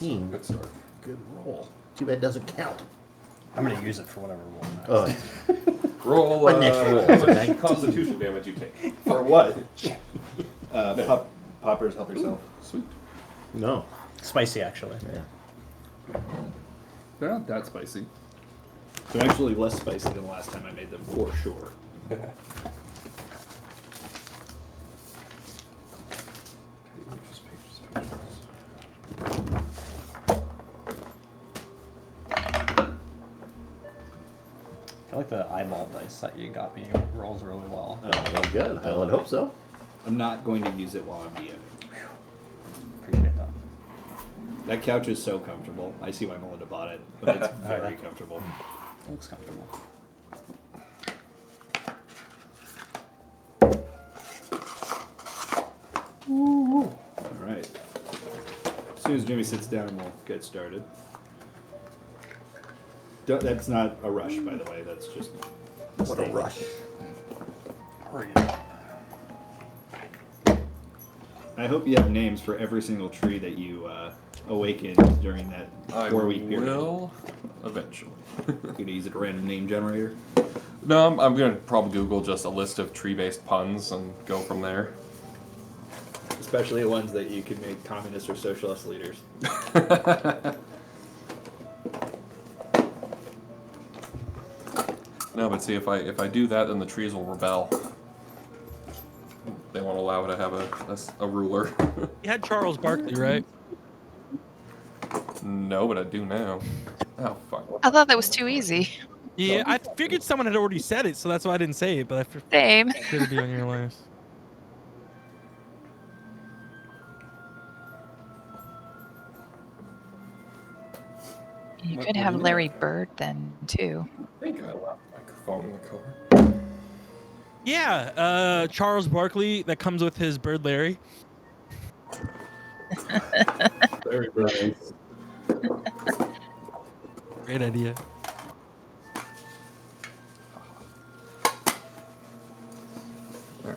19. Good start. Good roll. Too bad it doesn't count. I'm going to use it for whatever roll. Roll My next roll is a 19. Constitution damage you take. For what? Poppers, help yourself. Sweet. No. Spicy, actually. Yeah. They're not that spicy. They're actually less spicy than the last time I made them, for sure. I like the eyeball dice that you got me. It rolls really well. Oh, well, good. I would hope so. I'm not going to use it while I'm DMing. Appreciate that. That couch is so comfortable. I see why Melinda bought it, but it's very comfortable. It looks comfortable. Alright. As soon as Jimmy sits down, we'll get started. That's not a rush, by the way. That's just... What a rush. Hurry. I hope you have names for every single tree that you awaken during that 4-week period. I will eventually. You're going to use a random name generator? No, I'm going to probably Google just a list of tree-based puns and go from there. Especially ones that you can make communist or socialist leaders. No, but see, if I do that, then the trees will rebel. They won't allow it to have a ruler. You had Charles Barkley, right? No, but I do now. Oh, fuck. I thought that was too easy. Yeah, I figured someone had already said it, so that's why I didn't say it, but I Same. figured it'd be on your list. You could have Larry Bird then, too. I think I left the microphone in the car. Yeah, Charles Barkley, that comes with his bird Larry. Very nice. Great idea. You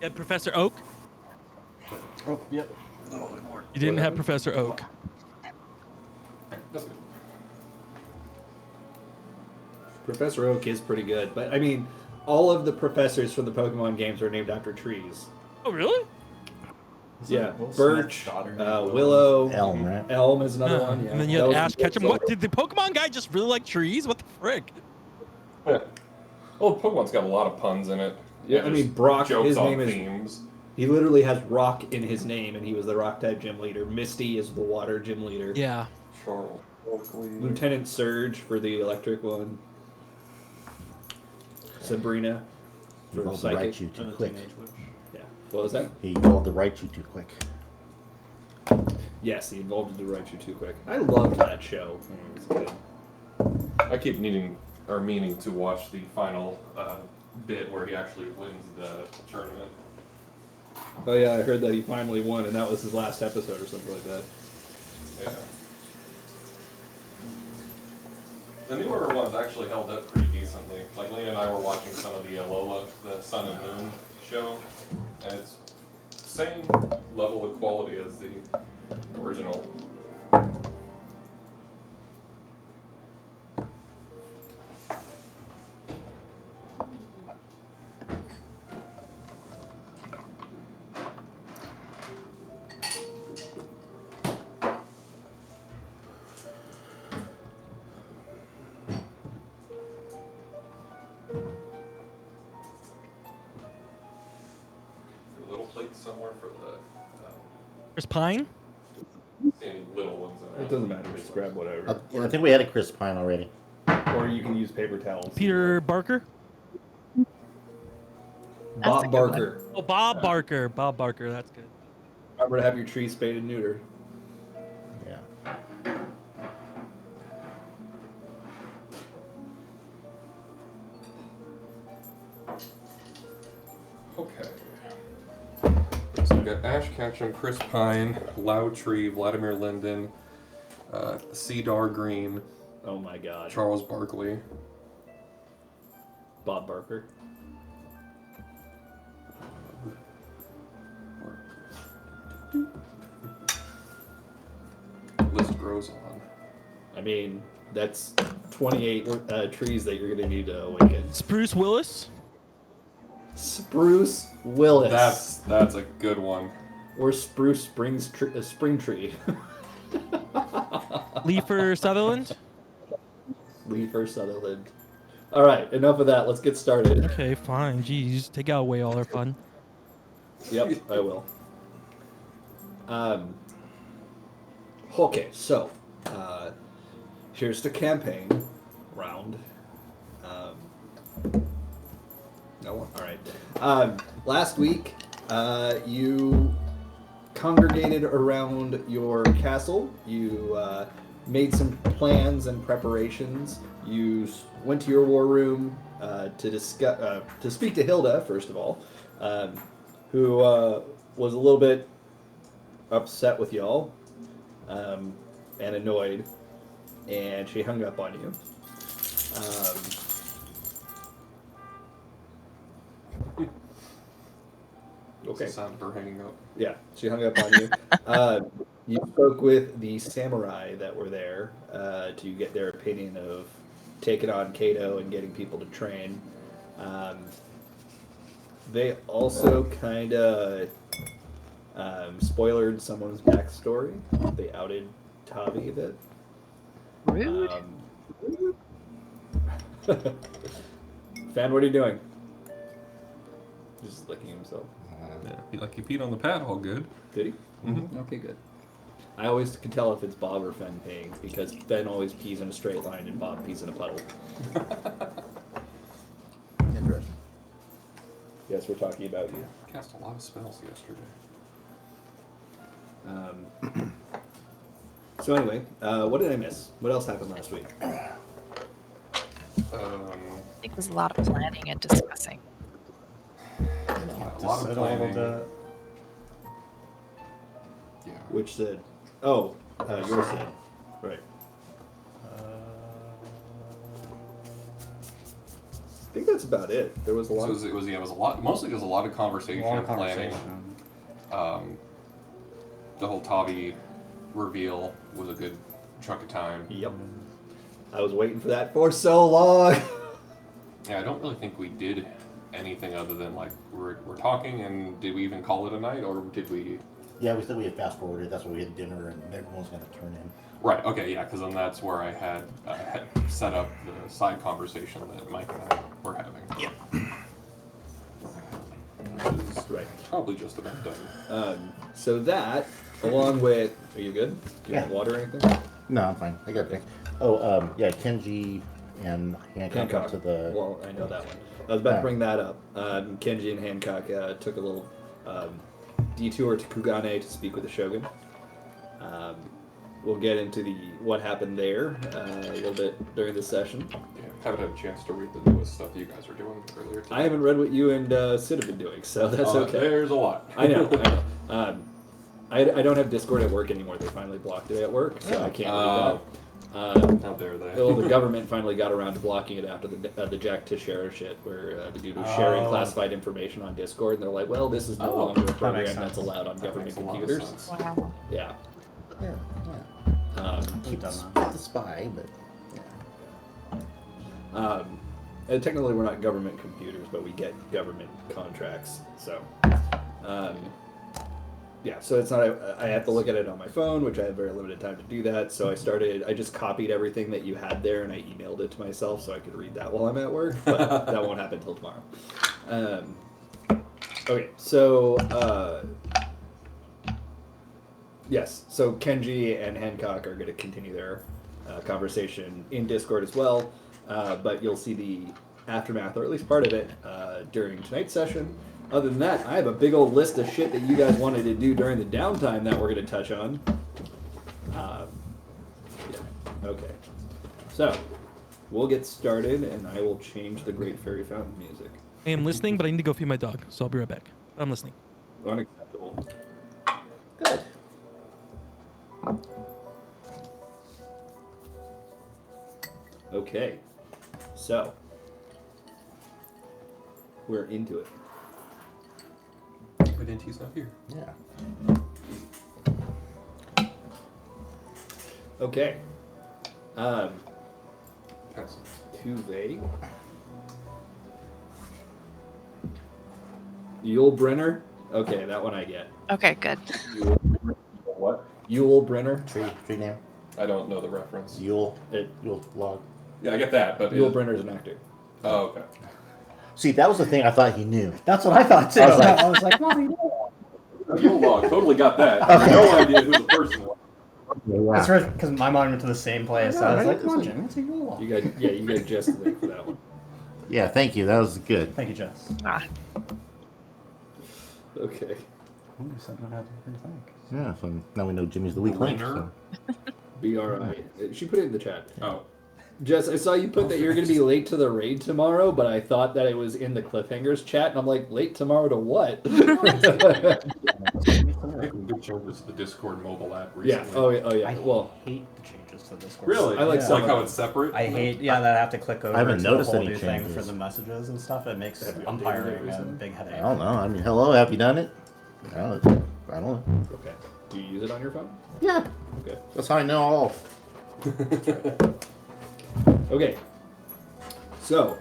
had Professor Oak? Oh, yep. You didn't have Professor Oak. That's good. Professor Oak is pretty good, but I mean, all of the professors from the Pokemon games are named after trees. Oh, really? Yeah, Birch, Willow, Elm, right? Elm is another one. Yeah. And then you had Ash Ketchum. What, did the Pokemon guy just really like trees? What the frick? Yeah. Well, Pokemon's got a lot of puns in it. Yeah, I just mean, Brock, jokes his on name is... themes. He literally has Rock in his name, and he was the Rock-type gym leader. Misty is the Water gym leader. Yeah. Charles Barkley. Lieutenant Surge for the Electric one. Sabrina He for rolled to Psychic. write you too quick. Yeah. What was that? He rolled to write you too quick. Yes, he involved to write you too quick. I loved that show. It was good. I keep meaning to watch the final bit where he actually wins the tournament. Oh yeah, I heard that he finally won, and that was his last episode or something like that. Yeah. The newer ones actually held up pretty decently. Like Leah and I were watching some of the Lola, the Sun and Moon show, and it's same level of quality as the original. A little plate somewhere for the Chris Pine? any little ones. It doesn't matter, just grab whatever. I think we had a Chris Pine already. Or you can use paper towels. Peter Barker? That's a Bob good Barker. Oh, Bob Barker. Bob Barker, that's good. Remember to have your tree spayed and neutered. Yeah. Okay. So we've got Ash Ketchum, Chris Pine, Loudtree, Vladimir Linden, Cedar Green, Oh my god. Charles Barkley. Bob Barker. List grows on. I mean, that's 28 trees that you're going to need to awaken. Spruce Willis. Spruce Willis. That's a good one. Or Spruce Spring Tree. Leifer Sutherland. Leifer Sutherland. All right, enough of that. Let's get started. Okay, fine. Jeez, take away all our fun. Yep, I will. Okay, so here's the campaign round. No one. All right. Last week, you congregated around your castle. You made some plans and preparations. You went to your war room to discuss, to speak to Hilda first of all, who was a little bit upset with y'all and annoyed, and she hung up on you. Okay. It's the sound of her hanging up. Yeah, she hung up on you. You spoke with the samurai that were there to get their opinion of taking on Kato and getting people to train. They also kind of spoilered someone's backstory. They outed Tavi a bit. Rude. Fan, what are you doing? Just licking himself. Yeah, he peed on the pad, all good. Did he? Mhm. Okay, good. I always can tell if it's Bob or Fen peeing because Fen always pees in a straight line and Bob pees in a puddle. Interesting. Yes, we're talking about you. Cast a lot of spells yesterday. So anyway, what did I miss? What else happened last week? I think there's a lot of planning and discussing. A lot of planning. Yeah. Which said, oh, yours said, right. I think that's about it. There was a lot. So it was a lot. Mostly just a lot of conversation, A lot of planning. conversation. The whole Tavi reveal was a good chunk of time. Yep. I was waiting for that for so long. Yeah, I don't really think we did anything other than like we're talking, and did we even call it a night, or did we? Yeah, we said we had fast forwarded. That's why we had dinner, and everyone was going to turn in. Right. Okay. Yeah. Because then that's where I had set up the side conversation that Mike and I were having. Yeah. Which is Right. probably just about done. So that, along with, are you good? Do you Yeah. want water or anything? No, I'm fine. I got a drink. Oh, yeah, Kenji and Hancock went to the... Well, I know that one. I was about to bring that up. Kenji and Hancock took a little detour to Kugane to speak with the Shogun. We'll get into what happened there a little bit during the session. Yeah. Haven't had a chance to read the newest stuff you guys were doing earlier today. I haven't read what you and Sid have been doing, so that's okay. There's a lot. I know. I don't have Discord at work anymore. They finally blocked it at work, so I can't read that. How dare they? Well, the government finally got around to blocking it after the Jack Teixeira shit, where the dude was sharing classified information on Discord, and they're like, "Well, this is no longer a program makes that's sense. allowed on That government makes a lot of computers." sense. Wow. Yeah. Yeah, keep the spy, but... Yeah. And technically, we're not government computers, but we get government contracts. So, yeah. So it's not. I have to look at it on my phone, which I have very limited time to do that. So I just copied everything that you had there, and I emailed it to myself so I could read that while I'm at work. But that won't happen until tomorrow. Okay. So. Yes, so Kenji and Hancock are going to continue their conversation in Discord as well, but you'll see the aftermath, or at least part of it, during tonight's session. Other than that, I have a big old list of shit that you guys wanted to do during the downtime that we're going to touch on. Yeah, okay. So, we'll get started, and I will change the Great Fairy Fountain music. I am listening, but I need to go feed my dog, so I'll be right back. I'm listening. Unacceptable. Good. Okay, so we're into it. But NT's not here. Yeah. Okay. Pencil. Too vague. Yule Brenner. Okay, that one I get. Okay, good. What? Yule Brenner. Tree name. I don't know the reference. Yule. It, Yule log. Yeah, I get that, but Yule Brenner's an actor. Oh, okay. See, that was the thing I thought he knew. That's what I thought too. I was like, well, you know. Yule log, totally got that. No idea who the person was. That's because my mind went to the same place. So I was like, come on, Jim, what's a Yule log? You got just the link for that one. Yeah, thank you. That was good. Thank you, Jess. Ah, Okay. Ooh, so I don't have to think. Yeah, so now we know Jimmy's the weak link. Winner. So. BRI. She put it in the chat. Oh. Jess, I saw you put that you're going to be late to the raid tomorrow, but I thought that it was in the Cliffhangers chat, and I'm like, late tomorrow to what? Making good changes to the Discord mobile app Yeah. recently. Oh yeah. I Well, hate the changes to Discord. Really? I like Yeah. some Like how it's separate? I hate, that I have to click over haven't to noticed the whole any new thing changes. for the messages and stuff. It makes Have you updated it umpiring a recently? big headache. I don't know. I mean, hello, have you done it? I don't know. okay. Do you use it on your phone? Yeah, Okay. that's how I know all. Okay. So,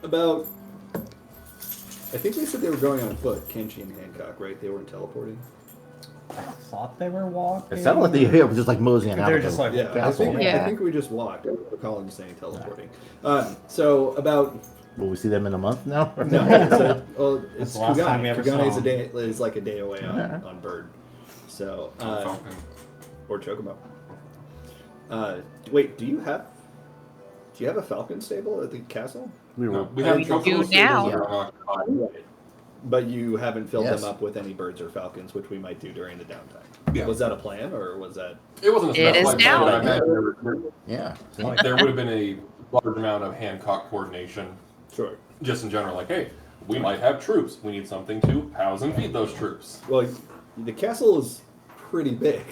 about. I think they said they were going on foot, Kenshi and Hancock, right? They weren't teleporting. I thought they were walking. It sounded like they were just like moseying out. They're just like, Yeah, I Castle. think, Yeah. I think we just walked. I don't recall them saying teleporting. So about Will we see them in a month now? no, well, That's it's the last time we ever Kugane saw is a him. day is like a day away on, Yeah. on Bird. So Falcon. or Chocobo. Wait, do you have a Falcon stable at the castle? We No, were. we have We Chocobo do stables now. that are unoccupied. But you haven't filled Yes. them up with any birds or falcons, which we might do during the downtime. Yeah. Was that a plan, or was that? It wasn't a It is specified plan, now. but I imagine Yeah. see? there would have been a large amount of Hancock coordination, Sure. just in general. Like, hey, we might have troops. We need something to house and feed those troops. Well, the castle is pretty big.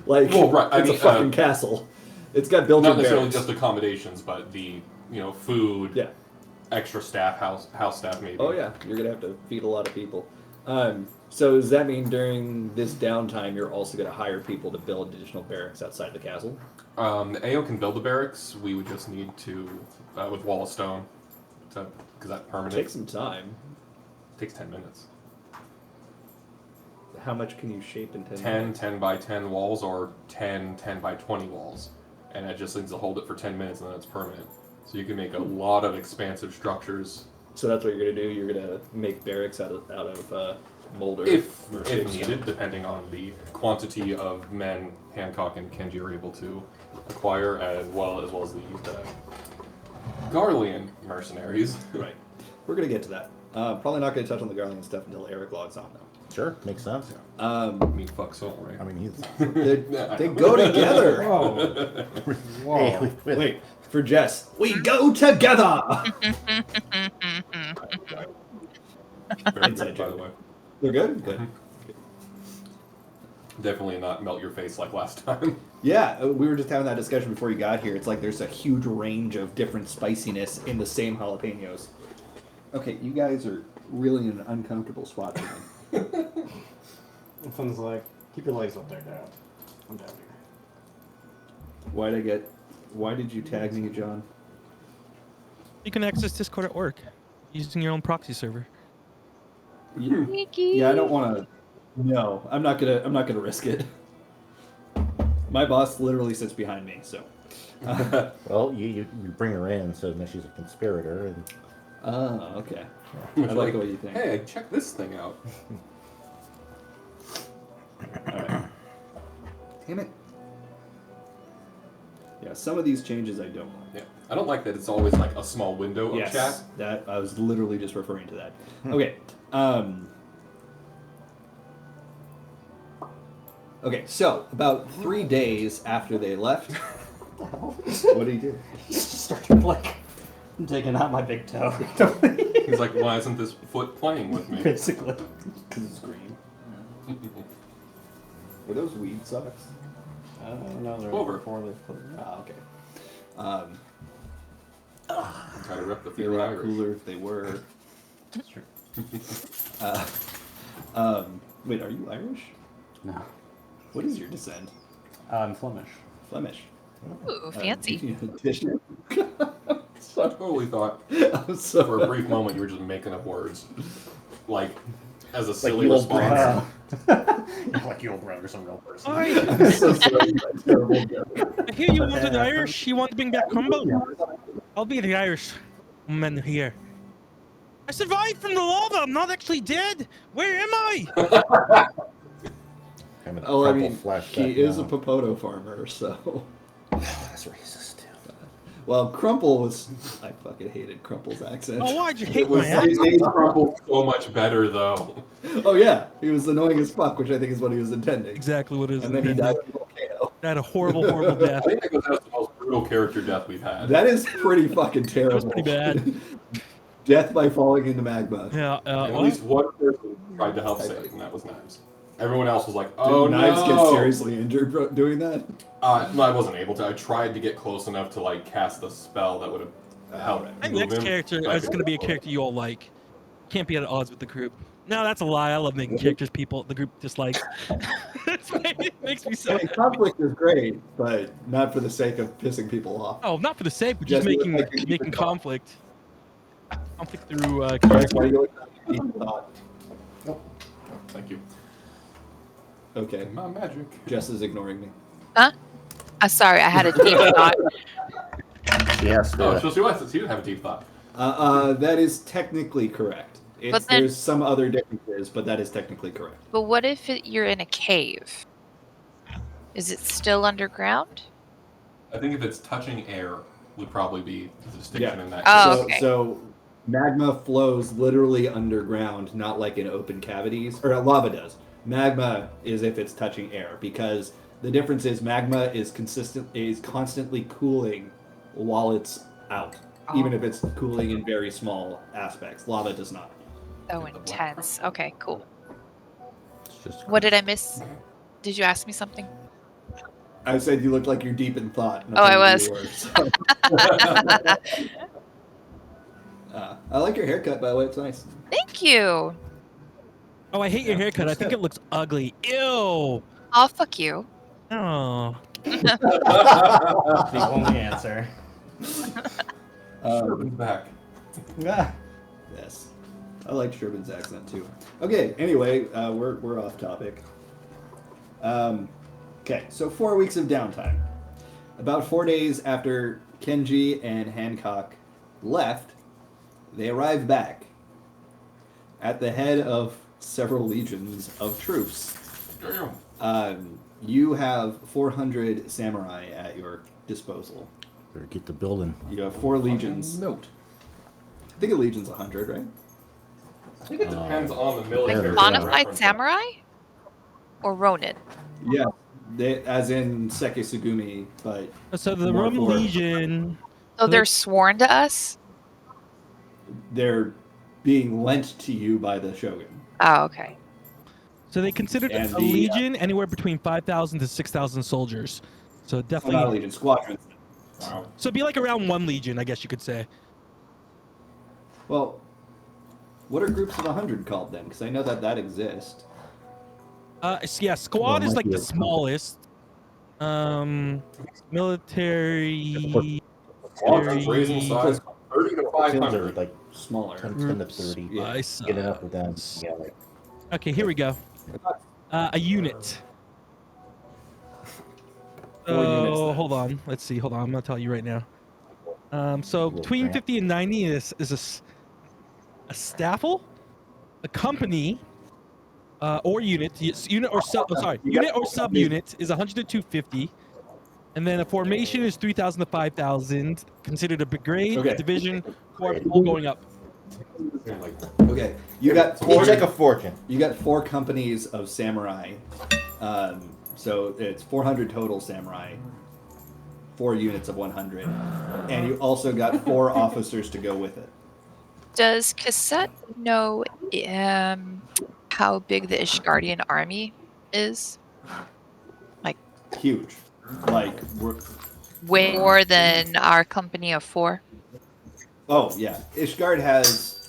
Like, Well, right, I it's mean, a fucking castle. It's got built-in Not necessarily barracks. just accommodations, but the food, Yeah. extra staff, house staff maybe. Oh yeah, you're gonna have to feed a lot of people. So does that mean during this downtime you're also gonna hire people to build additional barracks outside the castle? The AO can build the barracks. We would just need to, with wall of stone, because that's permanent. Take some time. Takes 10 minutes. How much can you shape in 10 10 minutes? 10 by 10 walls or 10 10 by 20 walls. And it just needs to hold it for 10 minutes and then it's permanent. So you can make a lot of expansive structures So that's what you're gonna do. You're gonna make barracks out of molder. if or needed, stone. depending on the quantity of men Hancock and Kenji are able to acquire, as well as the Garlean mercenaries. Right. We're gonna get to that. Probably not gonna touch on the Garland stuff until Eric logs on though. Sure, makes sense. I mean, fuck Soul, right? I mean, he's. They go together. Whoa. Whoa. Hey, Wait, for Jess, we go together. Very Inside good, by joke. the way. They're good. Good. Definitely not melt your face like last time. Yeah, we were just having that discussion before you got here. It's like there's a huge range of different spiciness in the same jalapenos. Okay, you guys are really in an uncomfortable spot for me. Fun's like, keep your legs up there, Dad. I'm down here. Why did you tag me, John? You can access Discord at work using your own proxy server. Sneaky. Yeah, I don't want to. No, I'm not gonna risk it. My boss literally sits behind me, so. Well, you bring her in, so now she's a conspirator, and Oh, okay. It's I like the way you think. Hey, check this thing out. Alright. Damn it. Yeah, some of these changes I don't like. Yeah, I don't like that it's always like a small window of Yes, chat. that I was literally just referring to that. Okay. Okay, so about 3 days after they left, what do you do? Started like taking out my big toe. He's like, why isn't this foot playing with me? Basically. Because it's green. Were those weed socks? I don't know. They're Clover. four-leaf clover. Ah, okay. Try to rep the Be a fear lot Irish. cooler if they were. That's true. Wait, are you Irish? No. What is your descent? I'm Flemish. Flemish. Ooh, fancy. Addition. I totally thought I'm so for a brief moment you were just making up words. Like, as a Like silly Yul response. Brynner. Like Yul Brynner, some real person. I'm so sorry. My terrible joke. I hear you wanted Irish. You want to bring back crumble? I'll be the Irish man here. I survived from the lava. I'm not actually dead. Where am I? Kind of Oh, I crumple mean, flesh he back is a down. Popoto farmer, so. That's racist too. Well, Crumple was. I fucking hated Crumple's accent. Oh, why'd you It hate was my accent? made Crumple so much better, though. Oh yeah, he was annoying as fuck, which I think is what he was intending. Exactly what it is. And then he died in a volcano. I had a horrible, horrible I death. think that goes out the most brutal character death we've had. That is pretty fucking terrible. pretty bad. Death by falling into magma. Yeah. At Well, least one person tried to help save, and that was Knives. Everyone else was like, "Oh Did no!" Knives get seriously injured doing that? No, I wasn't able to. I tried to get close enough to like cast a spell that would have helped. my move next him, character but I is going to couldn't be a afford it. character you all like. Can't be at odds with the group. No, that's a lie. I love making characters the group dislikes. It makes me so I mean, happy. conflict is great, but not for the sake of pissing people off. Oh, not for the sake, but just Jesse, making looks like you're making deep in conflict. Conflict through Why character. do you look like you deep in thought? Thank you. Okay, My magic. Jess is ignoring me. Sorry, I had a deep thought. Yes, Oh, so she would have a deep thought. That is technically correct. But then- There's some other differences, but that is technically correct. But what if you're in a cave? Is it still underground? I think if it's touching air, would probably be the distinction in that. Oh, case. okay. So magma flows literally underground, not like in open cavities, or lava does. Magma is if it's touching air, because the difference is magma is constantly cooling while it's out, even if it's cooling in very small aspects. Lava does not. Oh, intense. Okay, cool. It's just What did I miss? Did you ask me something? I said you look like you're deep in thought. Oh, I Nothing was. you were, so. I like your haircut, by the way. It's nice. Thank you. Oh, I hate your haircut. I think it looks ugly. Ew. Oh, fuck you. Oh. The only answer. Sherman's back. Yes. I like Sherman's accent too. Okay, anyway, we're off topic. Okay, so 4 weeks of downtime. About 4 days after Kenji and Hancock left, they arrived back at the head of several legions of troops. Damn. You have 400 samurai at your disposal. Better get the building. You have 4 legions. Note. I think a legion's 100, right? I think it depends on the Like military. Yeah, bona fide reference. samurai? Or Ronin? Yeah. As in Sekisugumi, but So the More Rum for- Legion. So they're sworn to us? they're being lent to you by the shogun. Oh, okay. So they considered And a the, legion anywhere between 5,000 to 6,000 soldiers. So Well, definitely. not legion, squadrons. Wow. So it'd be like around 1 legion, I guess you could say. Well, what are groups of 100 called then? Because I know that exists. Yeah, squad Well, is like might be the a- smallest. Military. Squadrons raising size from 30 to Tins are 500. like Smaller. 10 to Groups 30. Yeah. Get enough of them. Yeah, like Okay, here we go. A unit. Four units So then. hold on. Let's see. Hold on. I'm gonna tell you right now. So Little between cramp. 50 and 90 is a staffel, a company, or unit. Unit or sub. Oh, sorry. Unit or subunit is 100 to 250. And then a formation is 3,000 to 5,000. Considered a brigade, Okay. a division, corps, all going up. Like, Okay, you got each four. like a fortune. You got 4 companies of samurai. So it's 400 total samurai. 4 units of 100, and you also got 4 officers to go with it. Does Cassette know how big the Ishgardian army is? Huge. Like we're. Way more than our company of 4? Oh yeah, Ishgard has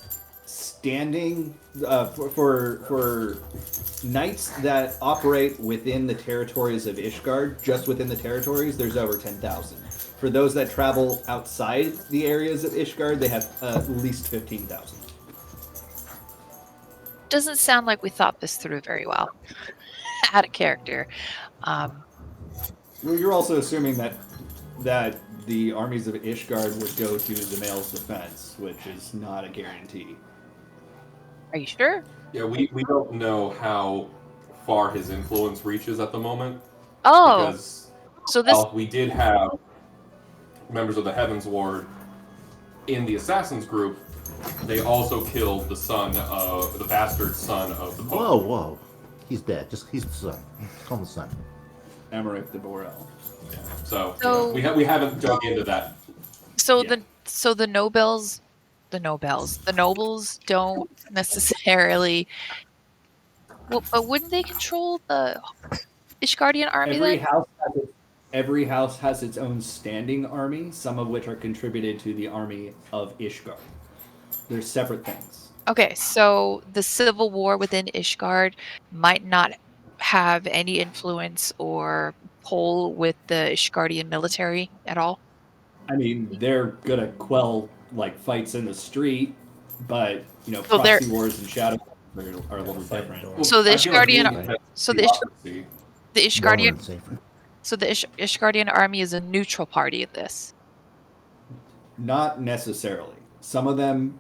standing for knights that operate within the territories of Ishgard, just within the territories, there's over 10,000. For those that travel outside the areas of Ishgard, they have at least 15,000. Doesn't sound like we thought this through very well. Out of character. Well, you're also assuming that the armies of Ishgard would go to the male's defense, which is not a guarantee. Are you sure? Yeah, we don't know how far his influence reaches at the moment. Oh, Because so this. while we did have members of the Heavens Ward in the Assassins group, they also killed the bastard son of the Pope. Whoa. He's dead. He's the son. Call him the son. Emmerich the Borel. Yeah. So you know, we haven't dug into that. So Yeah. the nobles don't necessarily. Well, but wouldn't they control the Ishgardian army then? Every house has its own standing army, some of which are contributed to the army of Ishgard. They're separate things. Okay, so the civil war within Ishgard might not have any influence or pull with the Ishgardian military at all. I mean, they're gonna quell like fights in the street, but So they're- proxy wars and shadow wars are a little different. So the I feel like Ishgardian- we have so the bureaucracy. The Ishgardian, Norman's safer. so the Ishgardian army is a neutral party in this. Not necessarily. Some of them.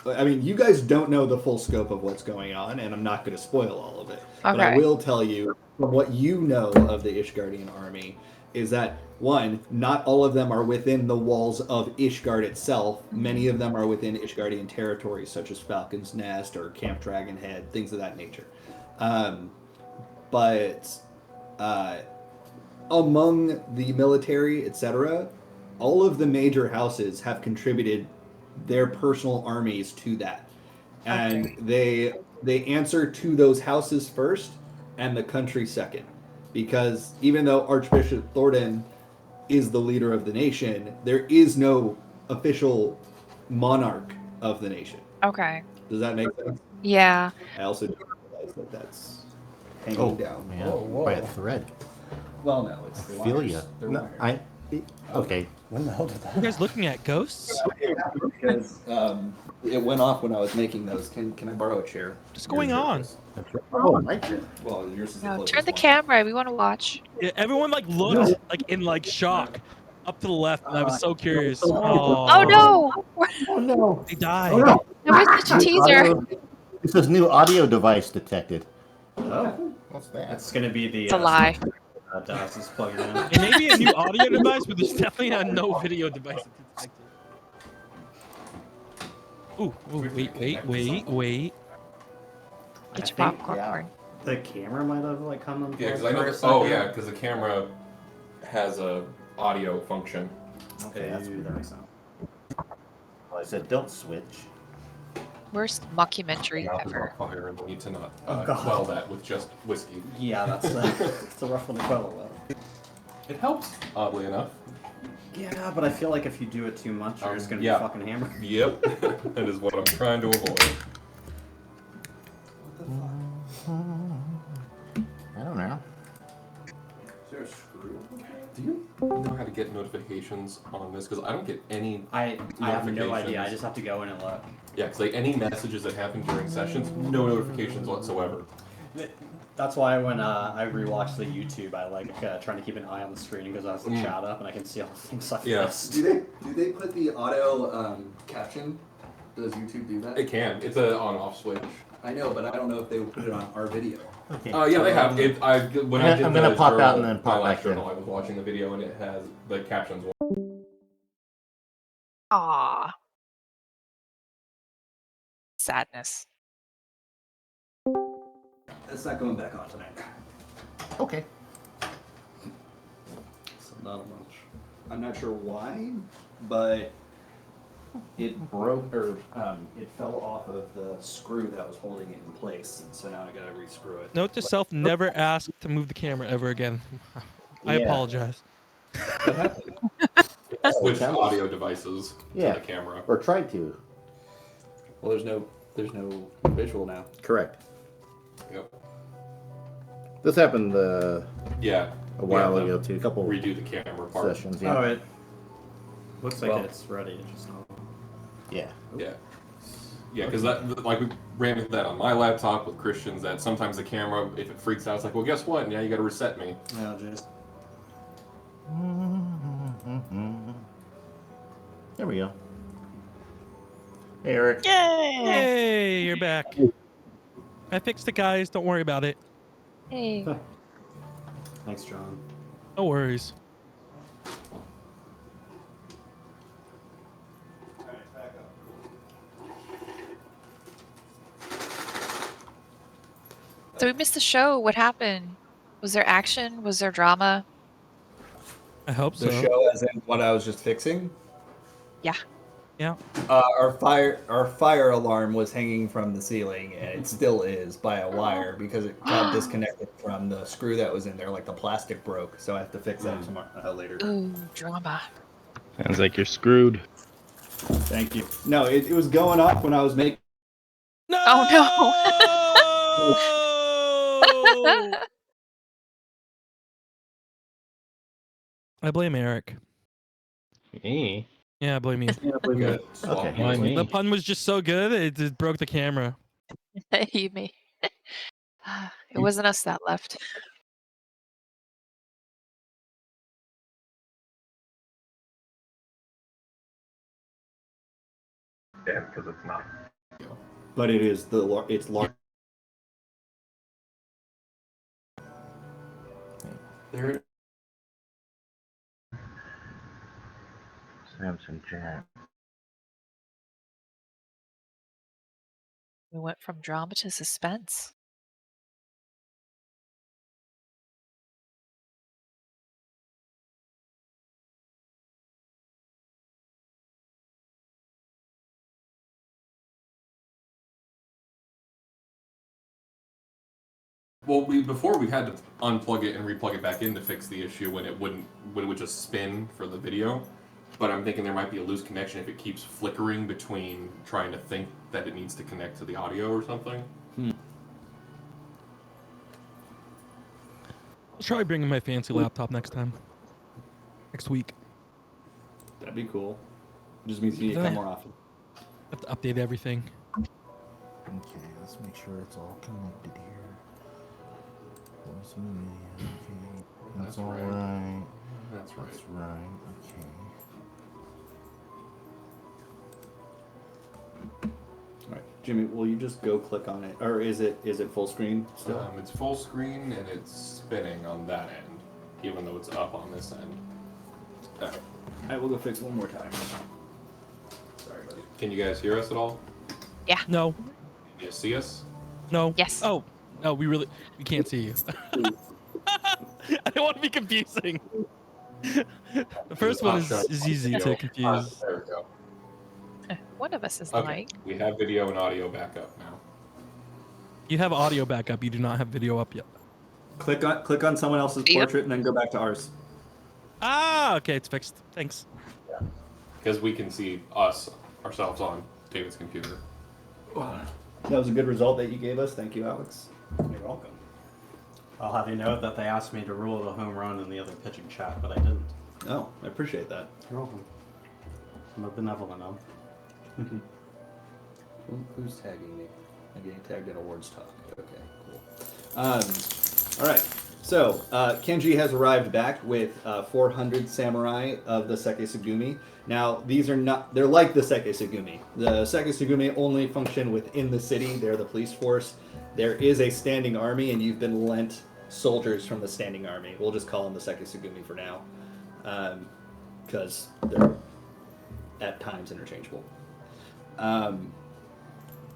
I mean, you guys don't know the full scope of what's going on, and I'm not going to spoil all of it. But I Okay. will tell you, from what you know of the Ishgardian army, is that, one, not all of them are within the walls of Ishgard itself. Many of them are within Ishgardian territories, such as Falcon's Nest or Camp Dragonhead, things of that nature. But among the military, etc., all of the major houses have contributed their personal armies to that, and they answer to those houses first and the country second, because even though Archbishop Thornton is the leader of the nation, there is no official monarch of the nation. Okay. Does that make sense? Yeah. I also didn't realize that that's hanging Oh, down. man. By a thread. Well, no, it's I feel ya. No, okay. When the hell did that? You guys looking at ghosts? because it went off when I was making those. Can I borrow a chair? What's going on? Oh, my turn. Well, yours is the No, closest turn the one. camera. We want to watch. Yeah, everyone like looked like in like shock up to the left, and I was so curious. Oh Oh, no! Oh, no. They died. Oh, no. That was such a teaser. This is new audio device detected. Oh, What's that? That's gonna be the. It's a lie. DOS is plugged in. It may be a new audio device, but there's definitely a no video device that's detected. Ooh, wait. Get your think, popcorn. The camera might have like come on. Yeah, because I know. Because the camera has a audio function. Okay, that makes sense. Well, I said don't switch. Worst mockumentary Mouth is ever. on fire, and we need to not Oh, God. quell that with just whiskey. Yeah, that's it's a rough one to quell though. It helps, oddly enough. Yeah, but I feel like if you do it too much, you're just gonna yeah. be fucking hammered. Yep, that is what I'm trying to avoid. I don't know. Is there a screw? Do you know how to get notifications on this? Because I don't get any. I have no idea. Notifications. I just have to go in and look. Yeah, because like any messages that happen during sessions, no notifications whatsoever. That's why when I rewatch the YouTube, I like trying to keep an eye on the screen because I have the chat up and I can see all the things I've Yeah. missed. do they put the auto caption? Does YouTube do that? It can. It's a on-off switch. I know, but I don't know if they would put it on our video. Okay. Yeah, they have. When I did I'm gonna the pop out journal, and then pop my last back in. journal, I was watching the video and it has the captions. Aw. Sadness. It's not going back on tonight. Okay. So not much. I'm not sure why, but it broke or it fell off of the screw that was holding it in place, and so now I gotta re-screw it. Note to self: never ask to move the camera ever again. I Yeah. apologize. Switch audio devices to Yeah. the camera. Or tried to. Well, there's there's no visual now. Correct. Yep. This happened Yeah. a while we have ago to too. A couple Redo the camera part. sessions. Yeah. Oh, it looks like Well- it's ready. It's just not. Yeah. Yeah. Yeah, because like we ran into that on my laptop with Christians. That sometimes the camera, if it freaks out, it's like, well, guess what? Now you got to reset me. No, just. There we go. Hey, Eric. Yay! Hey, you're back. I fixed it, guys. Don't worry about it. Hey. Thanks, John. No worries. So we missed the show. What happened? Was there action? Was there drama? I hope so. The show, as in what I was just fixing. Yeah. Yeah. Our fire alarm was hanging from the ceiling, and it still is by a wire because it got disconnected from the screw that was in there. Like the plastic broke, so I have to fix that tomorrow later. Ooh, drama. Sounds like you're screwed. Thank you. No, it was going off when I was making. No! Oh, I blame Eric. Me? Yeah, I blame you. Good. Okay. Why The me? pun was just so good, it just broke the camera. You me. It wasn't us that left. Yeah, because it's not. But it is it's large. There. Samson Jack. We went from drama to suspense. Well, before we had to unplug it and replug it back in to fix the issue when it would just spin for the video. But I'm thinking there might be a loose connection if it keeps flickering between trying to think that it needs to connect to the audio or something. I'll try bringing my fancy laptop next time. Next week. That'd be cool. Just means you need to come more often. I have to update everything. Okay, let's make sure it's all connected here. Voice and video. Okay, that's all right. right. That's right. That's right. Okay. All right, Jimmy, will you just go click on it, or is it full screen still? It's full screen and it's spinning on that end, even though it's up on this end. All right, we'll go fix it one more time. Sorry, buddy. Can you guys hear us at all? No. Can you see us? No. Yes. Oh. No, we can't see you. I don't want to be confusing. The first one is easy to confuse. There we go. One of us is the Okay. mic. We have video and audio backup now. You have audio backup. You do not have video up yet. Click on someone else's Yep. portrait and then go back to ours. Ah, okay, it's fixed. Thanks. Because we can see ourselves on David's computer. That was a good result that you gave us. Thank you, Alex. You're welcome. I'll have you know that they asked me to rule the home run in the other pitching chat, but I didn't. Oh, I appreciate that. You're welcome. I'm a benevolent elf. Who's tagging me? I'm getting tagged in awards talk. Okay, cool. All right. So Kenji has arrived back with 400 samurai of the Sekisugumi. Now these are not—they're like the Sekisugumi. The Sekisugumi only function within the city. They're the police force. There is a standing army, and you've been lent soldiers from the standing army. We'll just call them the Sekisugumi for now, because they're at times interchangeable.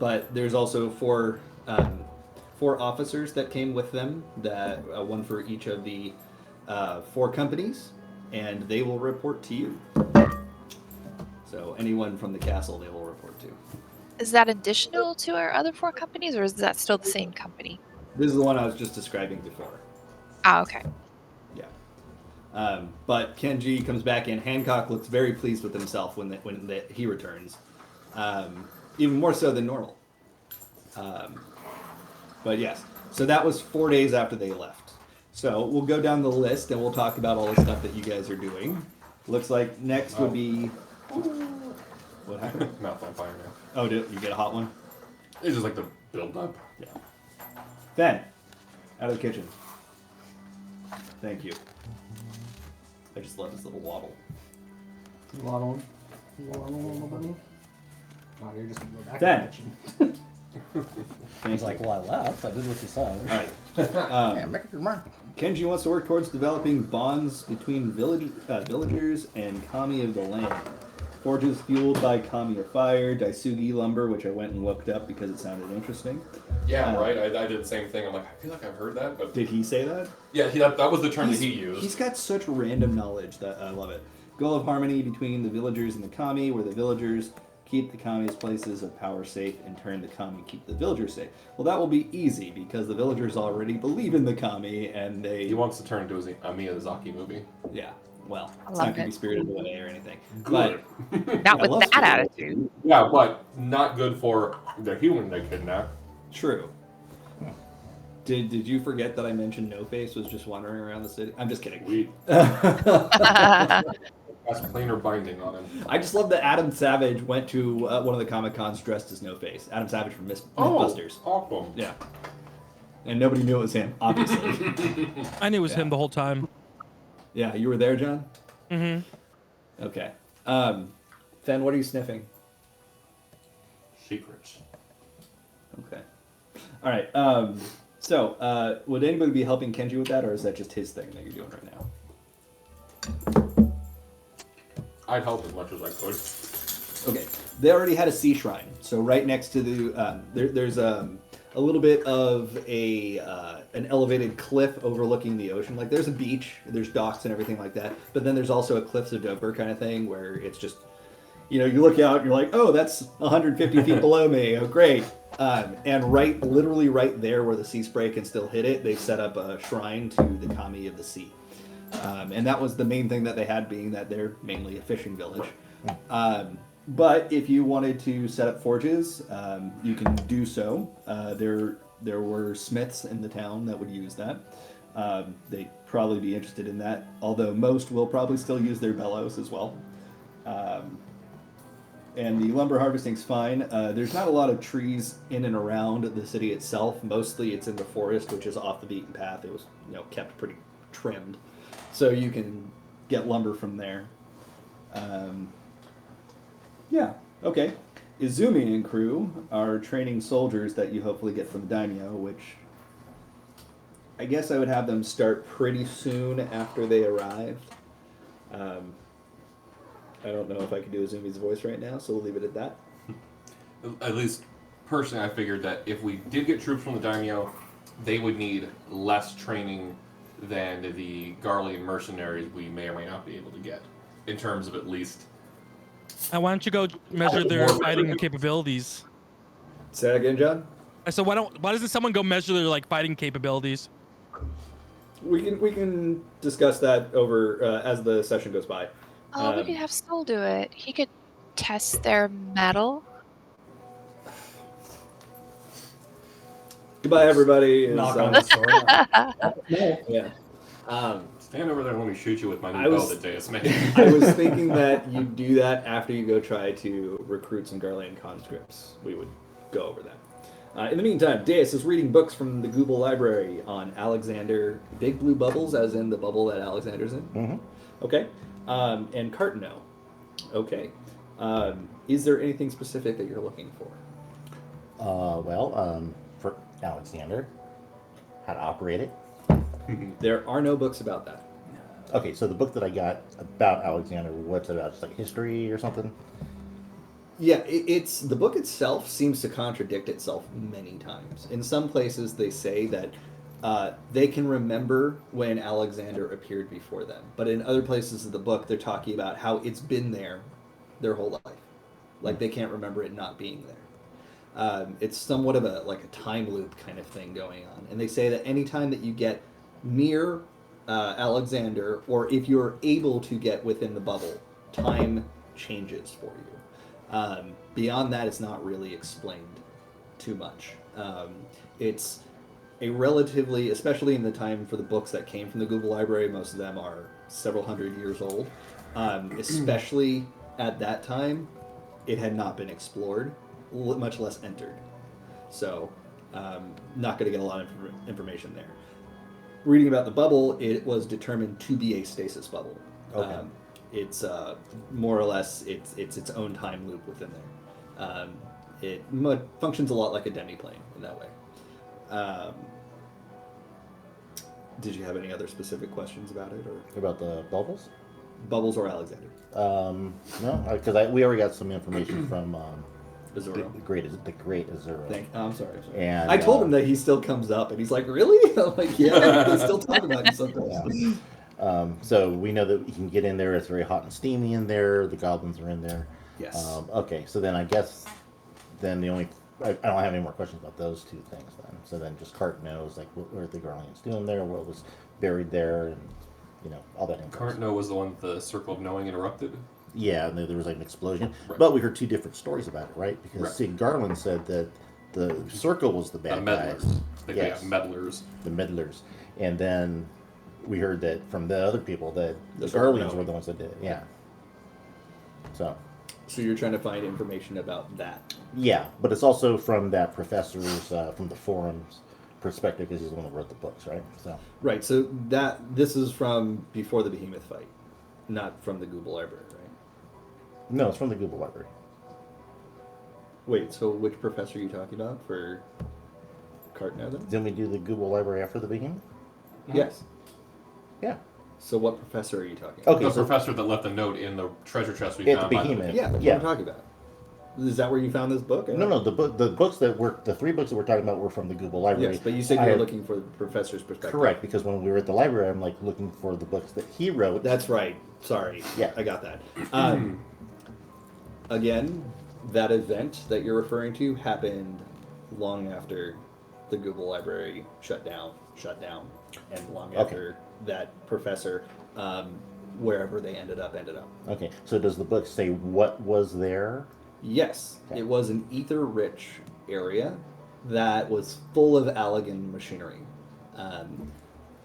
But there's also four officers that came with them, that one for each of the 4 companies, and they will report to you. So anyone from the castle, they will report to. Is that additional to our other 4 companies, or is that still the same company? This is the one I was just describing before. Ah, okay. Yeah. But Kenji comes back in. Hancock looks very pleased with himself when he returns, even more so than normal. But yes, so that was 4 days after they left. So we'll go down the list and we'll talk about all the stuff that you guys are doing. Looks like next would be. What happened? Mouth on fire now. Oh, did you get a hot one? It's just like the build up. Yeah. Ben, out of the kitchen. Thank you. I just love this little waddle. Oh, you're just gonna go back Ben. to the kitchen. He's like, well, I left. I did what you said. All right. Yeah, make up your mind. Kenji wants to work towards developing bonds between villagers and kami of the land. Forges fueled by kami of fire, daisugi lumber, which I went and looked up because it sounded interesting. Yeah, right. I did the same thing. I'm like, I feel like I've heard that, but Did he say that? yeah, that was the term that he used. He's got such random knowledge that I love it. Goal of harmony between the villagers and the kami, where the villagers keep the kami's places of power safe, in turn the kami keep the villagers safe. Well, that will be easy because the villagers already believe in the kami, and they... He wants to turn into a Miyazaki movie. Yeah, well, I it's love not going to it. be Spirited Away or anything. Good. Not I with love that Spirited attitude. Yeah, but not good for the human they kidnap. True. Did you forget that I mentioned No Face was just wandering around the city? I'm just kidding. We has plainer binding on him. I just love that Adam Savage went to one of the Comic Cons dressed as No Face. Adam Savage from Mythbusters. Awesome. Yeah. And nobody knew it was him, obviously. I knew it was him the whole time. Yeah, you were there, John? Mm-hmm. Okay. Fen, what are you sniffing? Secrets. Okay. All right. So, would anybody be helping Kenji with that, or is that just his thing that you're doing right now? I'd help as much as I could. Okay. They already had a sea shrine, so right next to the there's a little bit of an elevated cliff overlooking the ocean. Like there's a beach, there's docks and everything like that, but then there's also a Cliffs of Dover kind of thing where it's just, you know, you look out and you're like, oh, that's 150 feet below me. Oh, great. And literally right there where the sea spray can still hit it, they set up a shrine to the kami of the sea. And that was the main thing that they had, being that they're mainly a fishing village. But if you wanted to set up forges, you can do so. There were smiths in the town that would use that. They'd probably be interested in that, although most will probably still use their bellows as well. And the lumber harvesting's fine. There's not a lot of trees in and around the city itself. Mostly it's in the forest, which is off the beaten path. It was, kept pretty trimmed. So you can get lumber from there. Yeah, okay. Izumi and crew are training soldiers that you hopefully get from Daimyo, which I guess I would have them start pretty soon after they arrived. I don't know if I can do Izumi's voice right now, so we'll leave it at that. At least, personally, I figured that if we did get troops from the Daimyo, they would need less training than the Garlean mercenaries we may or may not be able to get, in terms of at least... And why don't you go measure their fighting capabilities? Say that again, John? I said, why doesn't someone go measure their fighting capabilities? We can discuss that over as the session goes by. Oh, we could have Soul do it. He could test their metal. Goodbye, everybody. Knock on the sword. Yeah. Stand over there and let me shoot you with my I new bow was- that Deus made. I was thinking that you do that after you go try to recruit some Garlean conscripts. We would go over that. In the meantime, Deus is reading books from the Google Library on Alexander, Big Blue Bubbles, as in the bubble that Alexander's in. Mm-hmm. Okay. And Cartano. Okay. Is there anything specific that you're looking for? For Alexander, how to operate it. There are no books about that. Okay, so the book that I got about Alexander, what's it about? Just like history or something? Yeah, it's the book itself seems to contradict itself many times. In some places, they say that they can remember when Alexander appeared before them, but in other places of the book, they're talking about how it's been there their whole life. Like they can't remember it not being there. It's somewhat of a time loop kind of thing going on, and they say that anytime that you get near Alexander, or if you're able to get within the bubble, time changes for you. Beyond that, it's not really explained too much. It's a relatively, especially in the time for the books that came from the Google Library, most of them are several hundred years old. Especially at that time, it had not been explored, much less entered. So, not going to get a lot of information there. Reading about the bubble, it was determined to be a stasis bubble. Okay. It's more or less it's its own time loop within there. It functions a lot like a demiplane in that way. Did you have any other specific questions about it, or About the bubbles? Bubbles or Alexander? No, because we already got some information from Azura. the great Azura. I'm sorry. And I told him that he still comes up, and he's like, "Really?" I'm like, "Yeah, they still talk about you sometimes." Yeah. So we know that you can get in there. It's very hot and steamy in there. The goblins are in there. Yes. Okay, so then I guess then the only I don't have any more questions about those two things then. So then just Cart knows like what are the Garleans doing there, what was buried there, and all that info. Cartno was the one that the Circle of Knowing interrupted. Yeah, and there was like an explosion. Right. But we heard two different stories about it, right? Because Right. see, Garland said that the Circle was the The bad meddlers. guys. They Yes. have meddlers. The meddlers. And then we heard that from the other people that the Circle of Garleans Knowing. were the ones that did it. Yeah. So, So you're trying to find information about that. yeah, but it's also from that professor's, from the forum's perspective, because he's the one that wrote the books, right? So, Right. So this is from before the Behemoth fight, not from the Google Library, right? no, it's from the Google Library. Wait. So which professor are you talking about for Cart now then? Didn't we do the Google Library after the beginning? Yes. Yeah. So what professor are you talking about? Okay, The so professor that left a note in the treasure chest we At the found. by Behemoth. Yeah, that's Yeah. what I'm talking about. Is that where you found this book? no, the books that were the three books that we're talking about were from the Google Library. Yes, but you said I you were have- looking for the professor's perspective. Correct, because when we were at the library, I'm like looking for the books that he wrote. That's right. Sorry. Yeah. I got that. Again, that event that you're referring to happened long after the Google Library shut down, and long Okay. after that professor, wherever they ended up. Okay, so does the book say what was there? Yes, Okay. it was an ether-rich area that was full of Allegan machinery.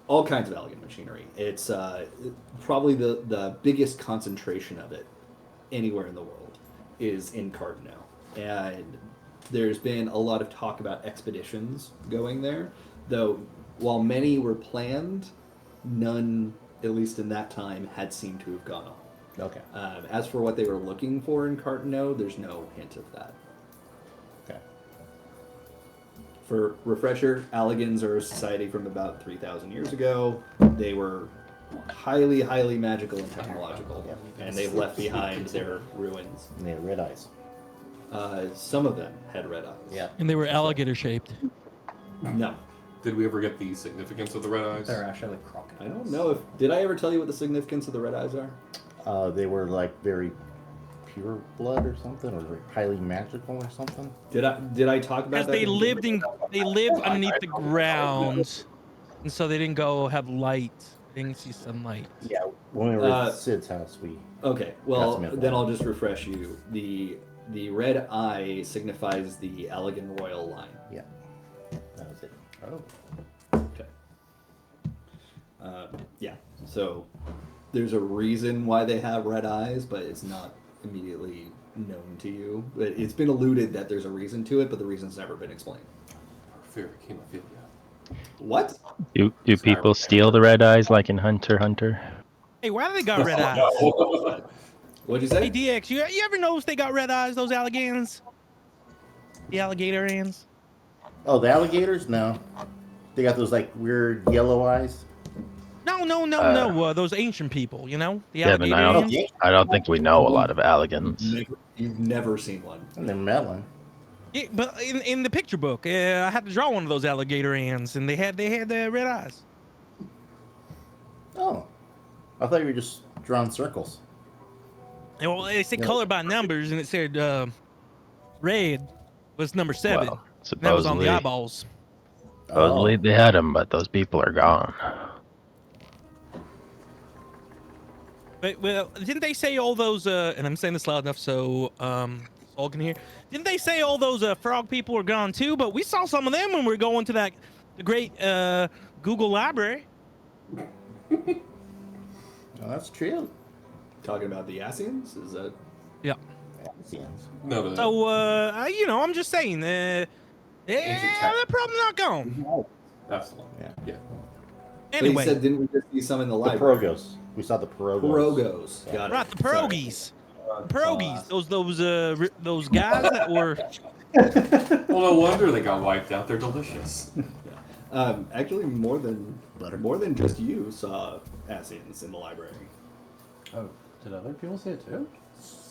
All kinds of Allegan machinery. It's probably the biggest concentration of it anywhere in the world is in Cart now. And there's been a lot of talk about expeditions going there, though while many were planned, none, at least in that time, had seemed to have gone on. Okay. As for what they were looking for in Cartano, there's no hint of that. Okay. For refresher, Allegans are a society from about 3,000 years ago. They were highly, highly magical and technological, and they've left behind their ruins. And they had red eyes. Some of them had red eyes. Yeah. And they were alligator shaped. No. Did we ever get the significance of the red eyes? They're actually like crocodiles. I don't know if... Did I ever tell you what the significance of the red eyes are? They were like very pure blood or something, or very highly magical or something. Did I talk about Because that? they lived underneath the ground, and so they didn't go have light. They didn't see sunlight. Yeah. When we were at Sid's house, we. Okay, well, That's mythical. then I'll just refresh you. The red eye signifies the Allegan royal line. Yeah. That was it. Oh. Okay. Yeah. So there's a reason why they have red eyes, but it's not immediately known to you. But it's been alluded that there's a reason to it, but the reason's never been explained. Fear hemophilia. What? Do people steal the red eyes like in Hunter x Hunter? Hey, why do they got red eyes? No. What'd you say? Hey, DX, you ever notice they got red eyes, those alligans? The alligator ants? Oh, the alligators? No. They got those like weird yellow eyes. No. Those ancient people, you know? The Yeah, but alligator ants? I don't think we know a lot of alligans. You've never seen one. And they're melon. Yeah, but in the picture book, I had to draw one of those alligator ants, and they had the red eyes. Oh. I thought you were just drawing circles. And, well, it said color by numbers, and it said red was number 7. Well, That was on the supposedly, eyeballs. supposedly they had them, but those people are gone. But well, didn't they say all those? And I'm saying this loud enough so talking here. Didn't they say all those frog people were gone too? But we saw some of them when we were going to the great Google library. Well, that's true. Talking about the Asians? Is that? Yeah. No, So I'm just saying, they're probably not gone. that's the one. Yeah. But Anyway, you said, didn't we just see some in the The library? Pirogos. We saw the Pirogos. Pirogos. Got it. right, the Sorry. pierogies, those guys that were. Well, no wonder they got wiped out. They're delicious. Actually, more than just you saw Asians in the library. Oh, did other people see it too?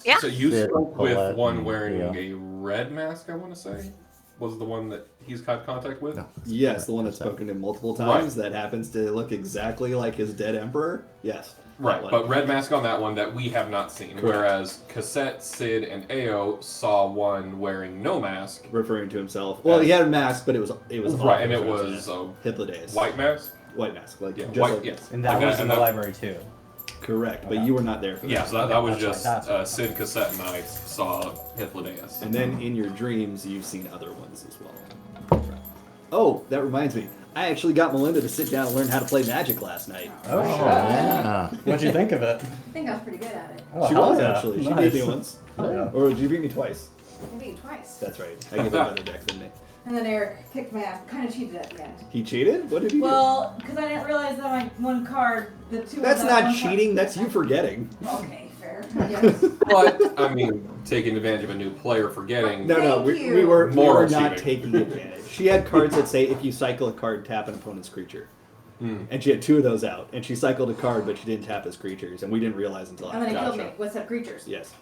Yeah. So you Sid, spoke with Paulette, one wearing yeah. a red mask, I want to say? Was the one that he's had contact with? No. Yes, the one that's spoken to multiple times. That happens to look exactly like his dead emperor. Yes. Right, that one. but red mask on that one that we have not seen. Correct. Whereas Cassette, Sid, and Ao saw one wearing no mask. Referring to himself. Well, he had a mask, but it was Right, and it awful. was a Hippolytus. white mask? White mask, like Yeah, just white, like yes. And that Like was in the and library too. Correct, but Okay. you were not there for that. Yeah, so that was That's just right, that's Sid, Cassette, and I saw Hippolytus. And then in your dreams, you've seen other ones as well. Oh, that reminds me. I actually got Melinda to sit down and learn how to play Magic last night. Oh, shit. Yeah. What'd you think of it? I think I was pretty good at it. Oh, She hell was yeah. actually. She Nice. beat me once. Oh, yeah. Or did you beat me twice? I beat you twice. That's right. I give her a better deck than me. And then Eric kicked my ass. Kind of cheated at the end. He cheated? What did he Well, because I didn't realize that my one card, the two. do? That's of that not one card- cheating. That's you forgetting. Okay, fair. Yes. But, I mean, taking advantage of a new player forgetting. No, we Thank were Moral not cheating. taking advantage. She had cards that say if you cycle a card, tap an opponent's creature. And she had two of those out. And she cycled a card, but she didn't tap his creatures. And we didn't realize until And then after. he killed me with said creatures. Yes.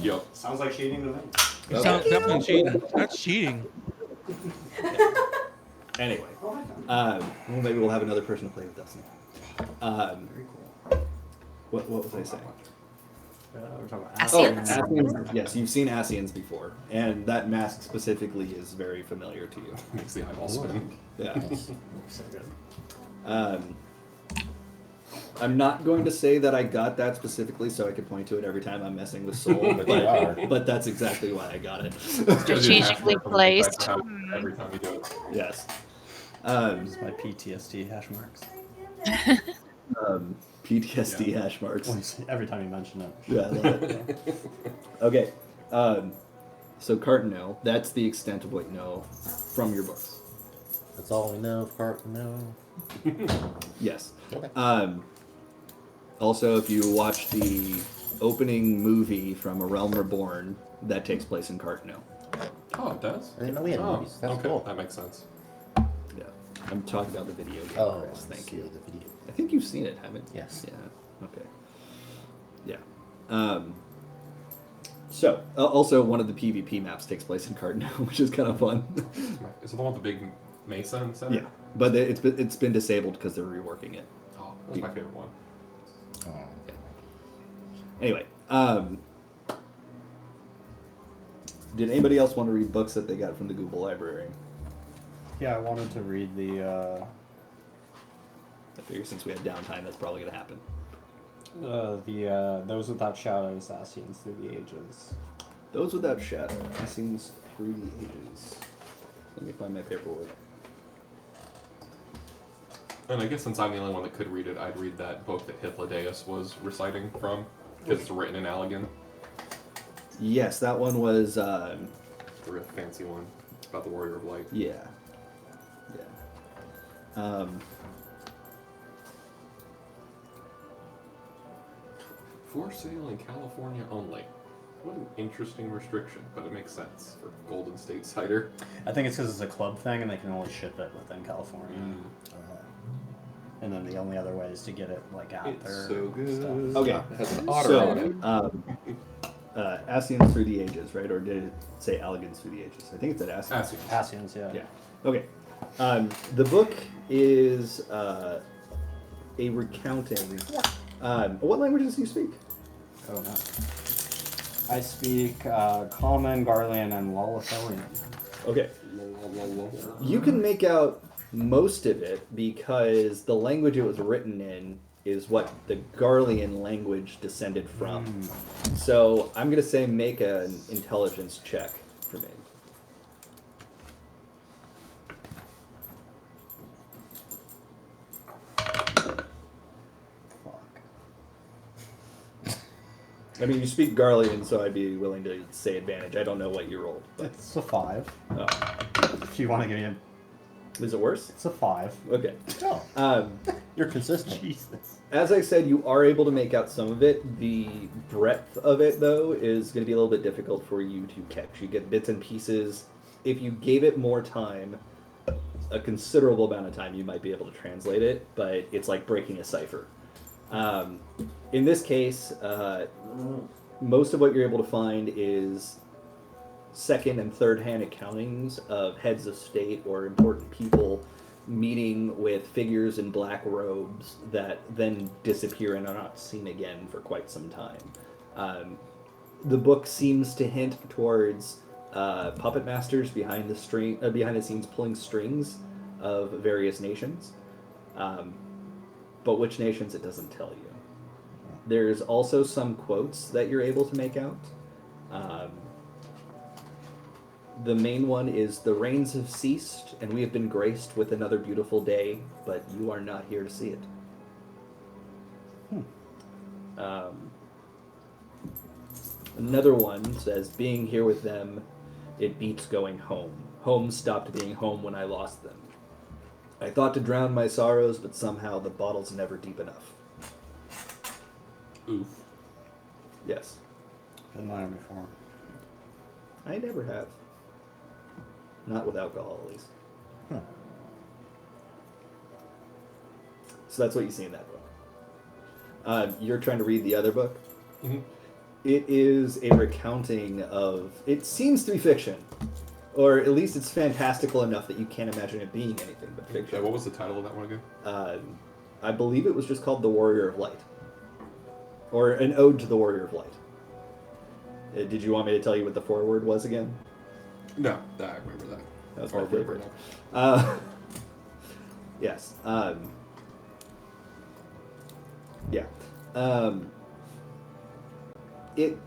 Yup. Sounds like cheating to me. It sounds definitely cheating. That's cheating. Anyway. Well, maybe we'll have another person to play with us now. Very cool. What was I saying? We're talking about Asians. Asians. Yes, you've seen Asians before. And that mask specifically is very familiar to you. Makes the eyeball spin. Yeah. So good. I'm not going to say that I got that specifically so I could point to it every time I'm messing with Soul, But you are. but that's exactly why I got it. Strategically placed. Every time you do it. Yes. This is my PTSD hash marks. PTSD hash marks. Every time you mention it. Yeah, I love it. Okay. So Cartano, that's the extent of what you know from your books. That's all we know of Carton. No. Yes. Okay. Also, if you watch the opening movie from A Realm Reborn, that takes place in Cartano. Oh, it does? I didn't know we had Oh, movies. That's okay. cool. That makes sense. Yeah. I'm talking about the video game, Oh, Chris. Thank see you. The video. I think you've seen it, haven't you? Yes. Yeah. Okay. Yeah. So, also one of the PvP maps takes place in Cardinal, which is kind of fun. Is it the one with the big mesa in the center? Yeah, but it's been disabled because they're reworking it. Oh, that's my favorite one. Oh. Anyway, did anybody else want to read books that they got from the Google Library? Yeah, I wanted to read the I figure since we had downtime, that's probably going to happen. Those Without Shadows, Asians Through the Ages. Those Without Shadow, Asians Through the Ages. Let me find my paperwork. And I guess since I'm the only one that could read it, I'd read that book that Hippolytus was reciting from, because it's written in Allegan. Yes, that one was, The real fancy one. It's about the Warrior of Light. yeah. Yeah. For sale in California only. What an interesting restriction, but it makes sense for Golden State cider. I think it's because it's a club thing and they can only ship it within California. And then the only other way is to get it like out It's there. so good. Stuff. Okay. It has an otter on it. Asians Through the Ages, right? Or did it say Elegance Through the Ages? I think it said Asians. Asians. Asians, yeah. Yeah. Okay. The book is a recounting. What languages do you speak? Oh no. I speak Common, Garlean, and Lalathelian. Okay. You can make out most of it because the language it was written in is what the Garlean language descended from. So I'm going to say make an intelligence check for me. I mean, you speak Garlean, so I'd be willing to say advantage. I don't know what you rolled. But... It's a 5. Oh. If you want to give me a... Is it worse? It's a 5. Okay. Oh. You're consistent. Jesus. As I said, you are able to make out some of it. The breadth of it, though, is going to be a little bit difficult for you to catch. You get bits and pieces. If you gave it more time, a considerable amount of time, you might be able to translate it, but it's like breaking a cipher. In this case, most of what you're able to find is second and third hand accountings of heads of state or important people meeting with figures in black robes that then disappear and are not seen again for quite some time. The book seems to hint towards puppet masters behind the scenes pulling strings of various nations, but which nations it doesn't tell you. There's also some quotes that you're able to make out. The main one is, "The rains have ceased, and we have been graced with another beautiful day, but you are not here to see it." Another one says, "Being here with them, it beats going home. Home stopped being home when I lost them. I thought to drown my sorrows, but somehow the bottle's never deep enough." Oof. Yes. Been there before. I never have. Not with alcohol, at least. Huh. So that's what you see in that book. You're trying to read the other book? Mm-hmm. It is a recounting of... It seems to be fiction. Or at least it's fantastical enough that you can't imagine it being anything but fiction. What was the title of that one again? I believe it was just called The Warrior of Light. Or an ode to the Warrior of Light. Did you want me to tell you what the foreword was again? No, I remember that. That was Or my favorite. remember. Yes. Yeah. It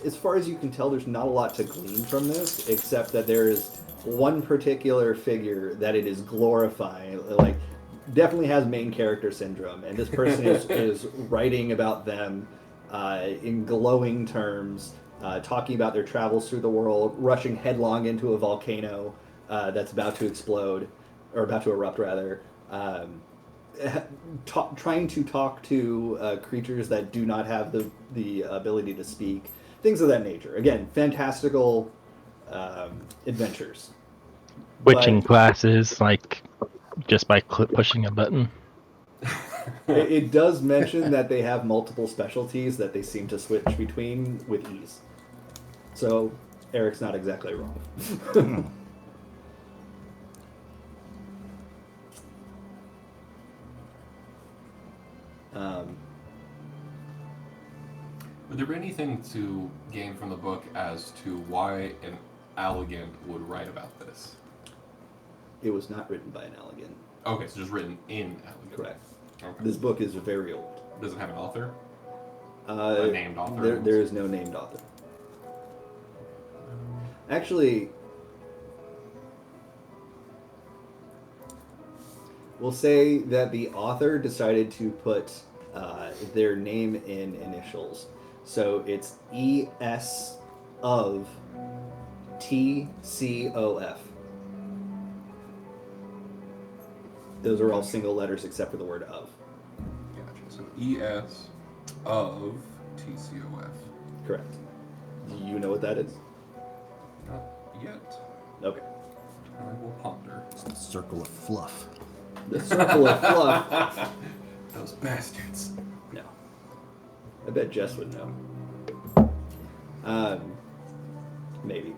as far as you can tell, there's not a lot to glean from this, except that there is one particular figure that it is glorifying. Like, definitely has main character syndrome, and this person is writing about them in glowing terms, talking about their travels through the world, rushing headlong into a volcano that's about to explode, or about to erupt rather, trying to talk to creatures that do not have the ability to speak, things of that nature. Again, fantastical adventures. Witching classes, like just by pushing a button. It does mention that they have multiple specialties that they seem to switch between with ease. So Eric's not exactly wrong. Would there be anything to gain from the book as to why an Allegan would write about this? It was not written by an Allegan. Okay, so just written in Allegan. Correct. Okay. This book is very old. Does it have an author? A named author? There is no named author. Actually, we'll say that the author decided to put their name in initials. So it's E.S. of T.C.O.F. Those are all single letters except for the word of. Gotcha. So E.S. of T.C.O.F. Correct. Do you know what that is? Not yet. Okay. I will ponder. It's the circle of fluff. The circle of fluff. Those bastards. No. I bet Jess would know. Maybe.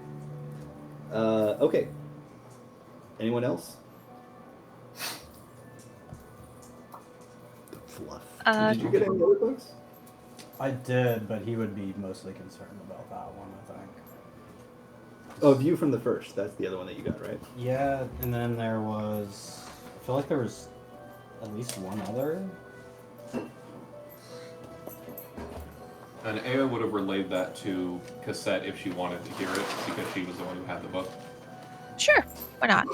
Okay. Anyone else? The fluff. Did you get any other books? I did, but he would be mostly concerned about that one, I think. Oh, View from the First. That's the other one that you got, right? Yeah, and then there was... I feel like there was at least one other. And Aya would have relayed that to Cassette if she wanted to hear it, because she was the one who had the book. Sure, why not?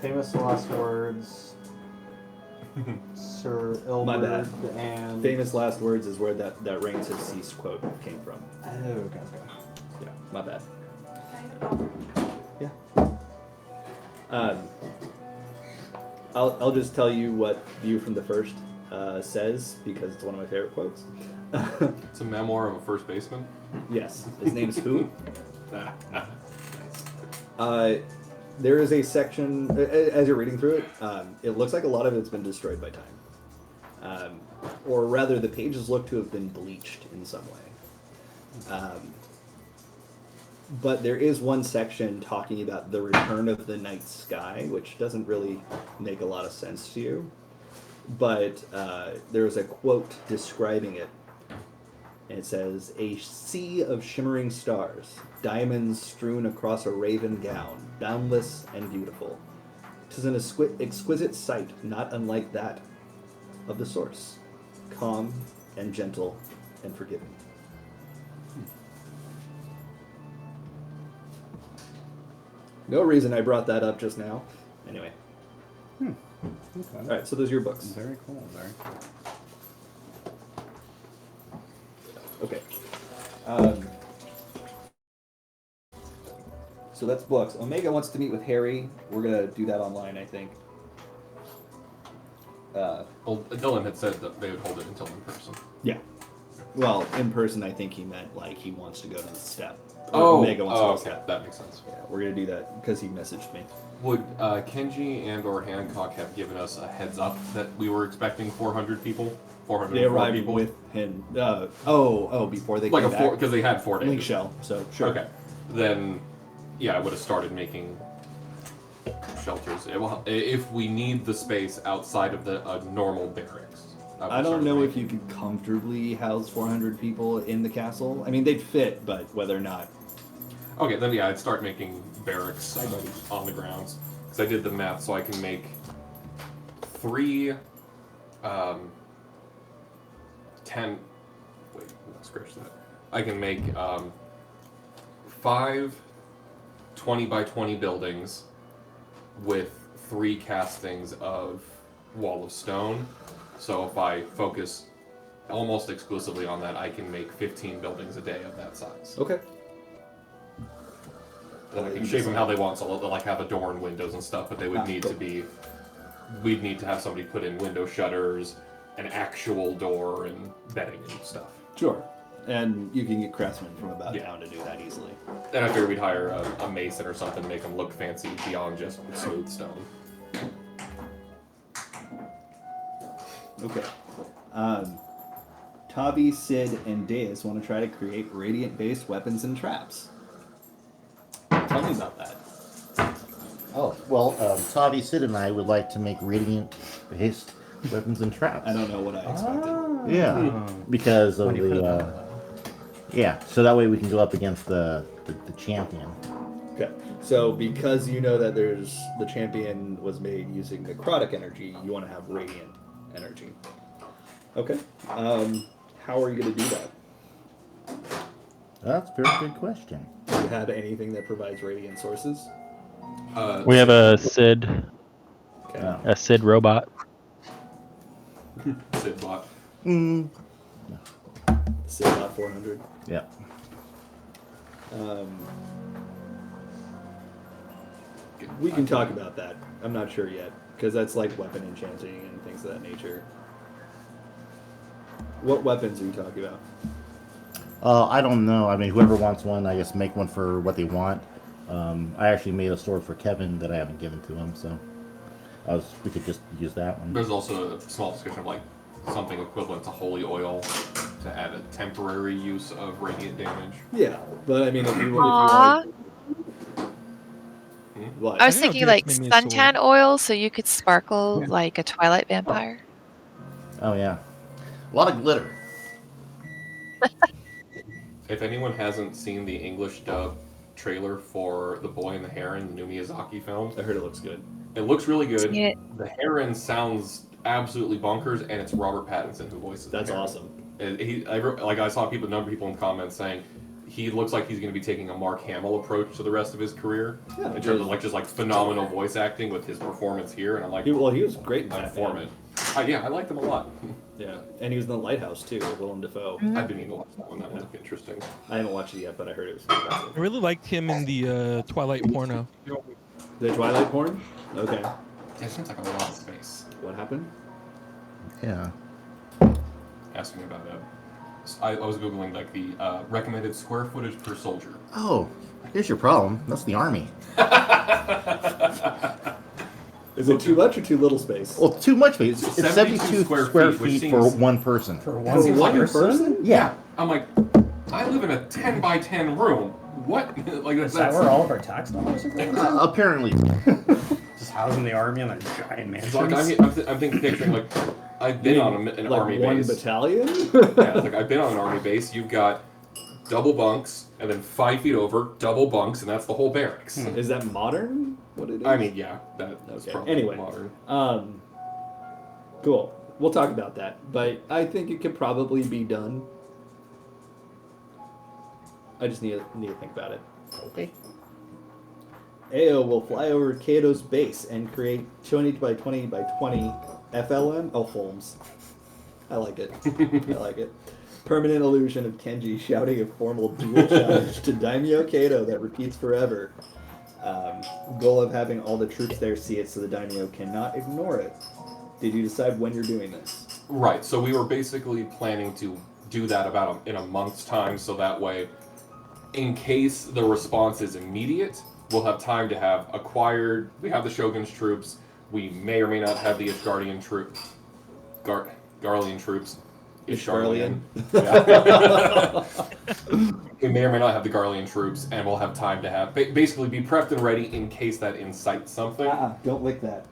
Famous last words. Sir My bad. Ilbert and Famous last words is where that Reigns has ceased quote came from. Oh, okay. Yeah, my bad. Yeah. I'll just tell you what View from the First says because it's one of my favorite quotes. It's a memoir of a first baseman. Yes, his name's who? There is a section as you're reading through it. It looks like a lot of it's been destroyed by time, or rather, the pages look to have been bleached in some way. But there is one section talking about the return of the night sky, which doesn't really make a lot of sense to you. But there's a quote describing it. And it says, "A sea of shimmering stars, diamonds strewn across a raven gown, boundless and beautiful. 'Tis an exquisite sight, not unlike that of the source, calm and gentle and forgiving." No reason I brought that up just now. Anyway. Okay. All right, so those are your books. Very cool. Very cool. Okay. So that's books. Omega wants to meet with Harry. We're gonna do that online, I think. Well, Dylan had said that they would hold it until in person. Yeah. Well, in person, I think he meant like he wants to go to the step. Oh, Omega wants to go to the okay, step. that makes sense. Yeah, we're gonna do that because he messaged me. Would Kenji and or Hancock have given us a heads up that we were expecting 400 people? 400 They arrived people? with him. Before they Like came a four, back. because they had 4 days. Link shell. So sure. Okay. Then, yeah, I would have started making shelters. If we need the space outside of the normal barracks. I don't know if you could comfortably house 400 people in the castle. I mean, they'd fit, but whether or not. Okay, then yeah, I'd start making barracks on the grounds. Because I did the math, so I can make 3, 10. Wait, no, scratch that. I can make 5 20 by 20 buildings with 3 castings of Wall of Stone. So if I focus almost exclusively on that, I can make 15 buildings a day of that size. Okay. Then I can shape them how they want, so they'll like have a door and windows and stuff, but they would need to be. We'd need to have somebody put in window shutters, an actual door, and bedding and stuff. Sure. And you can get craftsmen from about town to do that easily. Then I figured we'd hire a mason or something to make them look fancy beyond just smooth stone. Okay. Tavi, Sid, and Deus want to try to create radiant-based weapons and traps. Tell me about that. Oh, well, Tavi, Sid, and I would like to make radiant-based weapons and traps. I don't know what I expected. Yeah, because of the... yeah, so that way we can go up against the champion. Okay. So because you know that the champion was made using necrotic energy, you want to have radiant energy. Okay. How are you going to do that? That's a very good question. Do you have anything that provides radiant sources? We have a Sid, Okay. a Sid robot. Sid bot. Sidbot 400. Yeah. We can talk about that. I'm not sure yet, because that's like weapon enchanting and things of that nature. What weapons are you talking about? I don't know. I mean, whoever wants one, I guess make one for what they want. I actually made a sword for Kevin that I haven't given to him, so we could just use that one. There's also a small discussion of like something equivalent to holy oil to add a temporary use of radiant damage. Yeah, but I mean, if you Aw. want... What? I was I think thinking I'll like just make me a sword. suntan oil so you could sparkle like a Twilight vampire. Oh, yeah. A lot of glitter. If anyone hasn't seen the English dub trailer for The Boy and the Heron, the new Miyazaki film. I heard it looks good. It looks really good. Yeah. The Heron sounds absolutely bonkers, and it's Robert Pattinson who voices That's the Heron. awesome. And I saw a number of people in comments saying he looks like he's going to be taking a Mark Hamill approach to the rest of his career Yeah, in terms of just phenomenal voice acting with his performance here, and I'm like, He was great in I'm that. for it. Yeah, I liked him a lot. Yeah, and he was in The Lighthouse too, with Willem Dafoe. I've been meaning to watch that one. That one looked interesting. I haven't watched it yet, but I heard it was impressive. I really liked him in the Twilight porno. The Twilight porn? Okay. It seems like a lot of space. What happened? Yeah. Ask me about that. I was googling the recommended square footage per soldier. Oh, here's your problem. That's the army. Is it too much or too little space? Well, too much space. It's 72 square which feet for seems- one person. For That seems like one a- person? Yeah. I'm like, I live in a 10 by 10 room. What? Is that where all of our tax dollars are going? Apparently. Just housing the army on a giant mansion. So I'm picturing I've been on an army one base. battalion? Yeah, it's I've been on an army base. You've got double bunks, and then 5 feet over, double bunks, and that's the whole barracks. Is that modern? What it is? I mean, yeah, that's Okay. probably Anyway. modern. Cool. We'll talk about that, but I think it could probably be done. I just need to think about it. Okay. AO will fly over Kato's base and create 20 by 20 by 20 FLM films. I like it. I like it. Permanent illusion of Kenji shouting a formal duel challenge to Daimyo Kato that repeats forever. Goal of having all the troops there see it so the Daimyo cannot ignore it. Did you decide when you're doing this? Right, so we were basically planning to do that in a month's time, so that way, in case the response is immediate, we'll have time to have acquired. We have the Shogun's troops. We may or may not have the Ishgardian troops. Garlean troops. Ishgarlian. Yeah. We may or may not have the Garlean troops, and we'll have time to have basically be prepped and ready in case that incites something. Don't lick that.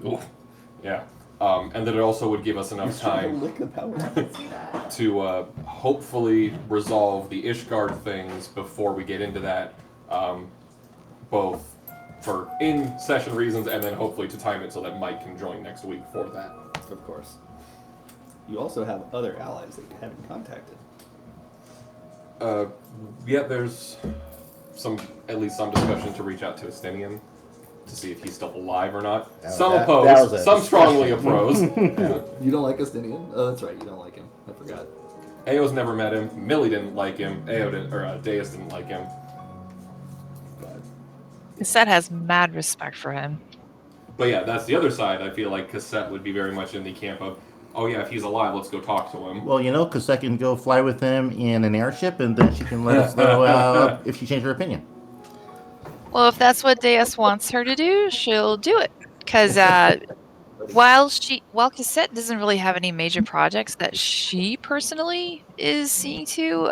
Ooh. Yeah. And then it also would give us enough time Lick the power. See that. to hopefully resolve the Ishgard things before we get into that, both for in-session reasons and then hopefully to time it so that Mike can join next week for that. Of course. You also have other allies that you haven't contacted. Yeah, there's at least some discussion to reach out to Estinian to see if he's still alive or not. Some that opposed, was a some strongly discussion. opposed. Yeah. You don't like Estinian? Oh, that's right. You don't like him. I forgot. Ao's never met him. Millie didn't like him. Deus didn't like him. Cassette has mad respect for him. But yeah, that's the other side. I feel like Cassette would be very much in the camp of, oh yeah, if he's alive, let's go talk to him. Well, because I can go fly with him in an airship, and then she can let us know if she changed her opinion. Well, if that's what Deus wants her to do, she'll do it. Because while Cassette doesn't really have any major projects that she personally is seeing to,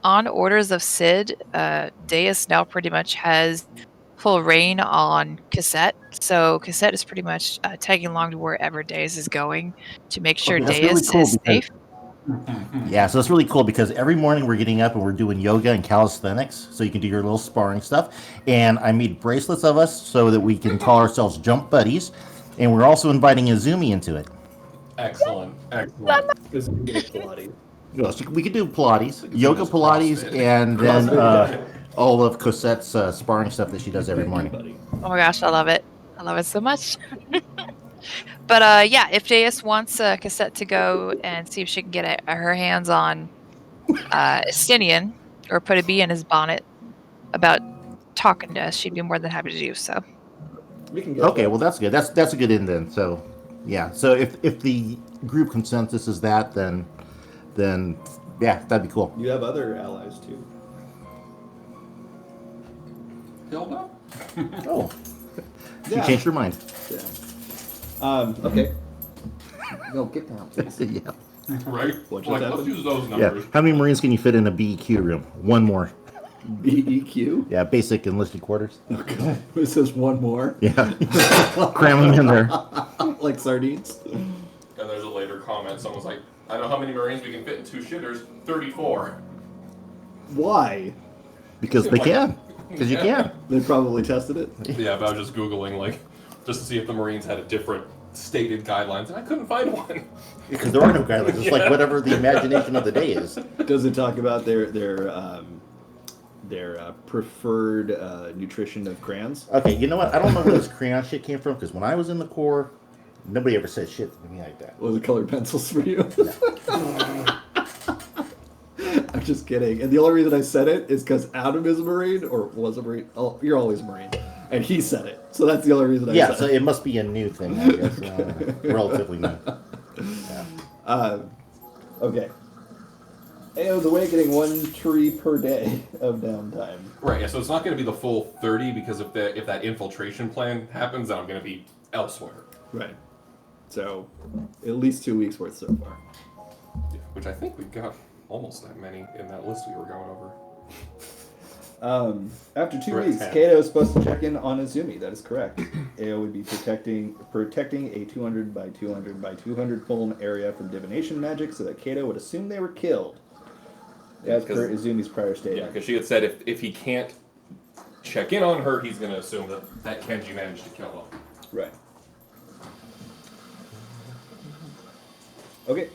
on orders of Sid, Deus now pretty much has full reign on Cassette. So Cassette is pretty much tagging along to wherever Deus is going to make sure Okay, that's Deus really cool is because- safe. Yeah, so it's really cool because every morning we're getting up and we're doing yoga and calisthenics, so you can do your little sparring stuff. And I made bracelets of us so that we can call ourselves jump buddies. And we're also inviting Izumi into it. Excellent. Excellent. Because you get Pilates. So we could do Pilates, yoga does Pilates, CrossFit. and then CrossFit. all of Cosette's sparring stuff that she does every morning. Buddy. Oh my gosh, I love it. I love it so much. But yeah, if Deus wants Cassette to go and see if she can get her hands on Estinian or put a bee in his bonnet about talking to us, she'd be more than happy to do so. We can get Okay, that. well that's good. That's a good end then. So, yeah. So if the group consensus is that, then yeah, that'd be cool. You have other allies too. Hilda? Oh, she Yeah. changed her mind. Yeah. Okay. No, get down, please. Yeah. Right? What just Like, let's happened? use those Yeah. numbers. How many Marines can you fit in a BEQ room? One more. BEQ? Yeah, basic enlisted quarters. Okay. It says one more. Yeah. Cram them in there. Like sardines. And there's a later comment. Someone's like, I know how many Marines we can fit in 2 shitters. 34. Why? Because they can. Because you can. They probably tested it. Yeah, but I was just Googling, like, just to see if the Marines had a different stated guidelines, and I couldn't find one. Because there are no guidelines. It's like whatever the imagination of the day is. Does it talk about their preferred nutrition of crayons? Okay, you know what? I don't know where this crayon shit came from, because when I was in the Corps, nobody ever said shit to me like that. Was it colored pencils for you? I'm just kidding. And the only reason I said it is because Adam is a Marine, or was a Marine. Oh, you're always a Marine. And he said it. So that's the only reason I Yeah, said so it. it must be a new thing, I guess. Relatively new. Yeah. Okay. Aeon's Awakening, 1 tree per day of downtime. Right, yeah, so it's not going to be the full 30, because if that infiltration plan happens, then I'm going to be elsewhere. Right. So, at least 2 weeks worth so far. Yeah, which I think we've got almost that many in that list we were going over. After 2 Correct. weeks, Kato is supposed to check in on Izumi. That is correct. Ao would be protecting a 200 by 200 by 200 foam area from divination magic, so that Kato would assume they were killed. As per Izumi's prior statement. Yeah, because she had said if he can't check in on her, he's going to assume that Kenji managed to kill him. Right. Okay.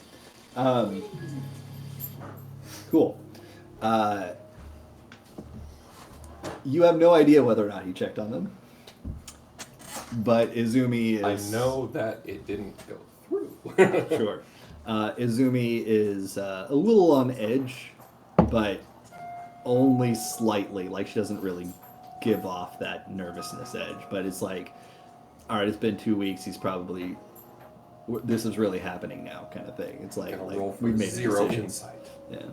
Cool. You have no idea whether or not he checked on them, but Izumi is. I know that it didn't go through. Sure. Izumi is a little on edge, but only slightly. Like, she doesn't really give off that nervousness edge, but it's like, all right, it's been 2 weeks. He's probably, this is really happening now, kind of thing. It's like roll for we've made zero a decision. insight. Yeah.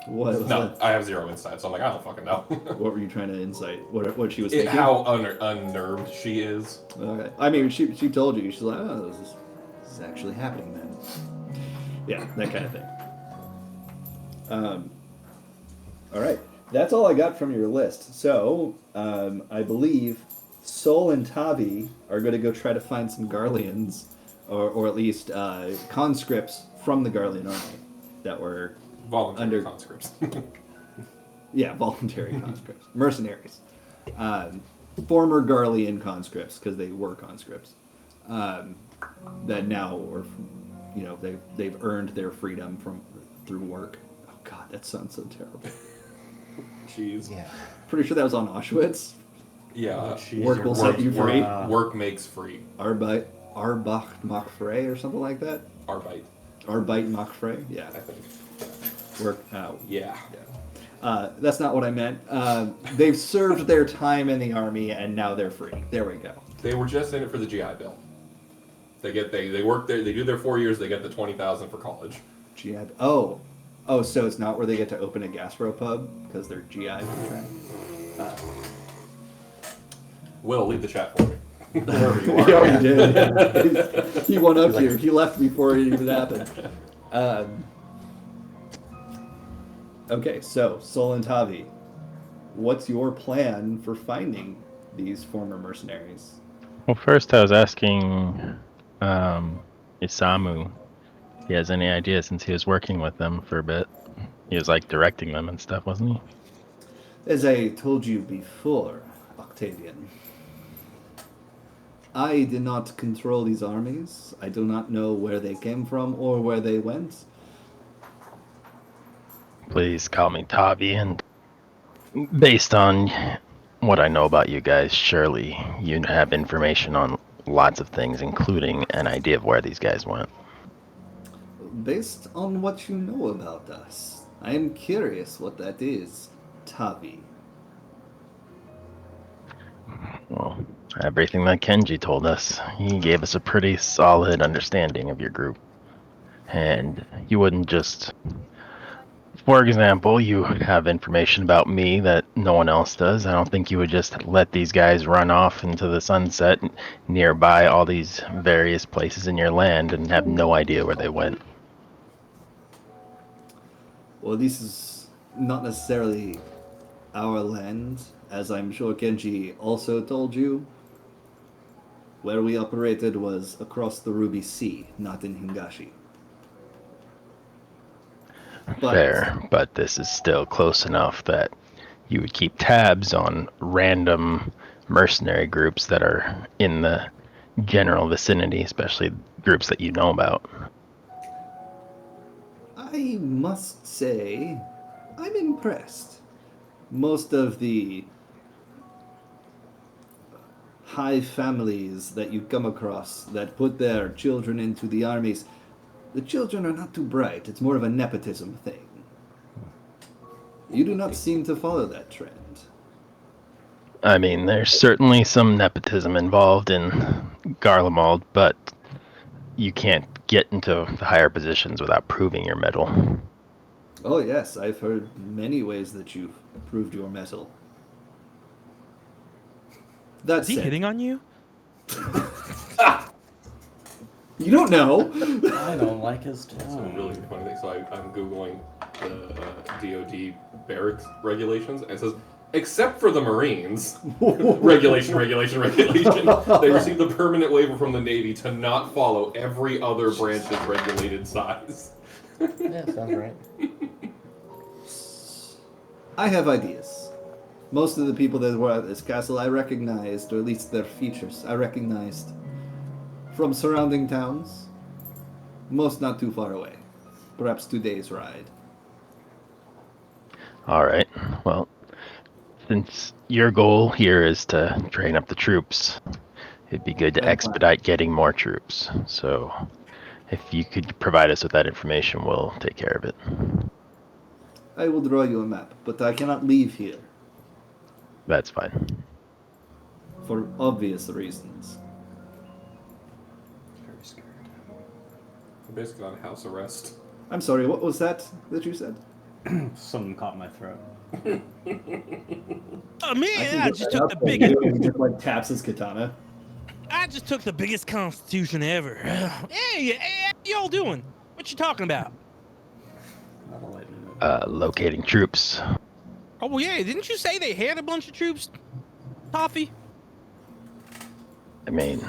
What was No, that? I have 0 insight, so I'm like, I don't fucking know. What were you trying to insight? What she was thinking? How unnerved she is. Okay. I mean, she told you. She's like, oh, this is actually happening then. Yeah, that kind of thing. All right. That's all I got from your list. So, I believe Sol and Tavi are going to go try to find some Garleans, or at least conscripts from the Garlean army that were Voluntary conscripts. Yeah, voluntary conscripts. Mercenaries. Former Garlean conscripts, because they were conscripts. That now, they've earned their freedom through work. Oh God, that sounds so terrible. Jeez. Yeah. Pretty sure that was on Auschwitz. Yeah. Work will set you free. Work makes free. Arbeit macht frei, or something like that. Arbeit macht frei. Yeah. I think. Work. Yeah. That's not what I meant. They've served their time in the army and now they're free. There we go. They were just in it for the GI Bill. They work there. They do their 4 years. They get the $20,000 for college. GI. Oh, so it's not where they get to open a gastropub because they're GI contract. Will, leave the chat for me. Wherever you He are. already did. He went up here. He left before it even happened. Okay, so Sol and Tavi, what's your plan for finding these former mercenaries? Well, first I was asking Isamu if he has any idea, since he was working with them for a bit. He was like directing them and stuff, wasn't he? As I told you before, Octavian, I did not control these armies. I do not know where they came from or where they went. Please call me Tavi, and based on what I know about you guys, surely you have information on lots of things, including an idea of where these guys went. Based on what you know about us, I am curious what that is, Tavi. Well, everything that Kenji told us, he gave us a pretty solid understanding of your group. And you wouldn't just... For example, you have information about me that no one else does. I don't think you would just let these guys run off into the sunset nearby all these various places in your land and have no idea where they went. Well, this is not necessarily our land, as I'm sure Kenji also told you. Where we operated was across the Ruby Sea, not in Hingashi. Fair, but this is still close enough that you would keep tabs on random mercenary groups that are in the general vicinity, especially groups that you know about. I must say, I'm impressed. Most of the high families that you come across that put their children into the armies, the children are not too bright. It's more of a nepotism thing. You do not seem to follow that trend. I mean, there's certainly some nepotism involved in Garlemald, but you can't get into the higher positions without proving your mettle. Oh yes, I've heard many ways that you've proved your mettle. That Is he said, hitting on you? you don't know. I don't like his That's a tone. really funny thing. So I'm Googling the DoD barracks regulations, and it says, except for the Marines, regulation. They received the permanent waiver from the Navy to not follow every other branch's regulated size. Yeah, sounds right. I have ideas. Most of the people that were at this castle I recognized, or at least their features, I recognized from surrounding towns. Most not too far away. Perhaps 2 days' ride. All right. Well, since your goal here is to train up the troops, it'd be good to expedite getting more troops. So, if you could provide us with that information, we'll take care of it. I will draw you a map, but I cannot leave here That's fine. for obvious reasons. Very scared. I'm basically on house arrest. I'm sorry, what was that you said? Something caught my throat. Oh man, I just took the biggest. He just like taps his katana. I just took the biggest constitution ever. Hey, how y'all doing? What you talking about? That'll let you know. Locating troops. Oh well, yeah, didn't you say they had a bunch of troops? Toffee? I mean,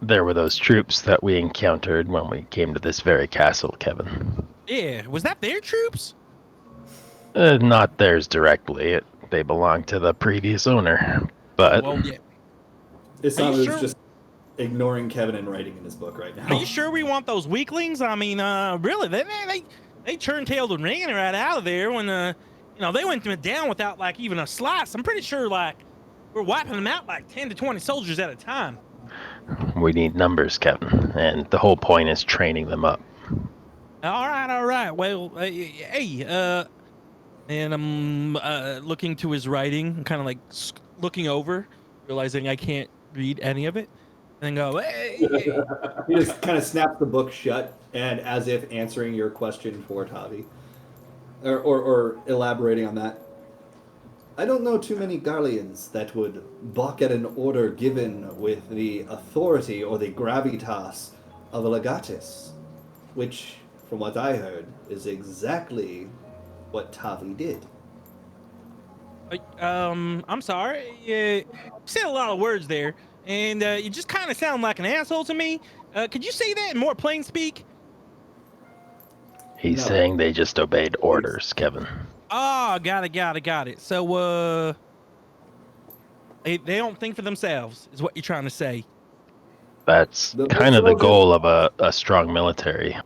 there were those troops that we encountered when we came to this very castle, Kevin. Yeah, was that their troops? Not theirs directly. They belong to the previous owner. But Well, yeah. Isamu is sure? just ignoring Kevin and writing in his book right now. Are you sure we want those weaklings? I mean, really, they turntailed and ran right out of there when, they went down without like even a slice. I'm pretty sure like we're wiping them out like 10 to 20 soldiers at a time. we need numbers, Kevin. And the whole point is training them up. All right. Well, hey, and I'm looking to his writing, kind of like looking over, realizing I can't read any of it, and go, hey. He just kind of snaps the book shut, and as if answering your question for Tavi, or elaborating on that. I don't know too many Garleans that would balk at an order given with the authority or the gravitas of a legatus, which, from what I heard, is exactly what Tavi did. I'm sorry. You said a lot of words there, and you just kind of sound like an asshole to me. Could you say that in more plain speak? He's No. saying they just obeyed orders, Kevin. Oh, got it. So, they don't think for themselves, is what you're trying to say. That's The kind of the soldiers- goal of a strong military.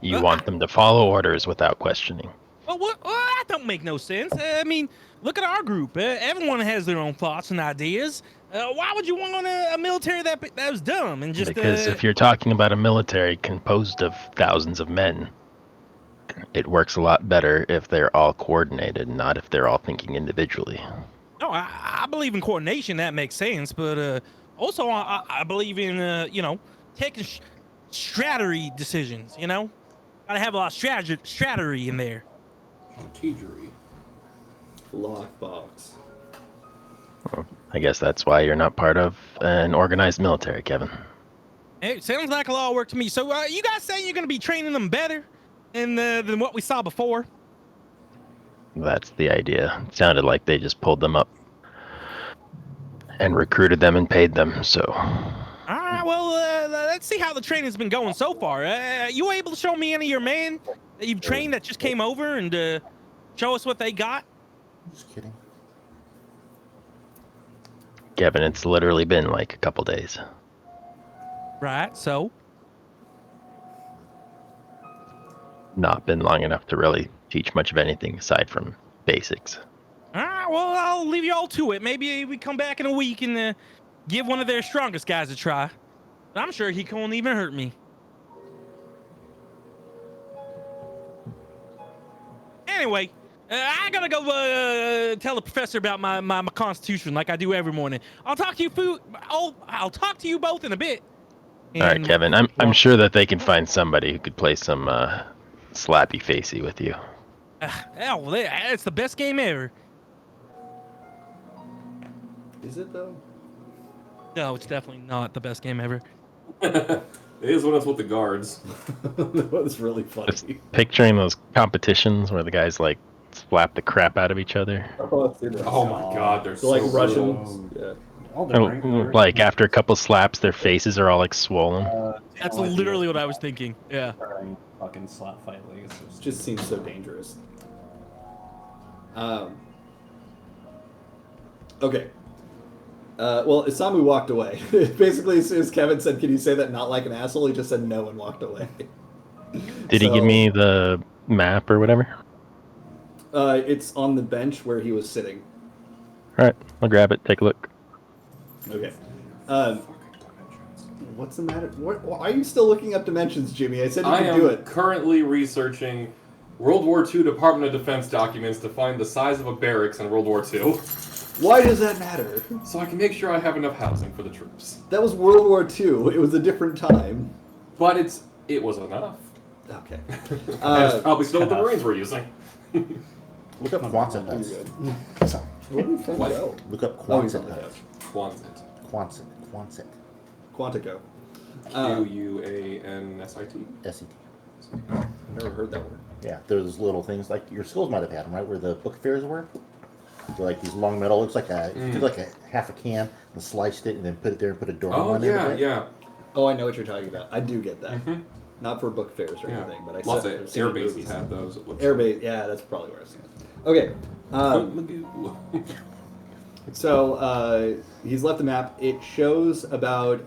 You want them to follow orders without questioning. Well, that don't make no sense. I mean, look at our group. Everyone has their own thoughts and ideas. Why would you want a military that was dumb and just... Because if you're talking about a military composed of thousands of men, it works a lot better if they're all coordinated, not if they're all thinking individually. No, I believe in coordination. That makes sense. But also, I believe in, taking strategy decisions, Gotta have a lot of strategy in there. Strategery. Lockbox. I guess that's why you're not part of an organized military, Kevin. Hey, it sounds like a lot of work to me. So, you guys saying you're gonna be training them better than what we saw before? That's the idea. It sounded like they just pulled them up and recruited them and paid them, so... All right, well, let's see how the training's been going so far. You able to show me any of your men that you've trained that just came over and show us what they got? Just kidding. Kevin, it's literally been like a couple days. Right. So Not been long enough to really teach much of anything aside from basics. well, I'll leave you all to it. Maybe we come back in a week and give one of their strongest guys a try. I'm sure he won't even hurt me. Anyway, I gotta go tell the professor about my constitution like I do every morning. I'll talk to you I'll talk to you both in a bit. All right, And- Kevin. I'm sure that they can find somebody who could play some slappy facey with you. Hell, it's the best game ever. Is it though? No, it's definitely not the best game ever. It is when it's with the guards. That was really funny. Just picturing those competitions where the guys like slap the crap out of each other. Oh my god, they're So like so Russians. Yeah. All the Oh, like after a couple slaps, their faces are all like swollen. That's literally what I was thinking. Yeah. Fucking slap fight leagues. It just seems so dangerous. Okay. Well, Isamu walked away. Basically, as soon as Kevin said, "Can you say that not like an asshole?" he just said no and walked away. Did he give me the map or whatever? It's on the bench where he was sitting. All right, I'll grab it. Take a look. Okay. What's the matter? Why are you still looking up dimensions, Jimmy? I said you could do it. Currently researching World War II Department of Defense documents to find the size of a barracks in World War II, Why does that matter? so I can make sure I have enough housing for the troops. That was World War II. It was a different time. But it was enough. Okay. And it's probably still what the Marines were using. Look up Quonset huts. Where did we find What? out? Look up Oh, he's Quonset on the huts. couch. Quonset. Quonset. Quantico. Quansit. SET. Never heard that word. Yeah, there's little things like your schools might have had them, right? Where the book fairs were. They're like these long metal. Looks like you took like a half a can and sliced it and then put it there and put a door Oh on there. yeah, yeah. Oh, I know what you're talking about. I do get that. Mhm. Not for book fairs or Yeah. anything, but I Lots said of I've seen air it in bases movies. had those. It looks Air like. base, yeah, that's probably where I've seen it. Okay. So he's left the map. It shows about.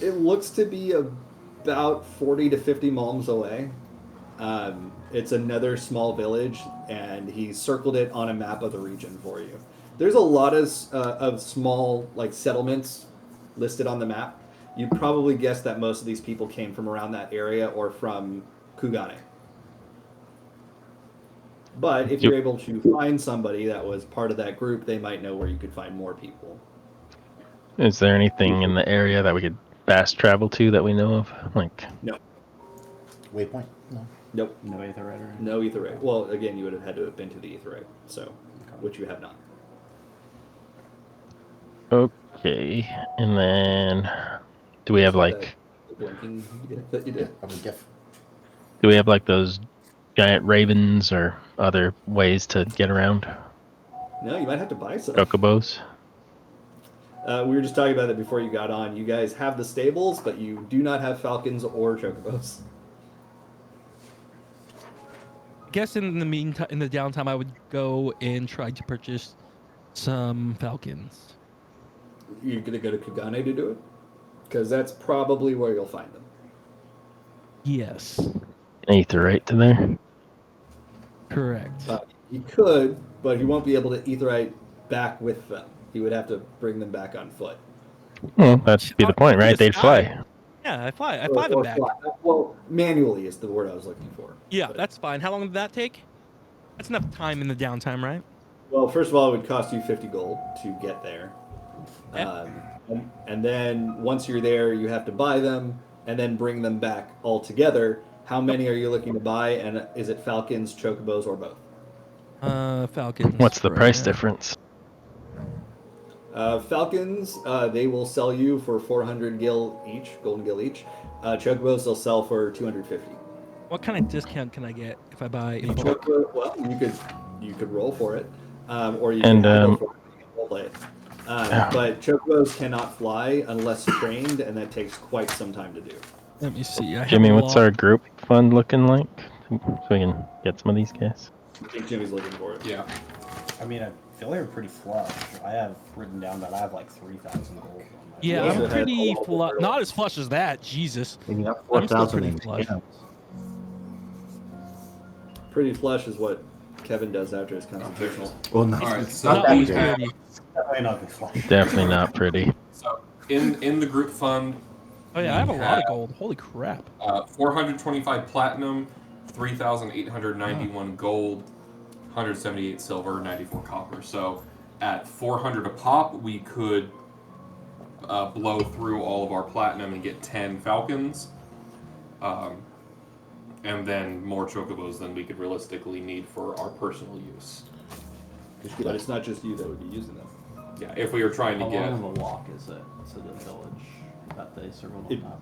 It looks to be about 40 to 50 malms away. It's another small village, and he circled it on a map of the region for you. There's a lot of small like settlements listed on the map. You probably guess that most of these people came from around that area or from Kugane. But if you're able to find somebody that was part of that group, they might know where you could find more people. Is there anything in the area that we could fast travel to that we know of? Like, No. Waypoint. No. Nope. No Aetherite or No Aetherite. Well, again, you would have had to have been to the Aetherite, so which you have not. okay, and then do we have like The blinking that you did. I'm a gift. do we have like those giant ravens or other ways to get around? No, you might have to buy some. Chocobos? We were just talking about it before you got on. You guys have the stables, but you do not have falcons or chocobos. I guess in the meantime, in the downtime, I would go and try to purchase some falcons. You're gonna go to Kugane to do it, because that's probably where you'll find them. Yes, Aetherite to there? correct. He could, but he won't be able to Aetherite back with them. He would have to bring them back on foot. Well, that'd be the point, right? They'd fly. Yeah, I fly them Or back. fly. Well, manually is the word I was looking for. Yeah, that's fine. How long did that take? That's enough time in the downtime, right? Well, first of all, it would cost you 50 gold to get there. Yeah. And then once you're there, you have to buy them and then bring them back all together. How many are you looking to buy? And is it falcons, chocobos, or both? Falcons. What's the right price now. difference? Falcons, they will sell you for 400 gil each, golden gil each. Chocobos, they'll sell for 250. What kind of discount can I get if I buy in bulk? Chocobo, well, you could roll for it, or you And, can go for it. You can role play it. But chocobos cannot fly unless trained, and that takes quite some time to do. Let me see. I have Jimmy, a what's lot. our group fund looking like? So we can get some of these guys. I think Jimmy's looking for it. Yeah. I mean, I feel like we're pretty flush. I have written down that I have like 3,000 gold. On my Yeah, also I'm had pretty all the flush. barrels. Not as flush as that. Jesus. And you got I'm still 4,000 pretty in flush. cans. Pretty flush is what Kevin does after his constitutional. Well, no, All right, it's so not Not that we as good. have pretty. Definitely not good flush. Definitely not pretty. so in the group fund. Oh yeah, I have a lot of gold. Holy crap. 425 platinum, 3,891 gold, 178 silver, 94 copper. So at 400 a pop, we could blow through all of our platinum and get 10 falcons. And then more chocobos than we could realistically need for our personal use. But it's not just you that would be using them. Yeah, if we were trying to How get... long of a walk is it to the village that they circled It- on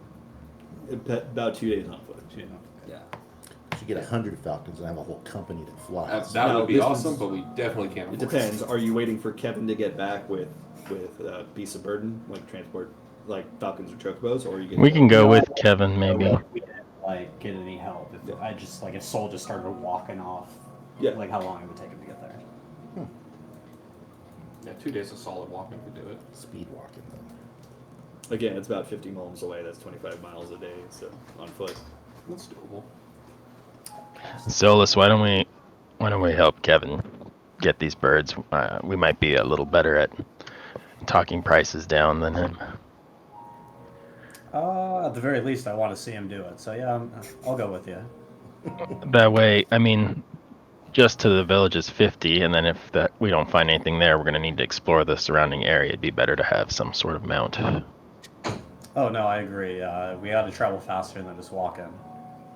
About 2 days on foot. that? Yeah. You should get 100 falcons and have a whole company that flies. that No, would be this awesome, is- but we definitely can't It afford depends. Are you waiting for Kevin to get back with beasts of burden, like transport, like falcons or chocobos, or are you getting? We can go with Kevin, maybe. We didn't like get any help. If I just like if Soul just started walking off, Yeah. like how long it would take him to get there. Yeah, 2 days of solid walking could do it. Speed walking, though. Again, it's about 50 miles away. That's 25 miles a day, so on foot. That's doable. Solus, why don't we help Kevin get these birds? We might be a little better at talking prices down than him. At the very least, I want to see him do it. So yeah, I'll go with you. That way, I mean, just to the village is 50, and then if we don't find anything there, we're going to need to explore the surrounding area. It'd be better to have some sort of mount. Oh no, I agree. We got to travel faster than just walking.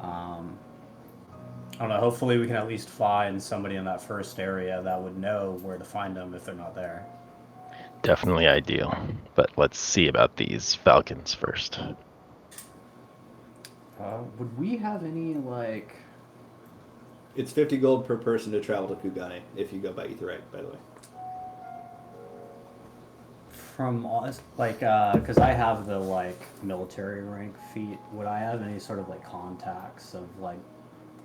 I don't know. Hopefully, we can at least find somebody in that first area that would know where to find them if they're not there. Definitely ideal. But let's see about these falcons first. Would we have any like? It's 50 gold per person to travel to Kugane if you go by Etherite, by the way. From like, because I have the like military rank feat. Would I have any sort of like contacts of like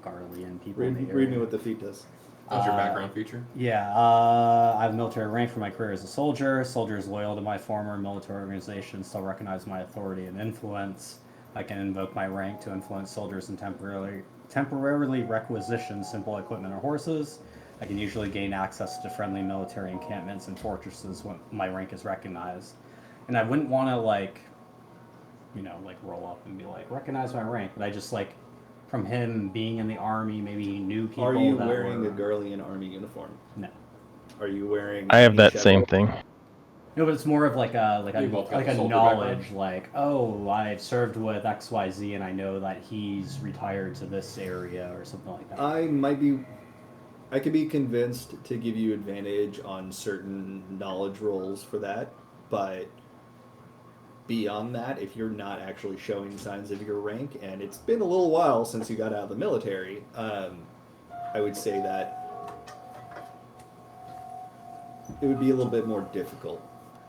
Garlean people in the area? Read me what the feat does. That's your background feature? Yeah, I have military rank for my career as a soldier. Soldiers loyal to my former military organization still recognize my authority and influence. I can invoke my rank to influence soldiers and temporarily requisition simple equipment or horses. I can usually gain access to friendly military encampments and fortresses when my rank is recognized. And I wouldn't want to like roll up and be like, recognize my rank. But I just like, from him being in the army, maybe he knew people. Are you that wearing were... a Garlean army uniform? No. Are you wearing? I have any that shadow? same thing. No, but it's more of like a You both got like the a soldier knowledge, background? like, oh, I've served with XYZ and I know that he's retired to this area or something like that. I could be convinced to give you advantage on certain knowledge rolls for that, but beyond that, if you're not actually showing signs of your rank, and it's been a little while since you got out of the military, I would say that it would be a little bit more difficult.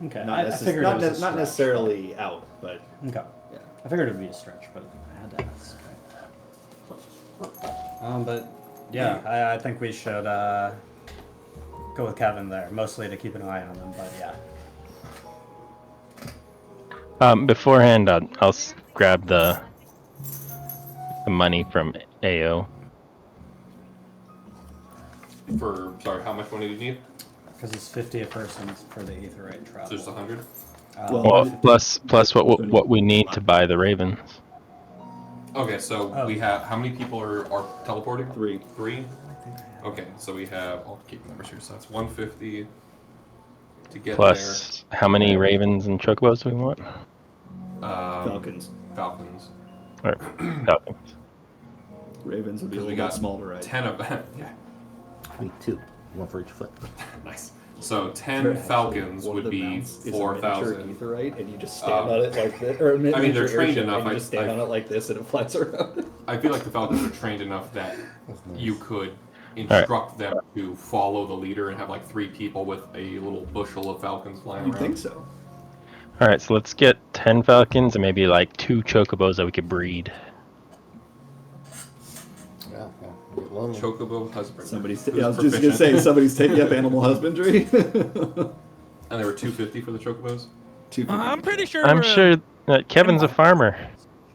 Okay, Not, I figured it was a not stretch, necessarily out, but but... Okay. yeah. I figured it would be a stretch, but I had to ask. But yeah, I think we should go with Kevin there, mostly to keep an eye on him, but yeah. Beforehand, I'll grab the money from AO. Sorry, how much money do you need? Because it's 50 a person for the Aetherite travel. So just 100? Well, plus what we need to buy the ravens. Okay, so we have, how many people are teleporting? Three. Three? Okay, so we have, I'll keep the numbers here, so that's 150 to get Plus, how many ravens and chocobos do we want? there. Falcons. Falcons. Or falcons. Ravens would be a Because we little bit got small to ride. 10 of them. Yeah, I think 2. One for each foot. nice. So 10 Actually, falcons one of would the be mounts is a 4,000. miniature Etherite, and you just stand on it like this. Or I mean, they're miniature trained airship, enough, and you just stand I- on it like this, and it flies around. I feel like the falcons are trained enough that That's nice. you could instruct them to follow the leader and have like 3 people with a little bushel of falcons flying You around. think so? All right, so let's get 10 falcons and maybe like 2 chocobos that we could breed. Yeah, yeah. chocobo husband. Somebody's. who's Yeah, I was just gonna proficient. say somebody's taking up animal husbandry. And they were $250 for the chocobos. I'm pretty sure. I'm sure that Kevin's a farmer.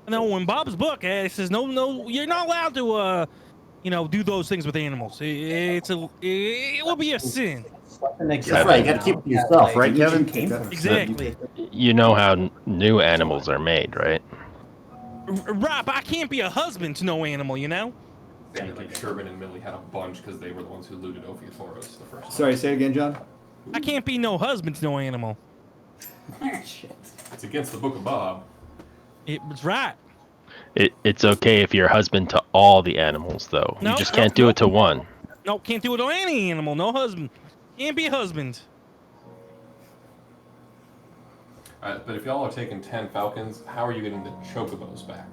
No, in Bob's book, it says no, you're not allowed to, do those things with animals. It will be a sin. That's right. You got to keep it to yourself, right, Kevin? Exactly. You know how new animals are made, right? Rob, I can't be a husband to no animal, you know? And like Sherman and Millie had a bunch because they were the ones who looted Ophiatoros the first time. Sorry, say it again, John. I can't be no husband to no animal. It's against the Book of Bob. It was right. It's okay if you're a husband to all the animals, though. You just can't do it to one. No, can't do it on any animal. No husband. Can't be a husband. Alright, but if y'all are taking 10 falcons, how are you getting the chocobos back?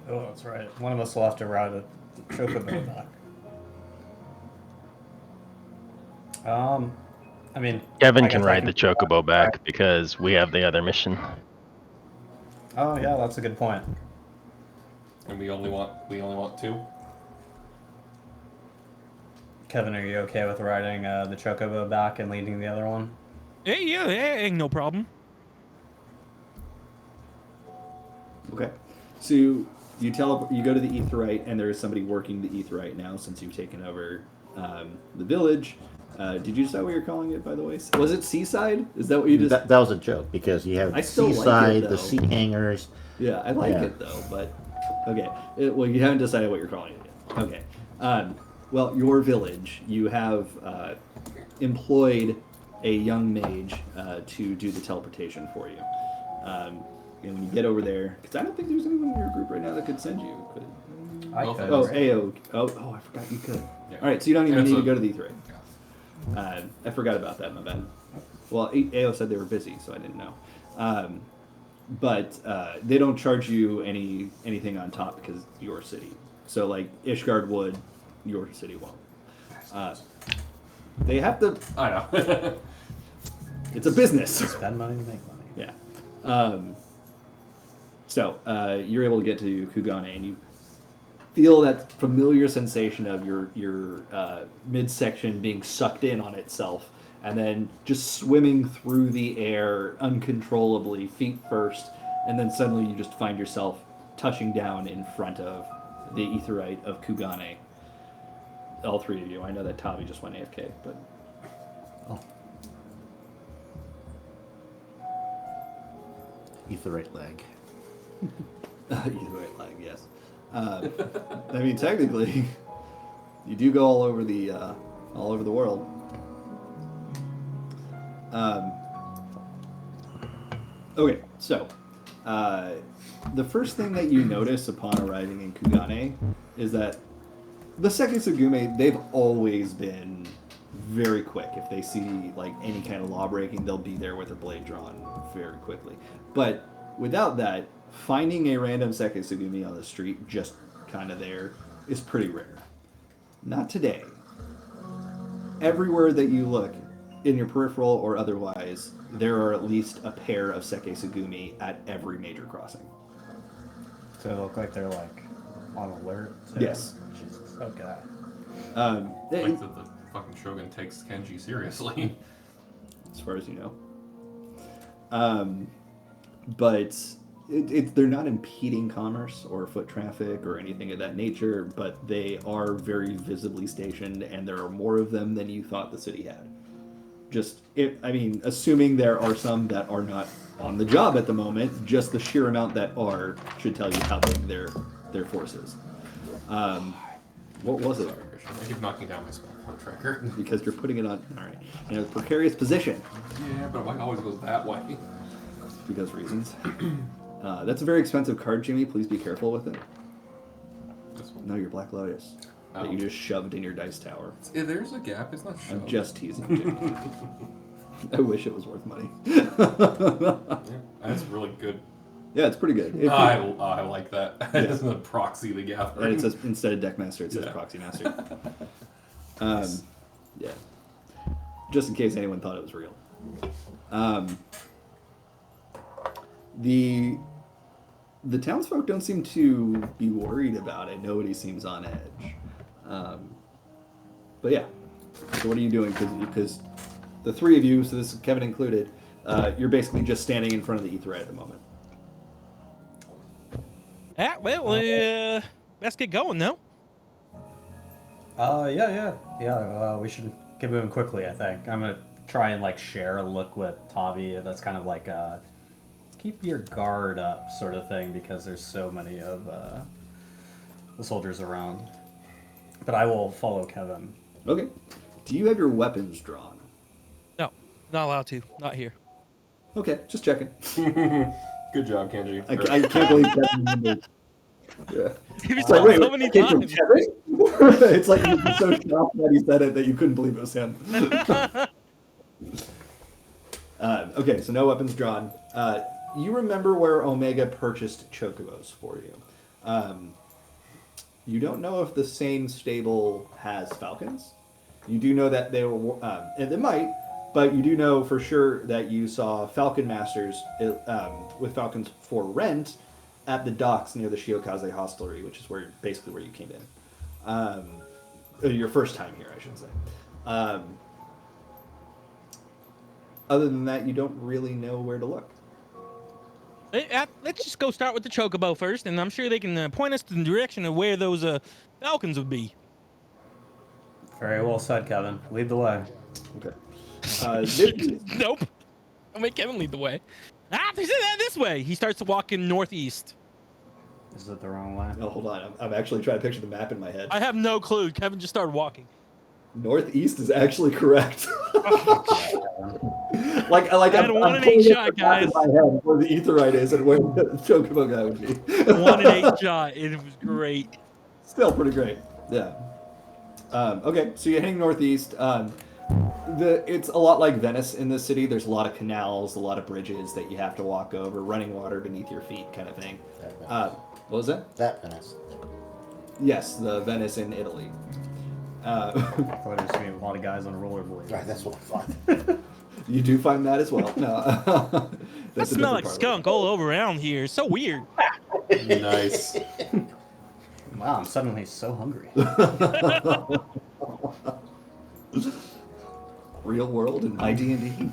Oh, that's right. One of us will have to ride a chocobo back. I mean, Kevin I can guess I ride the chocobo back because we have the other mission. Oh yeah, that's a good point. And we only want 2? Kevin, are you okay with riding the chocobo back and leading the other one? Hey, yeah, ain't no problem. Okay. So you go to the Aetheryte, and there is somebody working the Aetheryte now since you've taken over the village. Did you decide what you're calling it, by the way? Was it Seaside? Is that what you just... That was a joke because you have I still like it, Seaside, though. the sea hangers. Yeah, I like it, though, but... Okay. Well, you haven't decided what you're calling it yet. Okay. Well, your village, you have employed a young mage to do the teleportation for you. And when you get over there... Because I don't think there's anyone in your group right now that could send you. I could. Oh, AO. Oh, I forgot you could. Yeah. All right, so you don't even And it's need to a- go to the Aetheryte. I forgot about that, my bad. Well, AO said they were busy, so I didn't know. But they don't charge you anything on top because it's your city. So, like, Ishgard would, your city won't. They have to... I know. It's a business. Spend money to make money. Yeah. So, you're able to get to Kugane, and you feel that familiar sensation of your midsection being sucked in on itself, and then just swimming through the air uncontrollably, feet first, and then suddenly you just find yourself touching down in front of the Aetheryte of Kugane. All 3 of you. I know that Tavi just went AFK, but... Aetheryte leg. Aetheryte leg, yes. I mean, technically, you do go all over the world. Okay, so the first thing that you notice upon arriving in Kugane is that the Sekisugume, they've always been very quick. If they see like any kind of law breaking, they'll be there with a blade drawn very quickly. But without that, finding a random Sekisugumi on the street just kind of there is pretty rare. Not today. Everywhere that you look, in your peripheral or otherwise, there are at least a pair of Sekisugumi at every major crossing. So they look like they're like on alert. Yes. Jesus. Okay. Like that the fucking Shogun takes Kenji seriously. As far as you know. But they're not impeding commerce or foot traffic or anything of that nature, but they are very visibly stationed, and there are more of them than you thought the city had. Assuming there are some that are not on the job at the moment, just the sheer amount that are should tell you how big their force is. What was it? I keep knocking down my spell tracker. Because you're putting it on, all right, in a precarious position. Yeah, but it always goes that way. Because reasons. That's a very expensive card, Jimmy. Please be careful with it. This one. No, your Black Lotus. That you just shoved in your dice tower. There's a gap. It's not shoved. I'm just teasing, Jimmy. I wish it was worth money. Yeah, that's really good. Yeah, it's pretty good. I like that. It doesn't proxy the gap. And it says, instead of Deck Master, it says Yeah. Proxy Master. Yeah. Just in case anyone thought it was real. The townsfolk don't seem to be worried about it. Nobody seems on edge. But yeah. So what are you doing? Because the three of you, so this is Kevin included, you're basically just standing in front of the Aetheryte at the moment. Let's get going, no? We should get moving quickly, I think. I'm gonna try and like share a look with Tavi. That's kind of like keep your guard up sort of thing because there's so many of the soldiers around. But I will follow Kevin. Okay. Do you have your weapons drawn? No, not allowed to. Not here. Okay, just checking. Good job, Kenji. I can't believe Kevin remembered. Yeah. He was It's like, told wait, so many came from times. Kevin? It's like you were so shocked that he said it that you couldn't believe it was him. Okay, so no weapons drawn. You remember where Omega purchased chocobos for you. You don't know if the same stable has falcons. You do know that they were, and they might, but you do know for sure that you saw Falcon Masters with falcons for rent at the docks near the Shiokaze hostelry, which is basically where you came in. Your first time here, I should say. Other than that, you don't really know where to look. Let's just go start with the chocobo first, and I'm sure they can point us in the direction of where those falcons would be. Very well said, Kevin. Lead the way. Okay. Nope. I'll make Kevin lead the way. This way. He starts walking northeast. Is it the wrong way? Oh, hold on. I'm actually trying to picture the map in my head. I have no clue. Kevin just started walking. Northeast is actually correct. I had a 1 in 8 shot, guys. In my head where the Aetheryte is and where the chocobo guy would be. 1 in 8 shot. It was great. Still pretty great. Yeah. Okay, so you're heading northeast. It's a lot like Venice in this city. There's a lot of canals, a lot of bridges that you have to walk over, running water beneath your feet, kind of thing. What was that? That Venice. Yes, the Venice in Italy. I thought there's gonna be a lot of guys on rollerblades. Right, that's what I thought. You do find that as well. No. I smell like skunk all over around here. It's so weird. Nice. Wow, I'm suddenly so hungry. Real world and high D&D.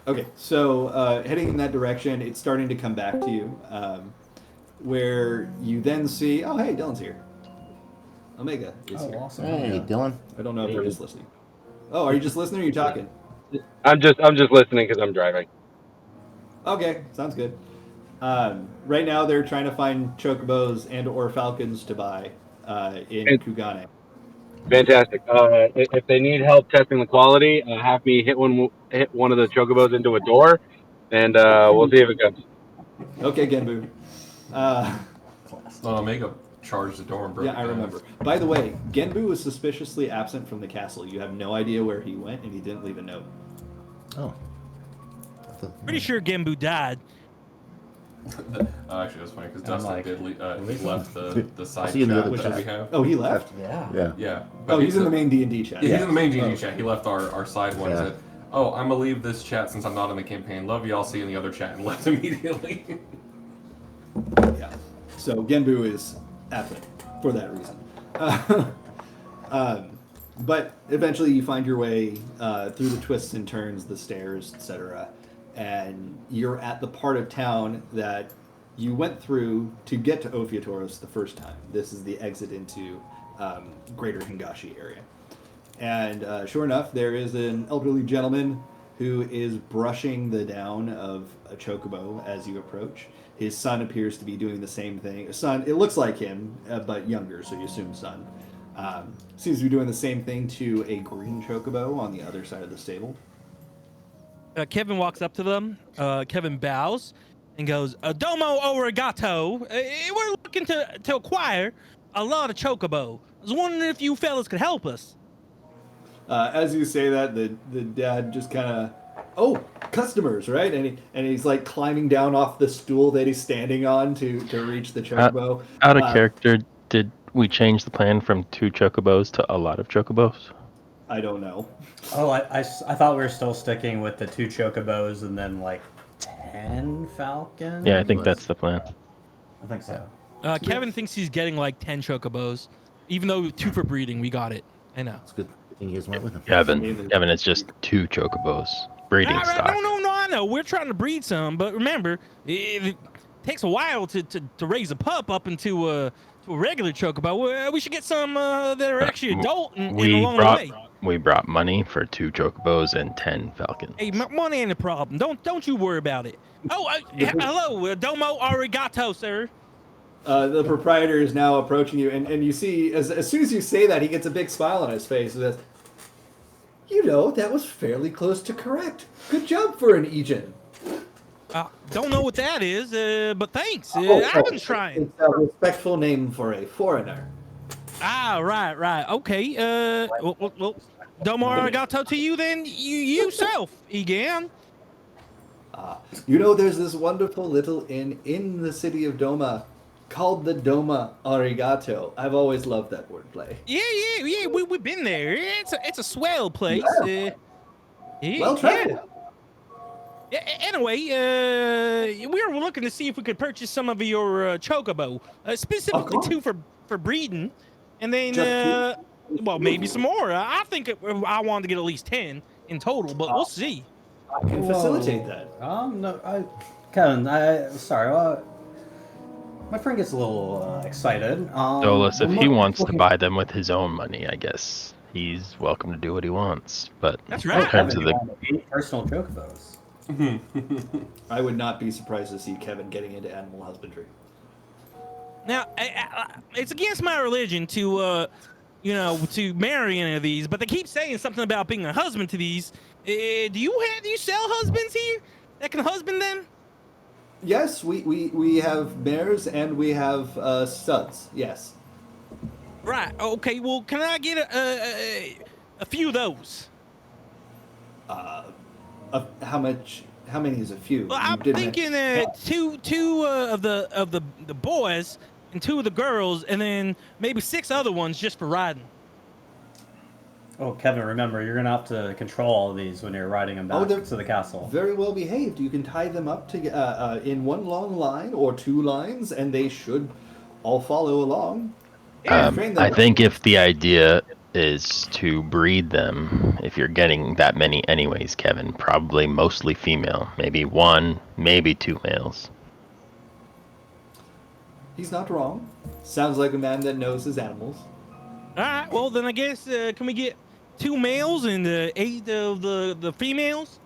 Okay, so heading in that direction, it's starting to come back to you, where you then see, oh hey, Dylan's here. Omega is here. Awesome. Hey, Dylan. I don't know if you're just listening. Oh, are you just listening or are you talking? I'm just listening because I'm driving. Okay, sounds good. Right now they're trying to find chocobos and or falcons to buy in Kugane. Fantastic. If they need help testing the quality, have me hit one of the chocobos into a door, and we'll see if it comes. Okay, Genbu. Omega charged the door and broke Yeah, I remember. By the way, Genbu was suspiciously absent from the castle. You have no idea where he went, and he didn't leave a note. Oh. Pretty sure Gembu died. Actually, that's funny because I'm Dustin like, he left the side see in the chat other that chat. we have. Oh, he left? Yeah. Yeah. Yeah. Oh, he's in the main D&D chat. Yeah, he's in the main GG chat. He left our side one. Yeah. And said, "Oh, I'm gonna leave this chat since I'm not in the campaign. Love you. I'll see you in the other chat," and left immediately. Yeah. So Genbu is absent for that reason. But eventually you find your way through the twists and turns, the stairs, etc. And you're at the part of town that you went through to get to Ophiatoros the first time. This is the exit into Greater Hingashi area. And sure enough, there is an elderly gentleman who is brushing the down of a chocobo as you approach. His son appears to be doing the same thing. Son, it looks like him, but younger, so you assume son. Seems to be doing the same thing to a green chocobo on the other side of the stable. Kevin walks up to them. Kevin bows and goes, "Domo origato. We're looking to acquire a lot of chocobo. I was wondering if you fellas could help us." As you say that, the dad just kind of, oh, customers, right? And he's like climbing down off the stool that he's standing on to reach the chocobo. Out of character, did we change the plan from 2 chocobos to a lot of chocobos? I don't know. Oh, I thought we were still sticking with the 2 chocobos and then like 10 falcons. Yeah, I think that's the plan. I think so. Kevin thinks he's getting like 10 chocobos, even though 2 for breeding. We got it. I know. It's good thing you guys went with him. Kevin, it's just 2 chocobos. Breeding stock. No, I know. We're trying to breed some, but remember, it takes a while to raise a pup up into a regular chocobo. We should get some that are actually adult and along the way. We brought money for 2 chocobos and 10 falcons. Hey, money ain't a problem. Don't you worry about it. Oh, hello, Domo Arigato, sir. The proprietor is now approaching you, and you see, as soon as you say that, he gets a big smile on his face. And says, "You know, that was fairly close to correct. Good job for an Egen." Don't know what that is, but thanks. I've been trying. It's a respectful name for a foreigner. Right. Okay. Well, Domo Arigato to you then. You yourself, Egan. You know, there's this wonderful little inn in the city of Doma called the Doma Arigato. I've always loved that wordplay. Yeah. We've been there. It's a swell place. Well traveled. Yeah, anyway, we were looking to see if we could purchase some of your chocobo, specifically 2 for breeding, and then well, maybe some more. I think I wanted to get at least 10 in total, but we'll see. I can facilitate that. No, Kevin, sorry. My friend gets a little excited. Dolus, if he wants to buy them with his own money, I guess he's welcome to do what he wants. But that's right. In terms of the personal chocobos. I would not be surprised to see Kevin getting into animal husbandry. Now, it's against my religion to, to marry any of these, but they keep saying something about being a husband to these. Do you sell husbands here that can husband them? Yes, we have mares and we have studs. Yes. Right. Okay. Well, can I get a few of those? How much? How many is a few? Well, I'm thinking two of the boys and 2 of the girls, and then maybe 6 other ones just for riding. Oh, Kevin, remember, you're gonna have to control all of these when you're riding them back to the castle. Very well behaved. You can tie them up to in one long line or 2 lines, and they should all follow along. I think if the idea is to breed them, if you're getting that many anyways, Kevin, probably mostly female. Maybe 1, maybe 2 males. He's not wrong. Sounds like a man that knows his animals. All right. Well, then I guess can we get 2 males and 8 of the females?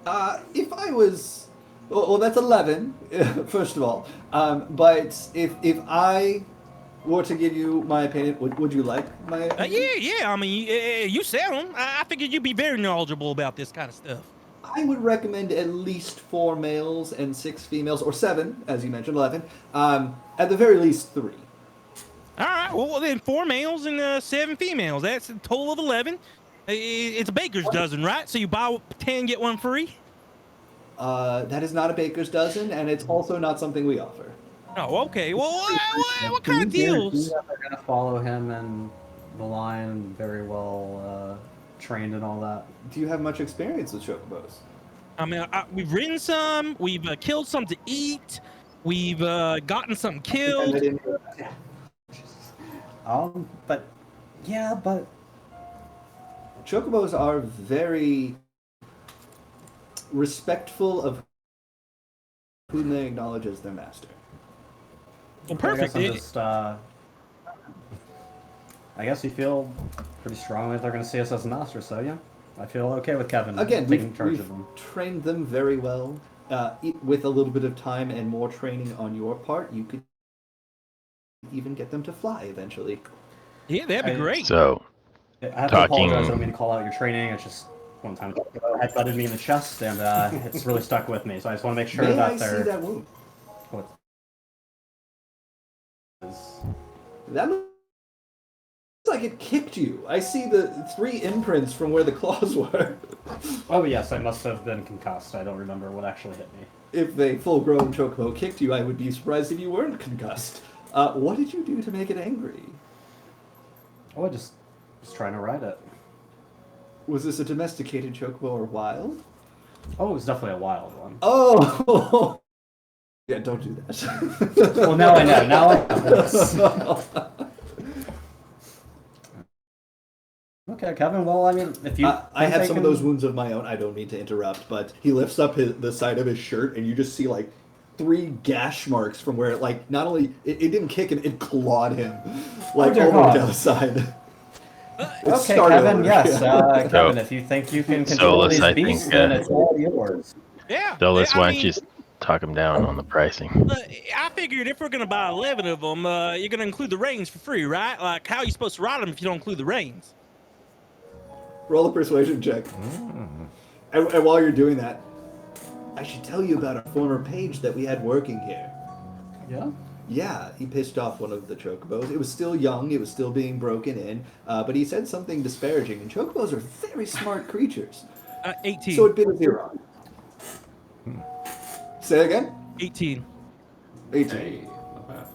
If I was, well, that's 11. First of all, but if I were to give you my opinion, would you like my opinion? Yeah. I mean, you sell them. I figured you'd be very knowledgeable about this kind of stuff. I would recommend at least 4 males and 6 females, or 7, as you mentioned, 11. At the very least 3. All right. Well, then 4 males and 7 females. That's a total of 11. It's a baker's dozen, right? So you buy 10, get 1 free? That is not a baker's dozen, and it's also not something we offer. Oh, okay. Well, what kind of deals? They're going to follow him and the line, very well trained and all that. Do you have much experience with chocobos? I mean, we've ridden some. We've killed some to eat. We've gotten some killed. But chocobos are very respectful of whom they acknowledge as their master. Well, perfect. I guess you feel pretty strongly that they're going to see us as a master, so yeah. I feel okay with Kevin Again, taking charge we've of them. trained them very well. With a little bit of time and more training on your part, you could even get them to fly eventually. Yeah, that'd be great. So, I have to apologize. I don't mean to call out your training. It's just one time I headbutted me in the chest, and it's really stuck with me. So I just want to make sure May that I they're. see that wound? That looks like it kicked you. I see the 3 imprints from where the claws were. Oh yes, I must have been concussed. I don't remember what actually hit me. If a full-grown chocobo kicked you, I would be surprised if you weren't concussed. What did you do to make it angry? Oh, I just trying to ride it. Was this a domesticated chocobo or wild? Oh, it was definitely a wild one. Oh! Yeah, don't do that. Well, now I know. Now I know. Okay, Kevin. Well, I mean, if you... I have some of those wounds of my own. I don't mean to interrupt, but he lifts up the side of his shirt, and you just see, like, 3 gash marks from where it, like, not only... It didn't kick him, it clawed him. Like, all the way down the side. Okay, Kevin, yes. Kevin, if you think you can control Solus, these beasts, then it's all yours. Yeah. Dulles, I why don't mean, you talk him down on the pricing? I figured if we're gonna buy 11 of them, you're gonna include the reins for free, right? Like, how are you supposed to ride them if you don't include the reins? Roll a persuasion check. And while you're doing that, I should tell you about a former page that we had working here. Yeah? Yeah, he pissed off one of the chocobos. It was still young, it was still being broken in, but he said something disparaging, and chocobos are very smart creatures. 18. So it bit a 0. Say again? 18. 18. Hey, not bad.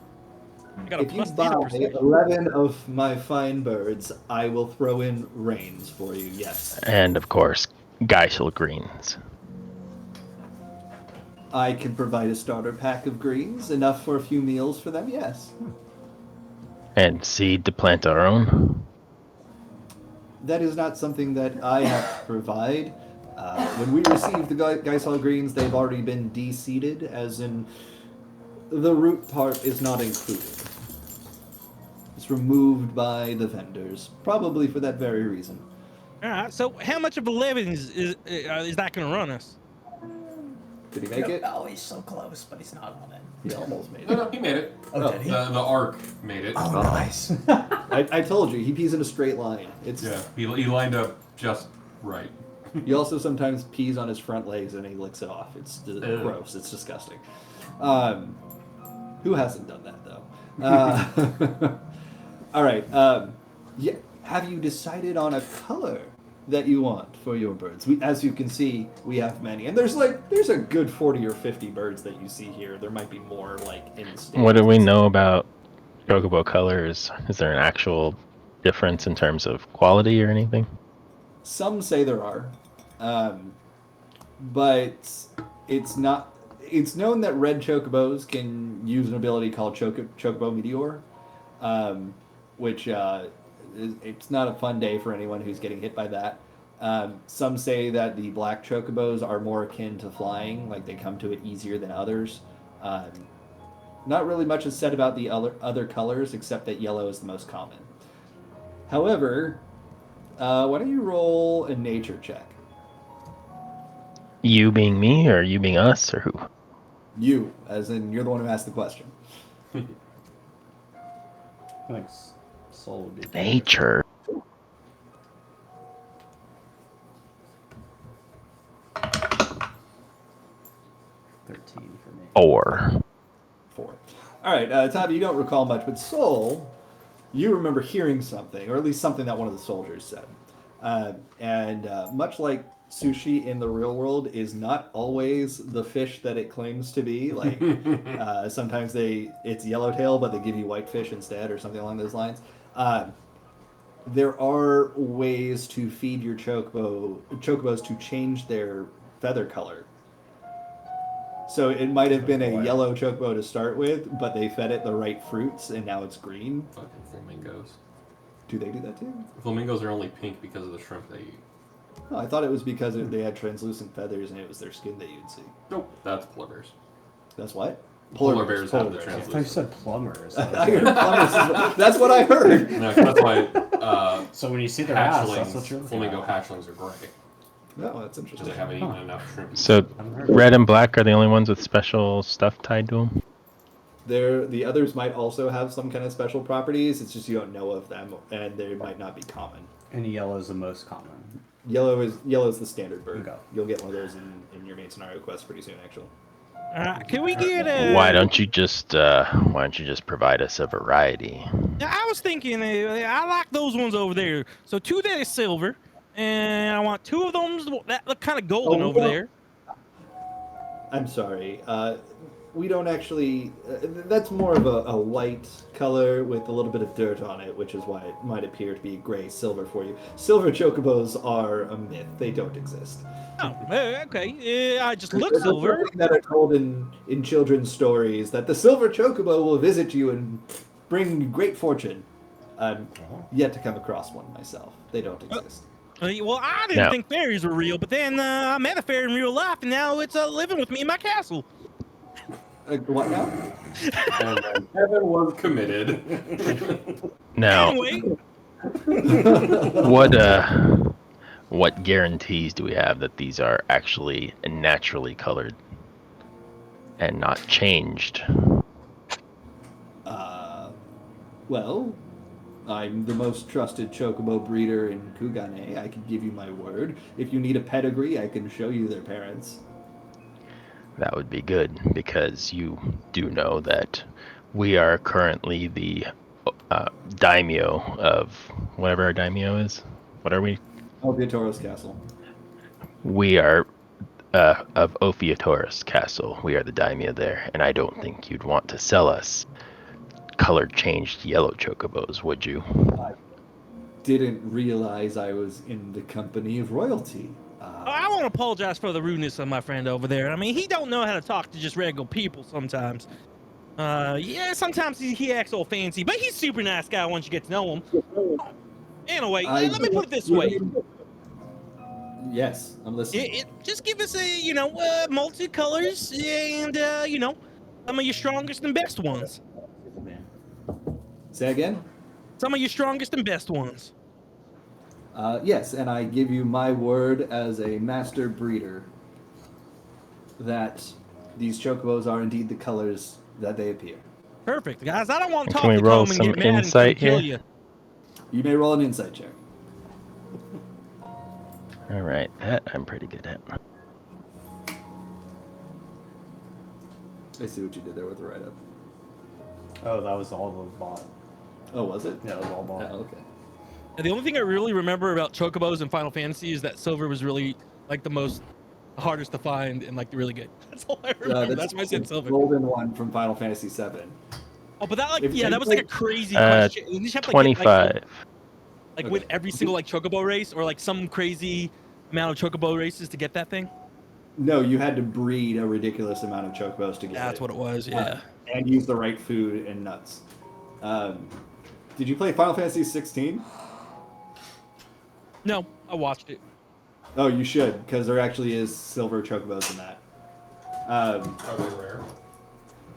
I got a If you plus buy 8%. 11 of my fine birds, I will throw in reins for you, yes. And of course, Geisel greens. I can provide a starter pack of greens, enough for a few meals for them, yes. And seed to plant our own. That is not something that I have to provide. When we receive the Geisel greens, they've already been de-seeded, as in the root part is not included. It's removed by the vendors, probably for that very reason. All right. So how much of 11 is that gonna run us? Did he make it? Oh, he's so close, but he's not on it. He almost made No, it. no, he made it. Oh, did he? The arc made it. Oh, nice. I told you, he pees in a straight line. It's Yeah, he lined up just right. He also sometimes pees on his front legs and he licks it off. It's gross. It's disgusting. Who hasn't done that though? All right. Yeah. Have you decided on a color that you want for your birds? As you can see, we have many, and there's a good 40 or 50 birds that you see here. There might be more in the What do we know about chocobo colors? Is there an actual difference in terms of quality or anything? Some say there are, but it's not. It's known that red chocobos can use an ability called Chocobo Meteor, which it's not a fun day for anyone who's getting hit by that. Some say that the black chocobos are more akin to flying, like they come to it easier than others. Not really much is said about the other colors, except that yellow is the most common. However, why don't you roll a nature check? You being me, or you being us, or who? You, as in you're the one who asked the question. Thanks. Soul would be Nature. for me. 4. 4. All right, Tavi, you don't recall much, but Soul, you remember hearing something, or at least something that one of the soldiers said. And much like sushi in the real world is not always the fish that it claims to be. Like sometimes it's yellowtail, but they give you whitefish instead, or something along those lines. There are ways to feed your chocobos to change their feather color. So it might have been a yellow chocobo to start with, but they fed it the right fruits, and now it's green. Fucking flamingos. Do they do that too? Flamingos are only pink because of the shrimp they eat. Oh, I thought it was because they had translucent feathers and it was their skin that you'd see. Nope, that's polar bears. That's what? Polar bears have the I thought you translucent. said plumbers. I heard plumbers. That's what I heard. No, that's why So when you see their ass, hatchlings, that's what you're looking flamingo at. hatchlings are gray. No, that's Because interesting. they haven't eaten enough shrimp. So, red and black are the only ones with special stuff tied to them? The others might also have some kind of special properties. It's just you don't know of them, and they might not be common. And yellow is the most common. Yellow is the standard bird. Okay. You'll get one of those in your main scenario quest pretty soon, actually. Can we get a? Why don't you just provide us a variety? I was thinking, I like those ones over there. So 2 that is silver, and I want 2 of them that look kind of golden over there. I'm sorry. we don't actually. That's more of a white color with a little bit of dirt on it, which is why it might appear to be gray silver for you. Silver chocobos are a myth; they don't exist. Oh, okay. Yeah, I just look There's silver. something that are told in children's stories that the silver chocobo will visit you and bring great fortune. I'm yet to come across one myself. They don't exist. Well, I didn't No. think fairies were real, but then I met a fairy in real life, and now it's living with me in my castle. What now? And then Kevin was committed. Now, Anyway, what guarantees do we have that these are actually naturally colored and not changed? Well, I'm the most trusted chocobo breeder in Kugane. I can give you my word. If you need a pedigree, I can show you their parents. That would be good, because you do know that we are currently the daimyo of whatever our daimyo is. What are we? Opiatoro's castle. We are of Ophiatoris Castle. We are the daimyo there, and I don't think you'd want to sell us color changed yellow chocobos, would you? I didn't realize I was in the company of royalty. I want to apologize for the rudeness of my friend over there. I mean, he don't know how to talk to just regular people sometimes. Yeah, sometimes he acts all fancy, but he's a super nice guy once you get to know him. Anyway, let me put it this way. Yes, I'm listening. Just give us multicolors and, some of your strongest and best ones. Say again? Some of your strongest and best ones. Yes, and I give you my word as a master breeder that these chocobos are indeed the colors that they appear. Perfect, guys. I don't want to Can talk we to roll Tom and some get mad insight and kill here? you. You may roll an insight check. All right, that I'm pretty good at. I see what you did there with the write-up. Oh, that was all the bot. Oh, was it? Yeah, it was all bot. Oh, okay. And the only thing I really remember about chocobos in Final Fantasy is that silver was really like the hardest to find and like really good. That's all I remember. That's why I said the silver. golden one from Final Fantasy VII. Oh, but that If that was like a crazy Uh, question. You just have to, 25. Like with every single like chocobo race or like some crazy amount of chocobo races to get that thing. No, you had to breed a ridiculous amount of chocobos to get That's it. what it was. Yeah. And use the right food and nuts. Did you play Final Fantasy 16? No, I watched it. Oh, you should, because there actually is silver chocobos in that. Are they rare?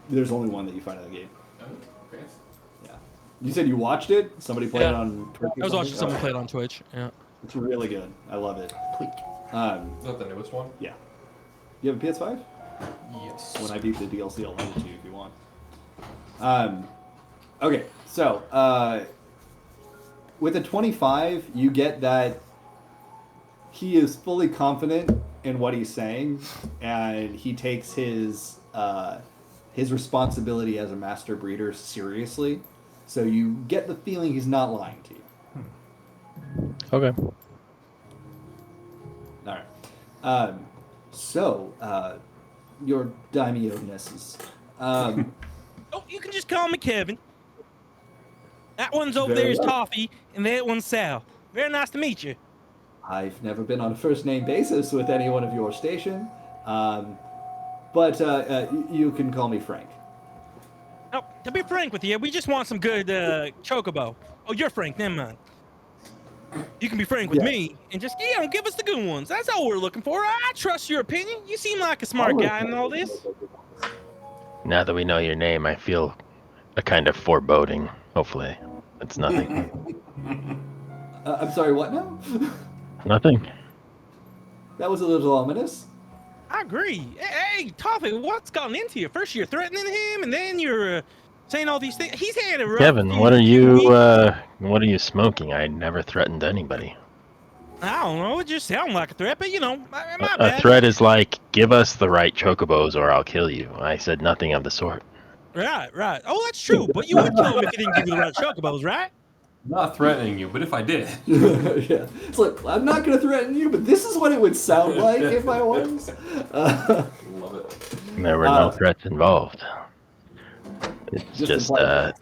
There's only one that you find in the game. Oh, okay. Yeah. You said you watched it? Somebody played it Yeah. on Twitch? I was watching someone play it on Twitch. Yeah. It's really good. I love it. Is that the newest one? Yeah. You have a PS5? Yes. When I beat the DLC, I'll lend it to you if you want. Okay, so with a 25, you get that he is fully confident in what he's saying, and he takes his responsibility as a master breeder seriously. So you get the feeling he's not lying to you. Okay. All right. Your daimyo-nesses. Oh, you can just call me Kevin. That one's over Very there is well. Toffee, and that one's Sal. Very nice to meet you. I've never been on a first-name basis with anyone of your station, but you can call me Frank. Oh, to be frank with you, we just want some good chocobo. Oh, you're Frank, never mind. You can be frank with Yeah. me and just, give us the good ones. That's all we're looking for. I trust your opinion. You seem like a smart guy in all this. Now that we know your name, I feel a kind of foreboding. Hopefully, it's nothing. I'm sorry, what now? Nothing. That was a little ominous. I agree. Hey, Toffee, what's gotten into you? First you're threatening him, and then you're saying all these things. He's had a rough Kevin, few what are weeks. you smoking? I never threatened anybody. I don't know. It just sounded like a threat, but my A bad. threat is like, give us the right chocobos or I'll kill you. I said nothing of the sort. Right. Oh, that's true. But you would kill him if he didn't give you the right chocobos, right? I'm not threatening you, but if I did. Yeah. It's like, I'm not going to threaten you, but this is what it would sound like if I was. Love it. There were no threats involved. It's just implied.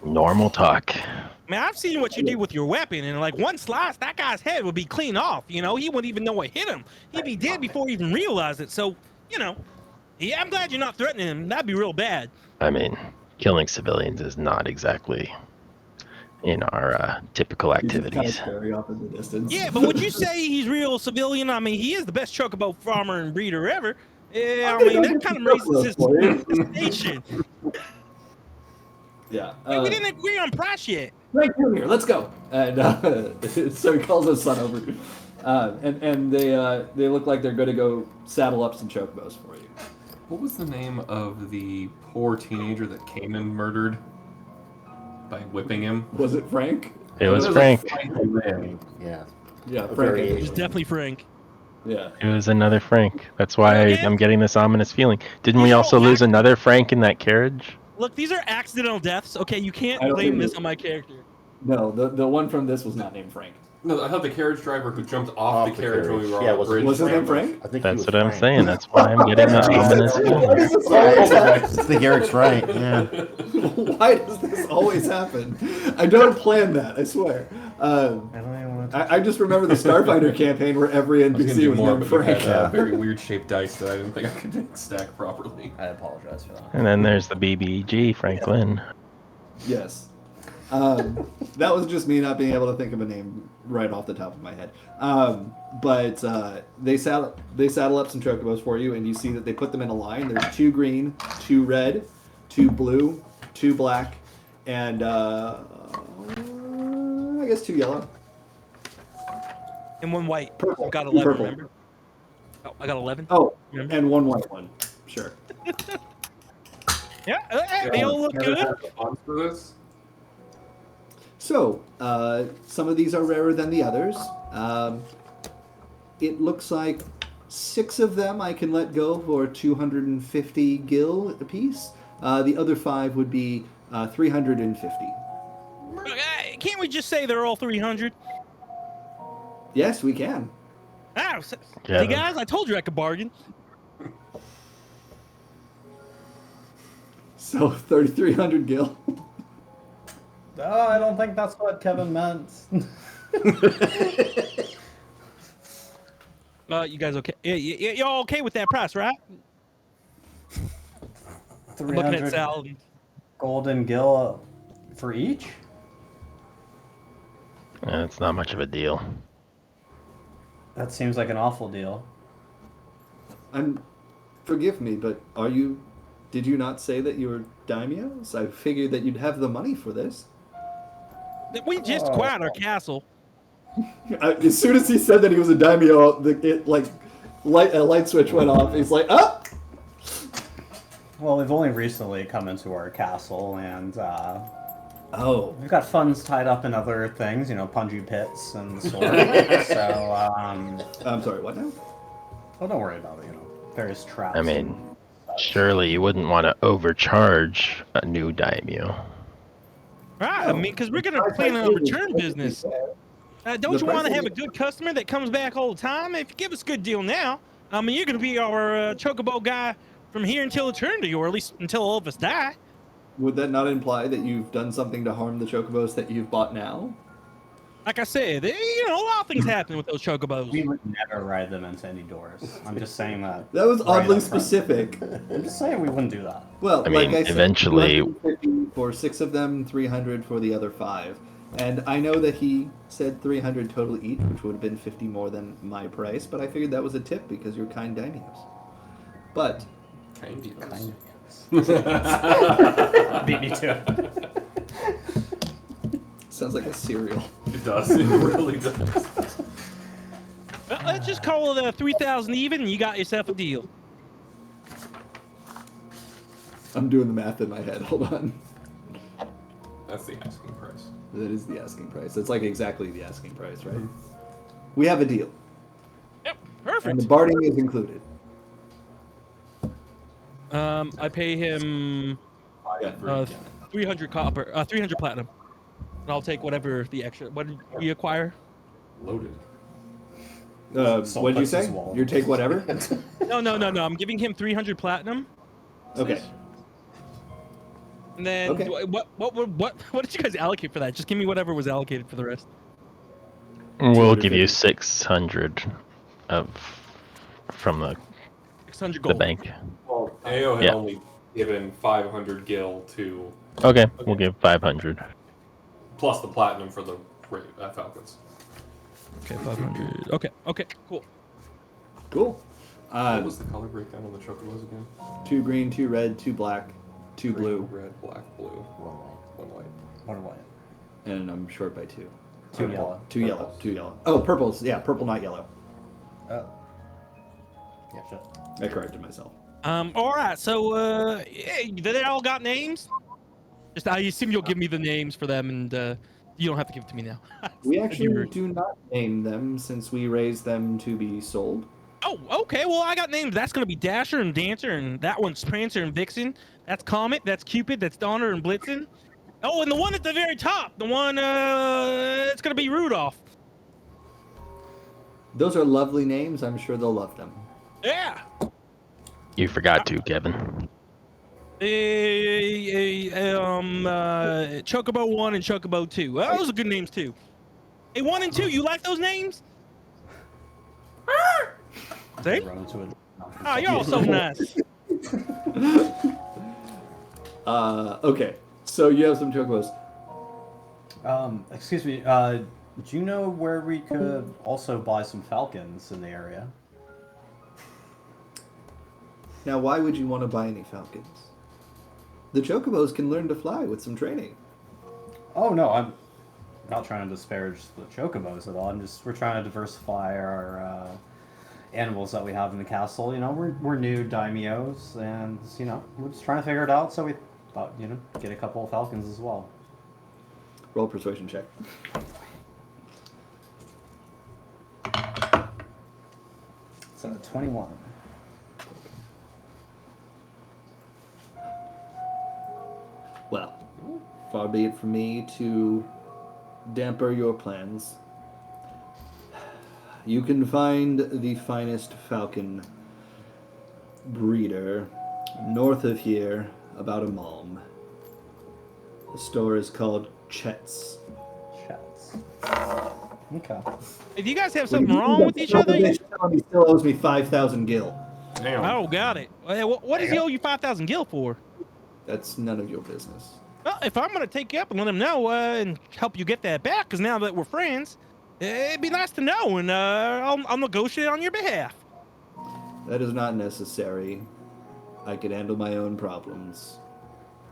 normal talk. Man, I've seen what you did with your weapon, and like one slice, that guy's head would be clean off. You know, he wouldn't even know what hit him. He'd be dead before he even realized it. So, you know, yeah, I'm glad you're not threatening him. That'd be real bad. I mean, killing civilians is not exactly in our typical activities. Carry off in the distance. Yeah, but would you say he's real civilian? I mean, he is the best chocobo farmer and breeder ever. Yeah, I mean, that kind of raises his station. Yeah. We didn't agree on price yet. Frank Jr., let's go. And so he calls his son over. And they look like they're going to go saddle up some chocobos for you. What was the name of the poor teenager that came and murdered by whipping him? Was it Frank? It was Frank. Yeah. Yeah, It Frank. was definitely Frank. Yeah. It was another Frank. That's why Yeah. I'm getting this ominous feeling. Didn't we also lose another Frank in that carriage? Look, these are accidental deaths. Okay, you can't I don't blame think this it- on my character. No, the one from this was not named Frank. No, I thought the carriage driver who jumped off the carriage when we were Yeah, on the bridge. Was his name Frank? I think That's what I'm saying. That's why I'm getting the ominous feeling. I think Eric's right. Yeah. Why does this always happen? I don't plan that, I swear. I just remember the Starfighter campaign where every I was gonna NPC do was more, named but you Frank. had very weird shaped dice that I didn't think I could stack properly. I apologize for that. And then there's the BBG Franklin. Yes. That was just me not being able to think of a name right off the top of my head. But they saddle up some chocobos for you, and you see that they put them in a line. There's 2 green, 2 red, 2 blue, 2 black, and I guess 2 yellow. And one white. Purple. I got Two 11, purple. remember? Oh, I got 11. Oh, Remember? and 1 white one. Sure. Yeah, they all look good. For this? So, some of these are rarer than the others. It looks like 6 of them I can let go for 250 gil apiece. The other 5 would be 350. Can't we just say they're all 300? Yes, we can. Ah, Yeah. hey guys, I told you I could bargain. So 3,300 gil. Oh, I don't think that's what Kevin meant. You guys okay? Yeah, y'all okay with that price, right? I'm looking at 300 Sal. golden gil for each? It's not much of a deal. That seems like an awful deal. Forgive me, but did you not say that you were daimyos? I figured that you'd have the money for this. We just acquired our castle. As soon as he said that he was a daimyo, a light switch went off. He's like, ah! Well, we've only recently come into our castle, and Oh. we've got funds tied up in other things, you know, punji pits and sort of. So, I'm sorry, what now? well, don't worry about it, you know, various traps. I mean, surely you wouldn't want to overcharge a new daimyo. Right, I mean, because we're going to plan on a return business. Don't you want to have a good customer that comes back all the time? If you give us a good deal now, I mean, you're going to be our chocobo guy from here until eternity, or at least until all of us die. Would that not imply that you've done something to harm the chocobos that you've bought now? Like I said, you know, a lot of things happen with those chocobos. we would never ride them into any doors. I'm just saying that. That was right oddly up front. specific. I'm just saying we wouldn't do that. Well, I like mean, I said, eventually- 250 for 6 of them, 300 for the other 5. And I know that he said 300 total each, which would have been 50 more than my price, but I figured that was a tip because you're kind daimyos. But Kind Beat me to it. sounds like a cereal. It does. It really does. Well, let's just call it 3,000 even, and you got yourself a deal. I'm doing the math in my head. Hold on. That's the asking price. That is the asking price. That's like exactly the asking price, right? We have a deal. Yep, And perfect. the barding is included. I pay him 300 copper, 300 platinum, and I'll take whatever the extra. What did we acquire? Loaded. Soul what did you puts his say? wallet. You take whatever? No. I'm giving him 300 platinum. Okay. And then Okay. what did you guys allocate for that? Just give me whatever was allocated for the rest. We'll give 250. you 600 from 600 the gold. bank. Well, AO had Yeah. only given 500 gil to Okay, we'll give 500. plus the platinum for the Falcons. Okay, 500. Okay, cool. Cool. What was the color breakdown on the chocobos again? 2 green, 2 red, 2 black, 2 blue, Green, red, black, blue, One white. one white. One white. and I'm short by 2. 2 yellow. 2 yellow. 2 yellow. Oh, purples. Yeah, purple, not yellow. Oh. Yeah, shit. I corrected myself. All right. So, they all got names. Just I assume you'll give me the names for them, and you don't have to give it to me now. We That'd be actually rude. do not name them since we raised them to be sold. Oh, okay. Well, I got names. That's gonna be Dasher and Dancer, and that one's Prancer and Vixen. That's Comet. That's Cupid. That's Donner and Blitzen. Oh, and the one at the very top, the one it's gonna be Rudolph. Those are lovely names. I'm sure they'll love them. Yeah. You forgot to, Kevin. Chocobo 1 and Chocobo 2. Well, those are good names too. Hey, 1 and 2, you like those names? See? Run into it. Oh, you're all so nice. Okay. So you have some chocobos. Excuse me, do you know where we could also buy some falcons in the area? Now, why would you want to buy any falcons? The chocobos can learn to fly with some training. Oh no, I'm not trying to disparage the chocobos at all. We're trying to diversify our animals that we have in the castle. You know, we're new daimyos, and you know, we're just trying to figure it out. So we thought, you know, get a couple of falcons as well. Roll a persuasion check. So 21. Well, far be it from me to damper your plans. You can find the finest falcon breeder north of here, about a malm. The store is called Chet's. Chats. Okay. If you guys have something wrong with each other, He still owes me 5,000 gil. Damn. oh, got it. What does he owe you 5,000 gil for? That's none of your business. Well, if I'm gonna take you up and let him know and help you get that back, because now that we're friends, it'd be nice to know, and I'll negotiate on your behalf. That is not necessary. I can handle my own problems.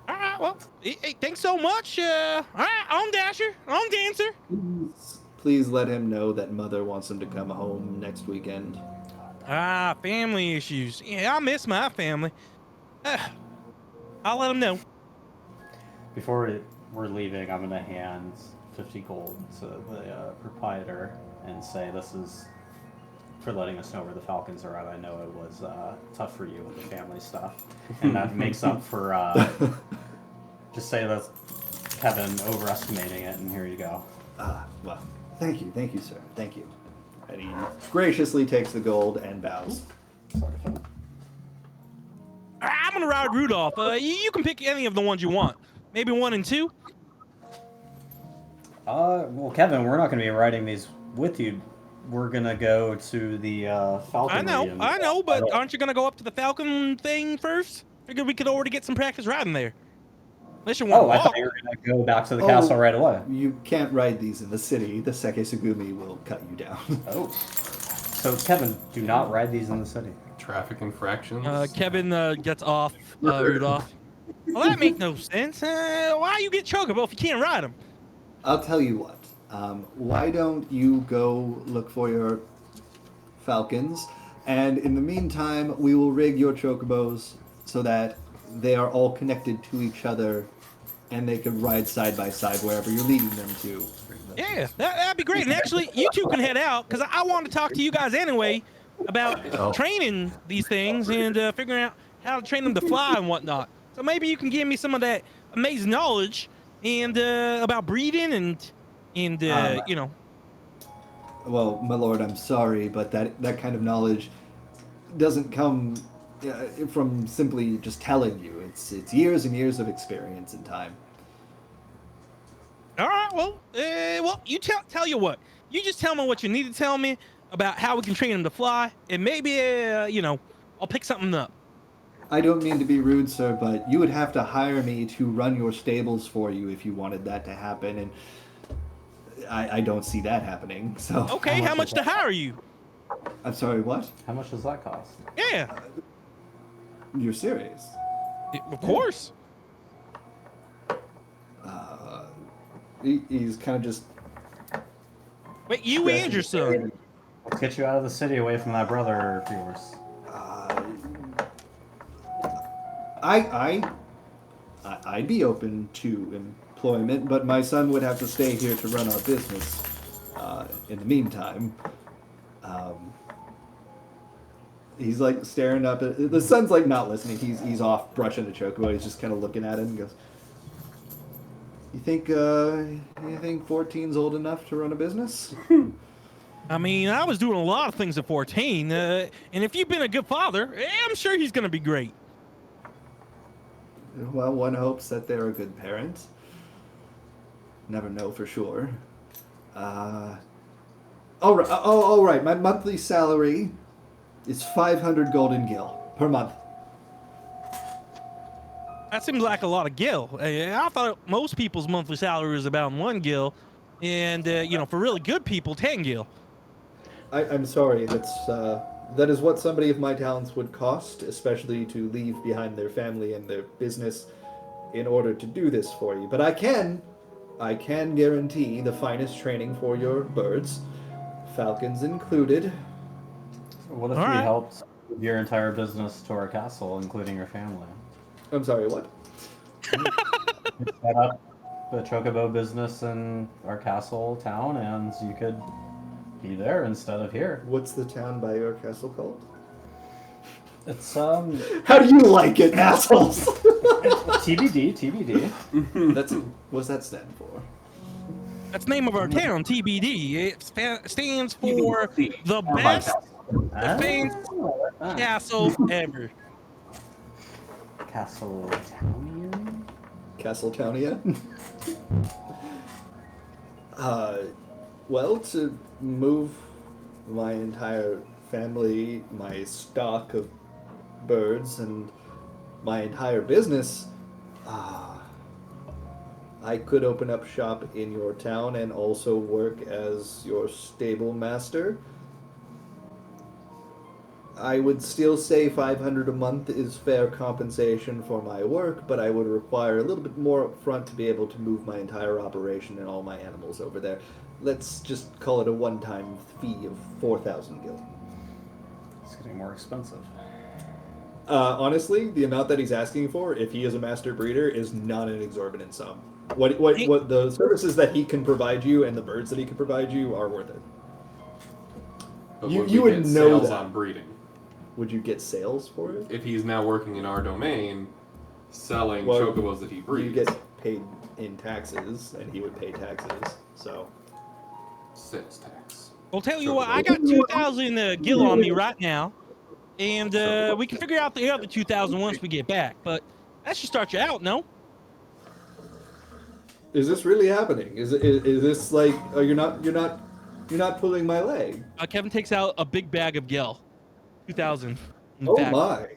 All right, well, hey, thanks so much. All right, on Dasher, on Dancer. Please let him know that Mother wants him to come home next weekend. Ah, family issues. Yeah, I miss my family. I'll let him know. Before we're leaving, I'm gonna hand 50 gold to the proprietor and say this is for letting us know where the falcons are at. I know it was tough for you with the family stuff, and that makes up for just say that's Kevin overestimating it, and here you go. Well, thank you, sir. Thank you. And he graciously takes the gold and bows. Sorry. I'm gonna ride Rudolph. You can pick any of the ones you want. Maybe 1 and 2. Well, Kevin, we're not gonna be riding these with you. We're gonna go to the falcon. I know, but aren't you gonna go up to the Falcon thing first? Figured we could already get some practice riding there. Unless you want to Oh, I walk. thought you were gonna go back to the castle right away. You can't ride these in the city. The Seke Sugumi will cut you down. Oh. So, Kevin, do not ride these in the city. Traffic infractions. Kevin gets off Rudolph. Well, that makes no sense. Why you get chocobo if you can't ride them? I'll tell you what. Why don't you go look for your falcons, and in the meantime, we will rig your chocobos so that they are all connected to each other, and they can ride side by side wherever you're leading them to. Yeah, that'd be great. And actually, you two can head out because I want to talk to you guys anyway about training these things and figuring out how to train them to fly and whatnot. So maybe you can give me some of that amazing knowledge and about breeding and you know. Well, my lord, I'm sorry, but that kind of knowledge doesn't come from simply just telling you. It's years and years of experience and time. All right, well, you tell you what. You just tell me what you need to tell me about how we can train him to fly, and maybe, I'll pick something up. I don't mean to be rude, sir, but you would have to hire me to run your stables for you if you wanted that to happen, and I don't see that happening. So. Okay, how much to hire you? I'm sorry, what? How much does that cost? Yeah, You're serious? of course. He's kind of just. Wait, you and your son. Let's get you out of the city, away from that brother of yours. I'd be open to employment, but my son would have to stay here to run our business. In the meantime, he's like staring up at the son's like not listening. He's off brushing the chocobo. He's just kind of looking at it and goes, "You think 14's old enough to run a business?" I mean, I was doing a lot of things at 14, and if you've been a good father, I'm sure he's gonna be great. Well, one hopes that they're a good parent. Never know for sure. All right. My monthly salary is 500 golden gil per month. That seems like a lot of gil. I thought most people's monthly salary was about 1 gil, and for really good people, 10 gil. I'm sorry. That is what somebody of my talents would cost, especially to leave behind their family and their business in order to do this for you. But I can guarantee the finest training for your birds, falcons included. What if we helped your entire business to our castle, including your family? I'm sorry, what? Set up the chocobo business in our castle town, and you could be there instead of here. What's the town by your castle called? It's How do you like it, assholes? TBD. What's that stand for? That's the name of our town, TBD. It stands for the best defense castle ever. Castle-townian? Castle-townia? Well, to move my entire family, my stock of birds, and my entire business, I could open up shop in your town and also work as your stable master. I would still say 500 a month is fair compensation for my work, but I would require a little bit more up front to be able to move my entire operation and all my animals over there. Let's just call it a one-time fee of 4,000 gil. It's getting more expensive. Honestly, the amount that he's asking for, if he is a master breeder, is not an exorbitant sum. What the services that he can provide you and the birds that he can provide you are worth it. But You would know sales that. on breeding. Would you get sales for it? If he's now working in our domain, selling chocobos that he breeds. You get paid in taxes, and he would pay taxes. So sales tax. Well, tell you what, I got 2,000 gil on me right now, and we can figure out the other 2,000 once we get back. But that should start you out, no? is this really happening? Is this like you're not pulling my leg? Kevin takes out a big bag of gil. 2,000. My.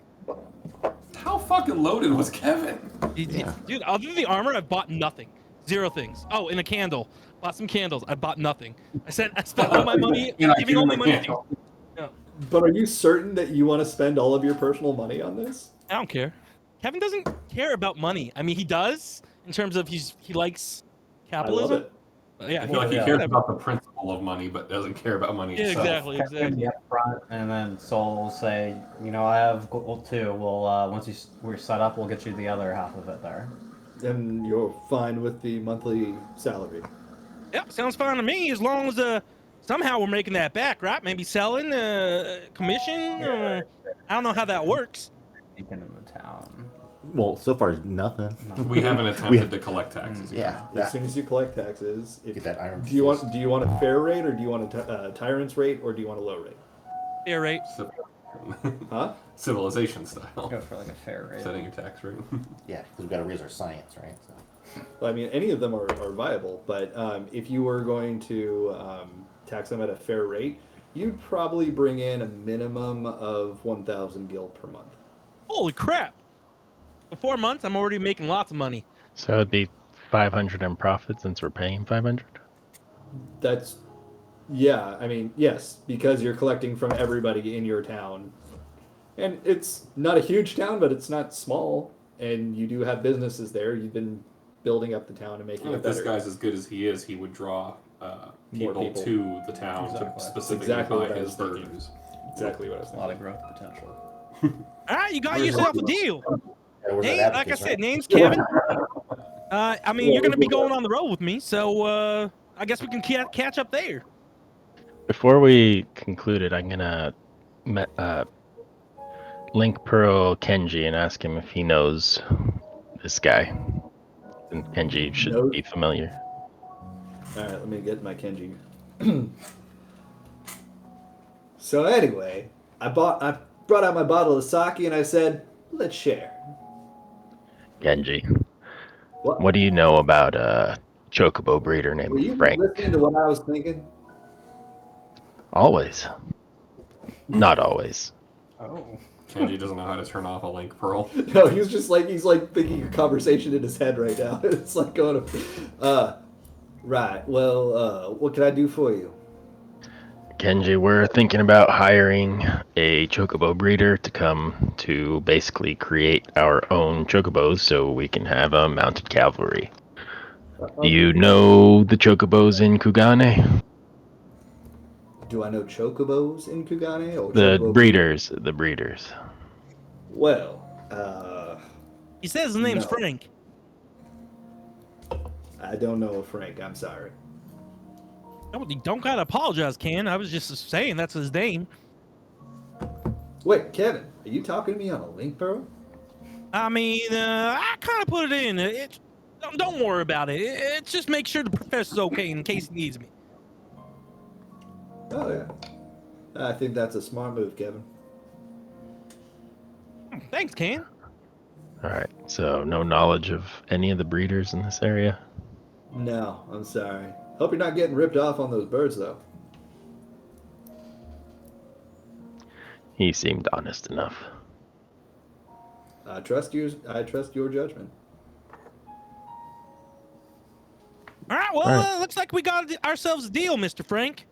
How fucking loaded was Kevin? Dude, other than the armor, I've bought nothing. 0 things. Oh, and a candle. Bought some candles. I bought nothing. I spent all my money giving all my money to you. Yeah. But are you certain that you want to spend all of your personal money on this? I don't care. Kevin doesn't care about money. I mean, he does in terms of he likes capitalism. I love it. Yeah, I feel like he cares about the principle of money, but doesn't care about money itself. Exactly. Up front, and then Sol will say, I have gold too. We'll once we're set up, we'll get you the other half of it there. And you're fine with the monthly salary? Yeah, sounds fine to me. As long as somehow we're making that back, right? Maybe selling, commission. I don't know how that works. Taken in the town. Well, so far nothing. We haven't attempted to collect taxes. Yeah. As soon as you collect taxes, Get that iron. do you want a fair rate, or do you want a tyrant's rate, or do you want a low rate? Fair rate. Huh? Civilization style. Go for like a fair rate. Setting your tax rate. Yeah, because we've got to raise our science, right? So. Well, I mean, any of them are viable, but if you were going to tax them at a fair rate, you'd probably bring in a minimum of 1,000 gil per month. Holy crap! For 4 months, I'm already making lots of money. So it'd be 500 in profit since we're paying 500. That's, yeah, I mean, yes, because you're collecting from everybody in your town. And it's not a huge town, but it's not small. And you do have businesses there. You've been building up the town and making it If better. this guy's as good as he is, he would draw people to the town to specifically Exactly buy what I his was thinking. birds. Exactly what I was A thinking. lot of growth potential. All right, you got yourself a deal. Yeah, where's Name, that like I abacus, said, right? name's Kevin. I mean, you're gonna be going on the road with me, so I guess we can catch up there. Before we conclude it, I'm gonna link Pearl Kenji and ask him if he knows this guy. And Kenji should be familiar. All right, let me get my Kenji. So anyway, I brought out my bottle of sake and I said, "Let's share." Kenji, What? what do you know about a chocobo breeder Were you named Frank? listening to what I was thinking? Always. Not always. Oh. Kenji doesn't know how to turn off a link pearl. No, he's like thinking a conversation in his head right now. It's like going, right. Well, what can I do for you? Kenji, we're thinking about hiring a chocobo breeder to come to basically create our own chocobos so we can have a mounted cavalry. Do you know the chocobos in Kugane? Do I know chocobos in Kugane? Or The chocobo breeders. Well, He says his name's No. Frank. I don't know a Frank. I'm sorry. No, you don't gotta apologize, Ken. I was just saying that's his name. Wait, Kevin, are you talking to me on a link pearl? I mean, I kind of put it in. Don't worry about it. It's just make sure the professor's okay in case he needs me. Oh yeah. I think that's a smart move, Kevin. Thanks, Ken. Alright, so no knowledge of any of the breeders in this area? No, I'm sorry. Hope you're not getting ripped off on those birds, though. He seemed honest enough. I trust your judgment. All right, well, All right. looks like we got ourselves a deal, Mr. Frank.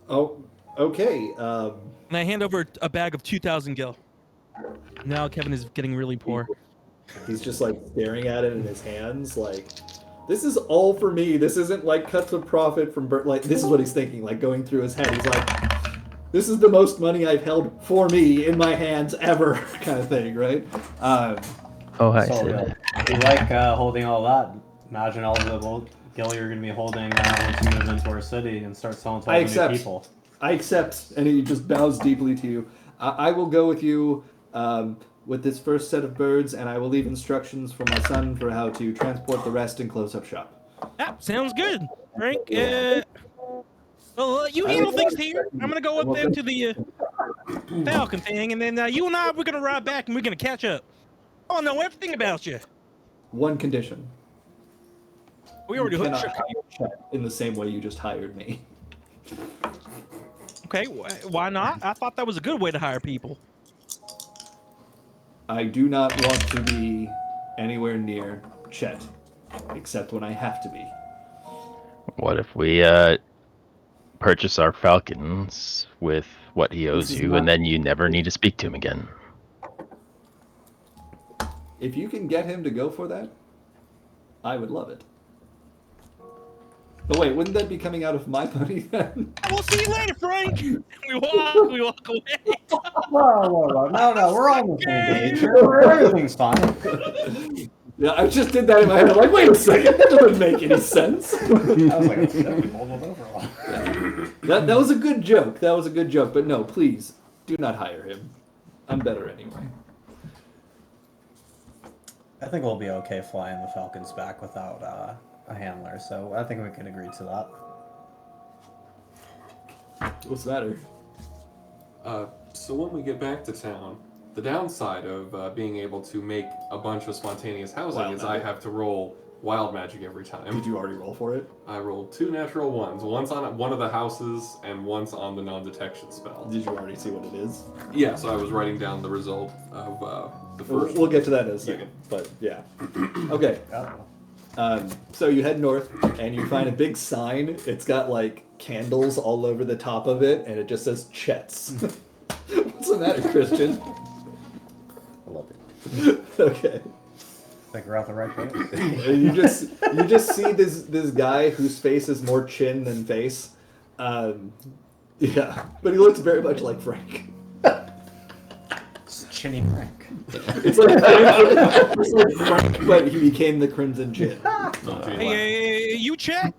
Oh, okay. And I hand over a bag of 2,000 gil. Now Kevin is getting really poor. He's just like staring at it in his hands, like, this is all for me. This isn't like cuts of profit from like. This is what he's thinking, like going through his head. He's like, this is the most money I've held for me in my hands ever, kind of thing, right? Oh, hi, So, Sid. if you like holding all that, imagine all the gil you're going to be holding once you move into our city and start selling to all I the accept. new people. I accept, and he just bows deeply to you. I will go with you with this first set of birds, and I will leave instructions for my son for how to transport the rest and close up shop. Yeah, sounds good, Frank. Well, you handle things here. I'm gonna go up there to the Falcon thing, and then you and I, we're gonna ride back and we're gonna catch up. I know everything about you. One condition. We already You hooked. cannot hire Chet in the same way you just hired me. Okay, why not? I thought that was a good way to hire people. I do not want to be anywhere near Chet, except when I have to be. What if we purchase our falcons with what he owes This is you, not- and then you never need to speak to him again? If you can get him to go for that, I would love it. But wait, wouldn't that be coming out of my money then? We'll see you later, Frank. We walk away. Whoa. No, we're on the same page. Everything's fine. Yeah, I just did that in my head. I'm like, wait a second, that doesn't make any sense. I was like, shit, hold it over a lot. That was a good joke. That was a good joke. But no, please, do not hire him. I'm better anyway. I think we'll be okay flying the Falcons back without a handler, so I think we can agree to that. What's the matter? So when we get back to town, the downside of being able to make a bunch of spontaneous housing Wild is magic. I have to roll wild magic every time. Did you already roll for it? I rolled 2 natural ones, once on one of the houses and once on the non-detection spell. Did you already see what it is? Yeah, so I was writing down the result of the first. We'll get to that in a second, but yeah. Okay. So you head north and you find a big sign. It's got like candles all over the top of it, and it just says Chet's. What's the matter, Christian? I love it. Okay. I think we're out the right place. And you just see this guy whose face is more chin than face. Yeah, but he looks very much like Frank. It's Chinny Frank. It's like Frank, but he became the Crimson Chin. Hey, you Chet?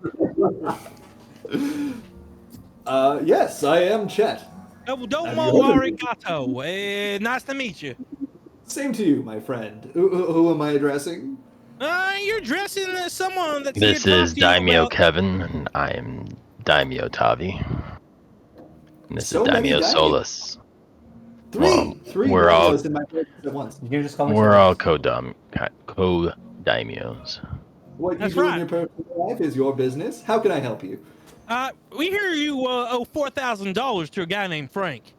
Yes, I am Chet. Domo Have you ordered- arigato. Nice to meet you. Same to you, my friend. Who am I addressing? You're dressing as someone that's This here to is talk to you Daimyo about- Kevin, and I am Daimyo Tavi. And this So is many Daimyo daimyo. Solus. Three Well, three we're all- daimyos in my presence at once. You can just call me We're Chinny. all co-daimyos. What you That's do in right. your personal life is your business. How can I help you? We hear you owe $4,000 to a guy named Frank.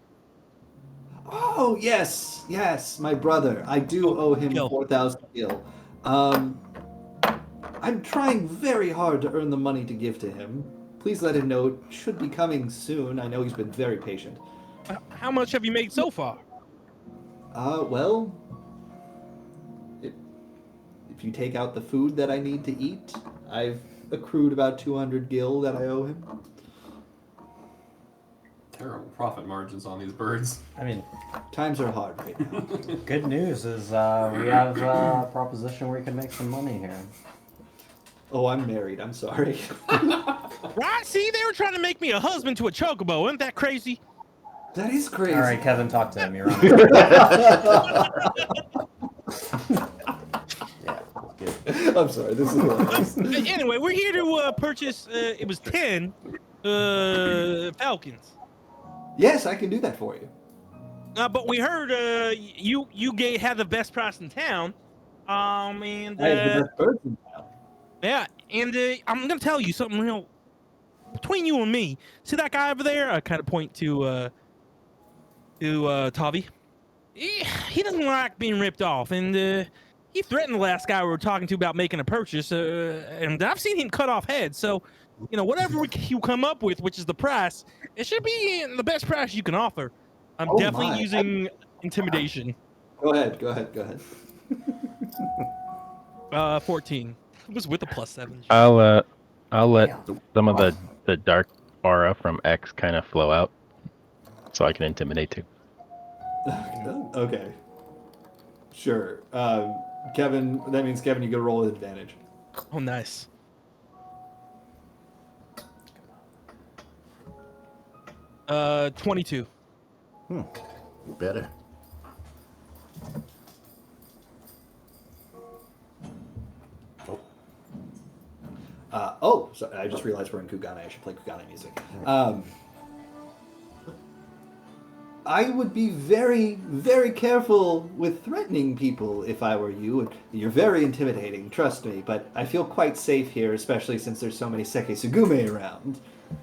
Oh yes, my brother. I do owe him Gil. 4,000 gil. I'm trying very hard to earn the money to give to him. Please let him know it should be coming soon. I know he's been very patient. How much have you made so far? Well, if you take out the food that I need to eat, I've accrued about 200 gil that I owe him. Terrible profit margins on these birds. I mean, Times are hard right now. good news is we have a proposition where you can make some money here. Oh, I'm married. I'm sorry. Right? See, they were trying to make me a husband to a chocobo. Isn't that crazy? That is crazy. All right, Kevin, talk to him. You're on. Yeah, good. I'm sorry. This is hilarious. Anyway, we're here to purchase. It was 10 Falcons. Yes, I can do that for you. But we heard you had the best price in town. And I have the best birds in town. yeah, and I'm gonna tell you something real. Between you and me, see that guy over there? I kind of point to Tavi. He doesn't like being ripped off, and he threatened the last guy we were talking to about making a purchase. And I've seen him cut off heads. So, whatever you come up with, which is the price, it should be the best price you can offer. I'm Oh definitely my. using intimidation. Go ahead. 14. It was with a +7. I'll let some of the dark aura from X kind of flow out, so I can intimidate too. Okay. Sure. Kevin, that means Kevin, you get a roll with advantage. Oh, nice. Uh, 22. You better. Sorry, I just realized we're in Kugane. I should play Kugane music. I would be very, very careful with threatening people if I were you. You're very intimidating, trust me, but I feel quite safe here, especially since there's so many Seke Sugume around.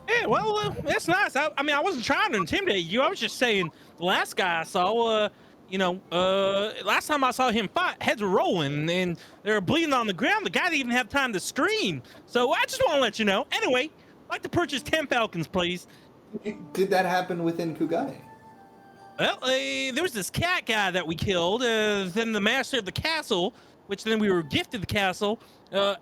Yeah, well, that's nice. I mean, I wasn't trying to intimidate you. I was just saying the last guy I saw, last time I saw him fight, heads were rolling and they were bleeding on the ground. The guy didn't even have time to scream. So I just want to let you know. Anyway, I'd like to purchase 10 Falcons, please. Did that happen within Kugane? Well, there was this cat guy that we killed. Then the master of the castle, which then we were gifted the castle,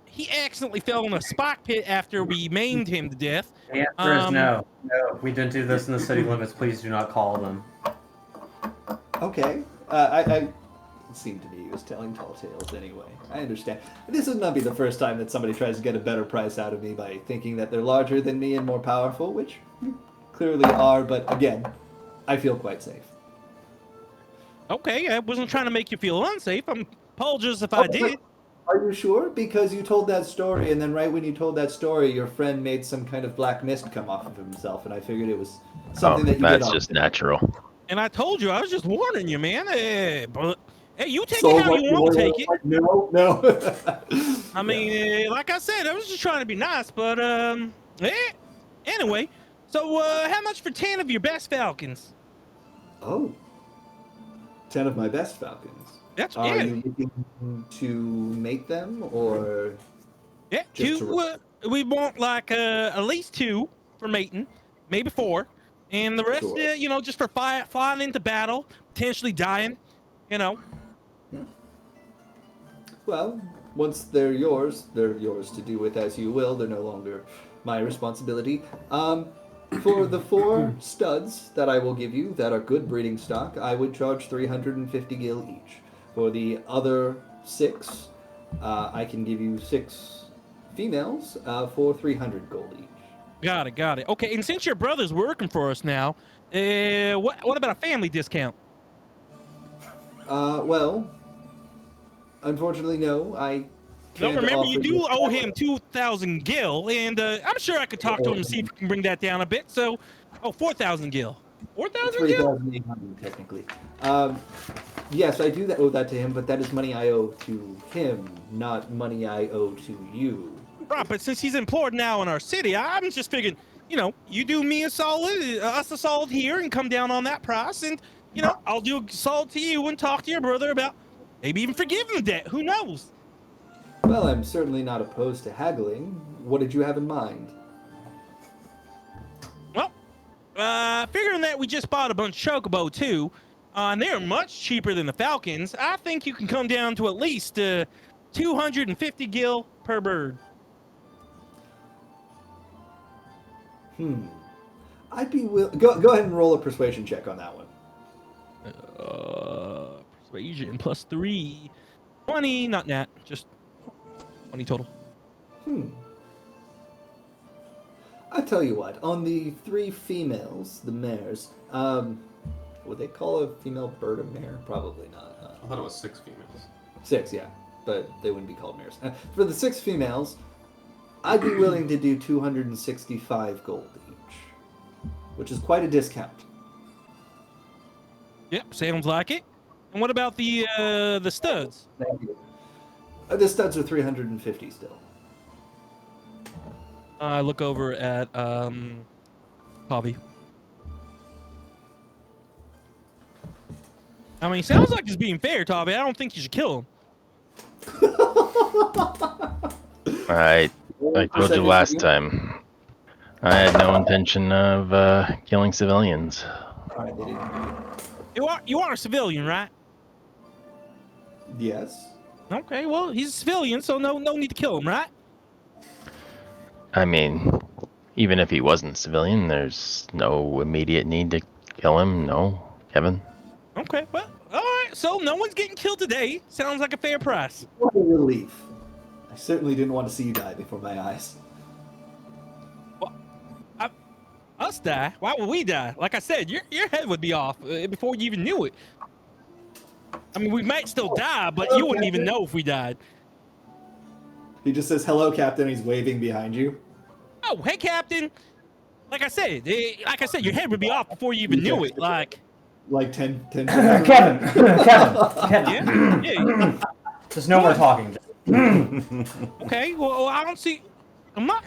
he accidentally fell in a spike pit after we maimed him to death. The answer is no. No, we didn't do this in the city limits. Please do not call them. Okay. It seemed to me he was telling tall tales anyway. I understand. This would not be the first time that somebody tries to get a better price out of me by thinking that they're larger than me and more powerful, which you clearly are, but again, I feel quite safe. Okay, I wasn't trying to make you feel unsafe. I'm apologize if I did. Are you sure? Because you told that story, and then right when you told that story, your friend made some kind of black mist come off of himself, and I figured it was something that you did That's on just accident. natural. And I told you, I was just warning you, man. But hey, you take So it how what you want to were take it. like, no, no. I mean, like I said, I was just trying to be nice, but anyway. So how much for 10 of your best falcons? Oh, 10 of my best falcons. That's Are yeah, you looking to mate them, or yeah. just Two. to? We want like at least 2 for mating, maybe 4, and the rest, Sure. you know, just for flying into battle, potentially dying. You know. Well, once they're yours to do with as you will. They're no longer my responsibility. For the 4 studs that I will give you that are good breeding stock, I would charge 350 gil each. For the other 6, I can give you 6 females for 300 gold each. Got it. Okay, and since your brother's working for us now, what about a family discount? Well, unfortunately, no. I No, can't remember you offer do you. owe him 2,000 gil, and I'm sure I could talk to him and see if we can bring that down a bit. So, 4,000 gil. 4,000 gil? 3,800 technically. Yes, I do owe that to him, but that is money I owe to him, not money I owe to you. Right, but since he's employed now in our city, I'm just figuring, you know, you do me a solid, us a solid here, and come down on that price, and you know, I'll do a solid to you and talk to your brother about maybe even forgiving the debt. Who knows? Well, I'm certainly not opposed to haggling. What did you have in mind? Well, figuring that we just bought a bunch of Chocobo too, and they're much cheaper than the Falcons, I think you can come down to at least 250 gil per bird. I'd be go ahead and roll a persuasion check on that one. Persuasion plus 3. 20, not nat, just 20 total. I tell you what, on the 3 females, the mares, would they call a female bird a mare? Probably not. I thought it was 6 females. 6, yeah, but they wouldn't be called mares. For the 6 females, I'd be willing to do 265 gold each, which is quite a discount. Yep, sounds like it. And what about the studs? Thank you. The studs are 350 still. I look over at Bobby. I mean, sounds like he's being fair, Tobby. I don't think you should kill him. I told you last time. I had no intention of killing civilians. Alright, they didn't. You are a civilian, right? Yes. Okay, well, he's a civilian, so no need to kill him, right? I mean, even if he wasn't a civilian, there's no immediate need to kill him. No, Kevin. Okay, well, all right. So no one's getting killed today. Sounds like a fair price. What a relief. I certainly didn't want to see you die before my eyes. Well, us die? Why would we die? Like I said, your head would be off before you even knew it. I mean, we might still die, but you wouldn't even know if we died. He just says, "Hello, Captain." He's waving behind you. Oh, hey, Captain. Like I said, your head would be off before you even knew it. Like 10 Kevin. Yeah. Just no more talking. Okay, well, I don't see. I'm not.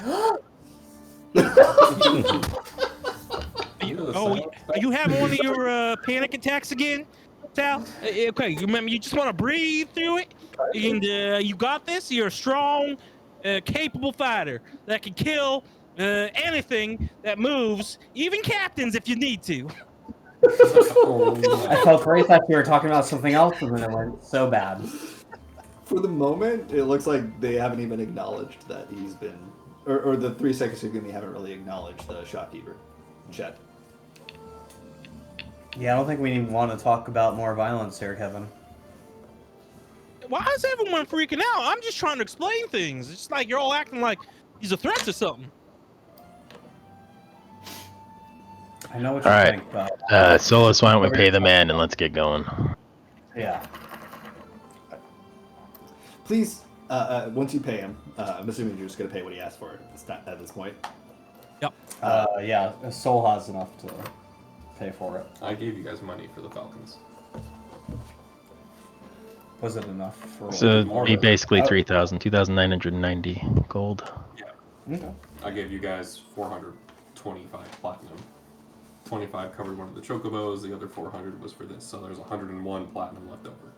Are you having one of your panic attacks again, Sal? Okay, you remember, you just want to breathe through it, and you got this. You're a strong, capable fighter that can kill anything that moves, even captains if you need to. I felt great that you were talking about something else, and then it went so bad. For the moment, it looks like they haven't even acknowledged that he's been, or the 3 seconds ago, they haven't really acknowledged the shopkeeper. Chet. Yeah, I don't think we even want to talk about more violence here, Kevin. Why is everyone freaking out? I'm just trying to explain things. It's like you're all acting like he's a threat to something. I know what you All right. think, but... Solus, why don't we pay the man and let's get going? Yeah. Please, once you pay him, I'm assuming you're just going to pay what he asked for at this point. Yep. Yeah, Soul has enough to pay for it. I gave you guys money for the Falcons. Was it enough for So more? be basically 3,000, 2,990 gold. Okay. I gave you guys 425 platinum. 25 covered one of the chocobos, the other 400 was for this, so there's 101 platinum left over.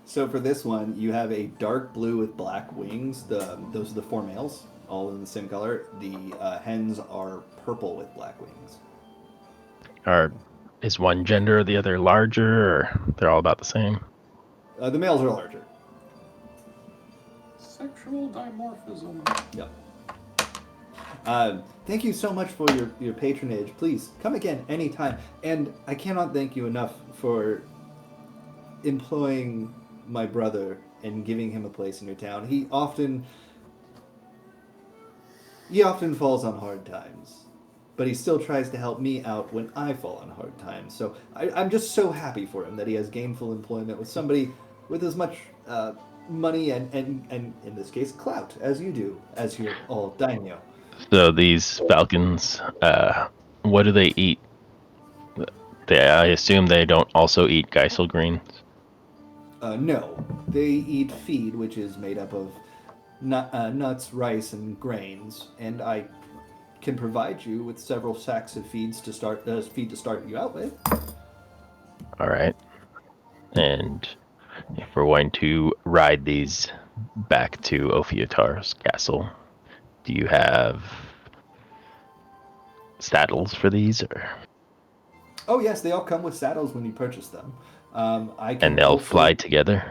So for this one, you have a dark blue with black wings. Those are the 4 males, all in the same color. The hens are purple with black wings. Is one gender or the other larger, or they're all about the same? The males are larger. Sexual dimorphism. Yep. Thank you so much for your patronage. Please come again anytime. And I cannot thank you enough for employing my brother and giving him a place in your town. He often falls on hard times, but he still tries to help me out when I fall on hard times. So I'm just so happy for him that he has gainful employment with somebody with as much money and in this case clout as you do, as your all daimyo. So these falcons, what do they eat? I assume they don't also eat Geisel greens. No, they eat feed, which is made up of nuts, rice, and grains, and I can provide you with several sacks of feed to start you out with. All right. And if we're going to ride these back to Ophiutar's castle, do you have saddles for these, or? Oh yes, they all come with saddles when you purchase them. I can And they'll also fly together?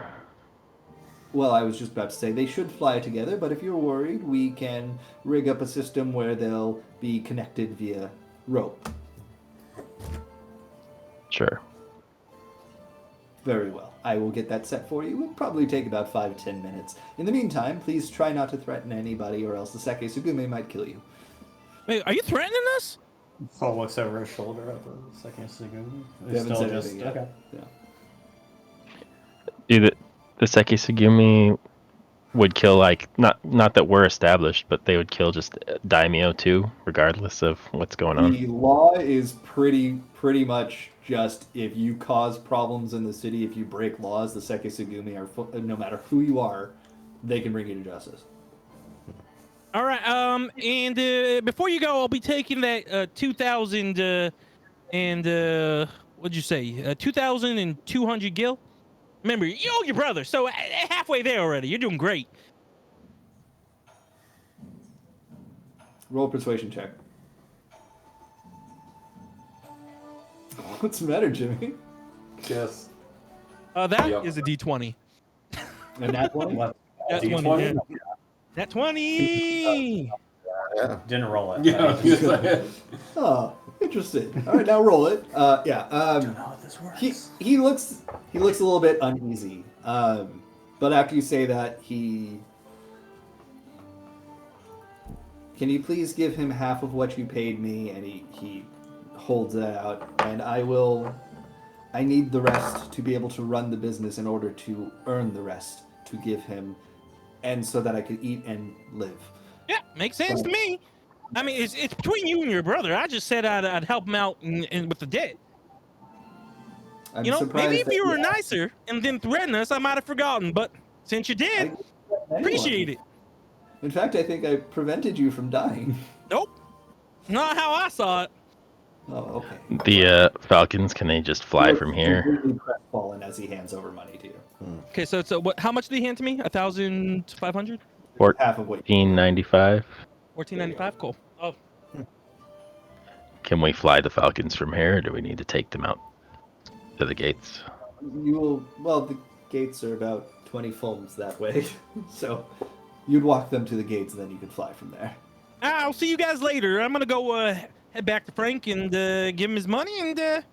Well, I was just about to say they should fly together, but if you're worried, we can rig up a system where they'll be connected via rope. Sure. Very well. I will get that set for you. It will probably take about 5-10 minutes. In the meantime, please try not to threaten anybody, or else the Seke Sugume might kill you. Wait, are you threatening us? Soul looks over his shoulder at the second Sugumi. They haven't said anything yet. Okay. Do the Seki Sugumi would kill, like, not that we're established, but they would kill just daimyo too, regardless of what's going on? The law is pretty much just if you cause problems in the city, if you break laws, the Seke Sugumi are, no matter who you are, they can bring you to justice. All right. And before you go, I'll be taking that 2,000 what'd you say? 2,200 gil. Remember, you owe your brother, so halfway there already. You're doing great. Roll a persuasion check. What's the matter, Jimmy? Yes. That is a D20. And that one? What? That's D20? 20. Yeah. That 20. Yeah. Didn't roll it. Yeah. Oh, interesting. All right, now roll it. I don't know how this works. He looks a little bit uneasy. But after you say that, can you please give him half of what you paid me? And he holds that out, and I need the rest to be able to run the business in order to earn the rest to give him, and so that I could eat and live. Yeah, makes sense to me. I mean, it's between you and your brother. I just said I'd help him out with the debt. I'm You know, surprised maybe if that you were asked. nicer and didn't threaten us, I might have forgotten. But since you did, I didn't threaten anyone. appreciate it. In fact, I think I prevented you from dying. Nope, not how I saw it. Oh, okay. The falcons, can they just fly from here? Completely crestfallen as he hands over money to you. Okay, so what? How much did he hand to me? 1,500. Half of what you 1495. 1495. Cool. Oh, Can we fly the falcons from here, or do we need to take them out to the gates? Well, the gates are about 20 fulms that way, so you'd walk them to the gates, and then you could fly from there. I'll see you guys later. I'm gonna go head back to Frank and give him his money and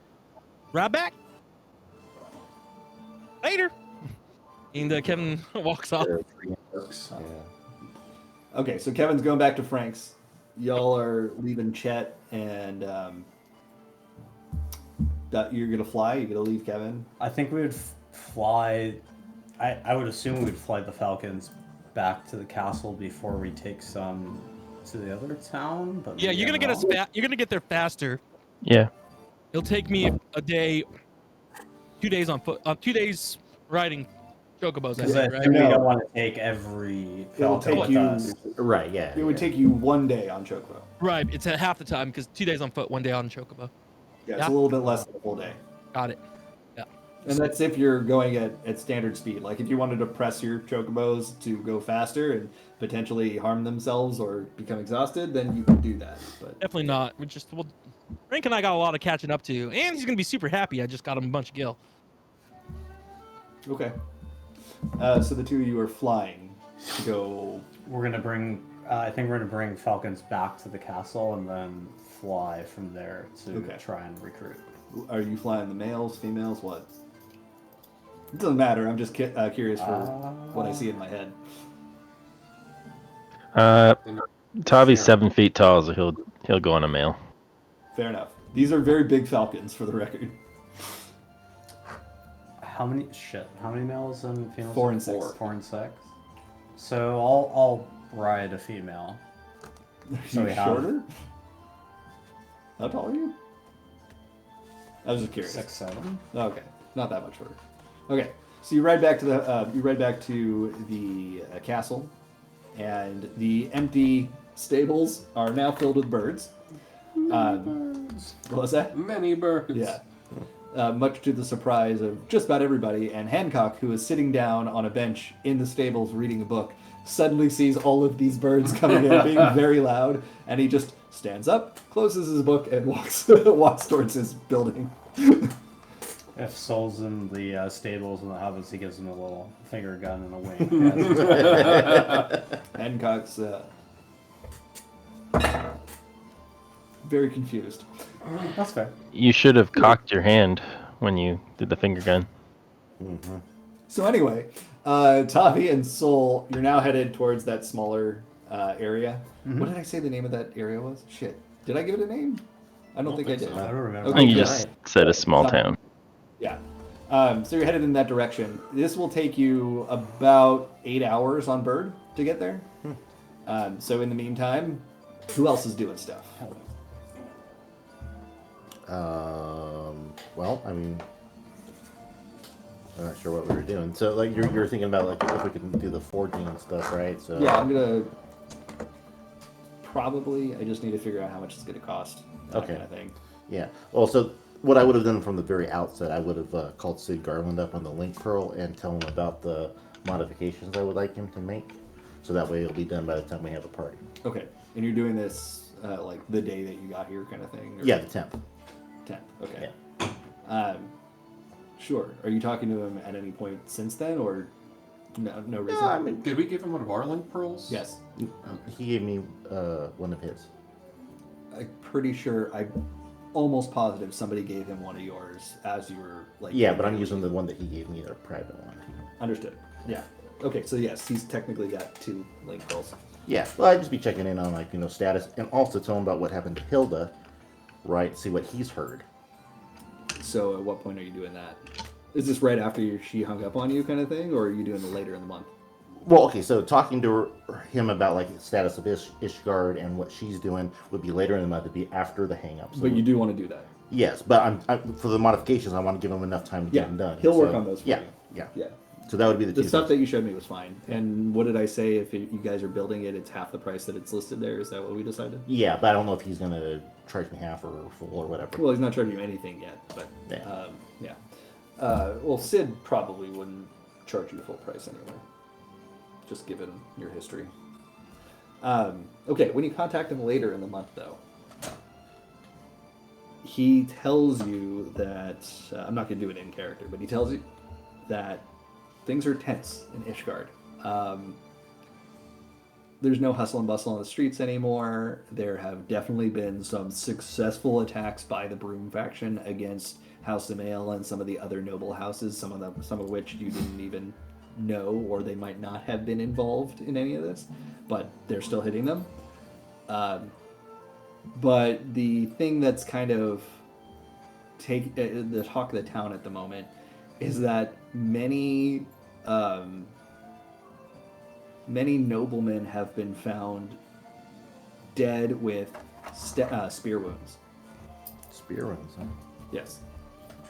ride back. Later. And Kevin walks off. Okay, so Kevin's going back to Frank's. Y'all are leaving Chet, and you're gonna fly. You're gonna leave Kevin. I think we would fly. I would assume we'd fly the falcons back to the castle before we take some to the other town. But Yeah, maybe you're gonna I'm get us. wrong. You're gonna get there faster. Yeah. It'll take me a day, 2 days on foot. 2 days riding chocobos. I Because think, I right? we No. don't want to take every It'll falcon take with you. us. Right, yeah. It would take you 1 day on Chocobo. Right. It's at half the time because 2 days on foot, 1 day on chocobo. Yeah, it's Yeah. a little bit less than a full day. Got it. And that's if you're going at standard speed. Like if you wanted to press your chocobos to go faster and potentially harm themselves or become exhausted, then you can do that. But Definitely not. Frank and I got a lot of catching up to, and he's gonna be super happy. I just got him a bunch of gil. okay. So the two of you are flying to go. We're gonna bring. I think we're gonna bring falcons back to the castle and then fly from there to Okay. try and recruit. Are you flying the males, females, what? It doesn't matter. I'm just curious for what I see in my head. Tavi's 7 feet tall, so he'll go on a male. Fair enough. These are very big falcons, for the record. How many males and females? 4 and 6. 4 and 6. So I'll ride a female. Are So you we have- shorter? How tall are you? I was just curious. 6'7". Okay, not that much shorter. Okay, so you ride back to the castle, and the empty stables are now filled with birds. What was that? Many birds. Yeah. Much to the surprise of just about everybody, and Hancock, who is sitting down on a bench in the stables reading a book, suddenly sees all of these birds coming in, being very loud, and he just stands up, closes his book, and walks towards his building. If Soul's in the stables and the hobbits, he gives him a little finger gun and a wink. Hancock's very confused. That's fair. You should have cocked your hand when you did the finger gun. Mm-hmm. So anyway, Tavi and Soul, you're now headed towards that smaller area. Mhm. What did I say the name of that area was? Shit. Did I give it a name? I don't think I did. I don't remember. I Okay, think you yeah. just said a small town. Yeah. So you're headed in that direction. This will take you about 8 hours on bird to get there. So in the meantime, who else is doing stuff? Well, I mean, I'm not sure what we were doing. So, like, you're thinking about, like, if we can do the forging and stuff, right? So Yeah, I'm gonna probably. I just need to figure out how much it's gonna cost. That Okay. kind of thing. Yeah. Well, so what I would have done from the very outset, I would have called Sid Garland up on the link pearl and tell him about the modifications I would like him to make. So that way it'll be done by the time we have a party. Okay. And you're doing this like the day that you got here, kind of thing. Or Yeah, the 10th. 10th. Okay. Sure. Are you talking to him at any point since then, or no reason? No, I mean, Did we give him one of our link pearls? Yes. he gave me one of his. I'm pretty sure. I'm almost positive somebody gave him one of yours as you were like. Yeah, but I'm using the one that he gave me, the private one. Understood. Yeah. Okay. So yes, he's technically got 2 link pearls. Yeah, well, I'd just be checking in on, like, status, and also tell him about what happened to Hilda, right? See what he's heard. So at what point are you doing that? Is this right after she hung up on you, kind of thing, or are you doing it later in the month? Well, okay, so talking to him about, like, the status of Ishgard and what she's doing would be later in the month. It'd be after the hang-ups. But you do want to do that. Yes, but I'm for the modifications, I want to give him enough time to Yeah, get them done. he'll work So, on those for yeah, you. yeah. Yeah. So that would be the The two stuff things. that you showed me was fine. And what did I say? If you guys are building it, it's half the price that it's listed there. Is that what we decided? Yeah, but I don't know if he's going to charge me half or full or whatever. Well, he's not charging you anything yet, but Yeah. yeah. Well, Sid probably wouldn't charge you full price anyway, just given your history. Okay, when you contact him later in the month, though, he tells you that I'm not going to do it in character, but he tells you that things are tense in Ishgard. There's no hustle and bustle on the streets anymore. There have definitely been some successful attacks by the Broom faction against House Amael and some of the other noble houses, some of which you didn't even know, or they might not have been involved in any of this, but they're still hitting them. But the thing that's kind of the talk of the town at the moment is that many noblemen have been found dead with spear wounds. Spear wounds, huh? Yes.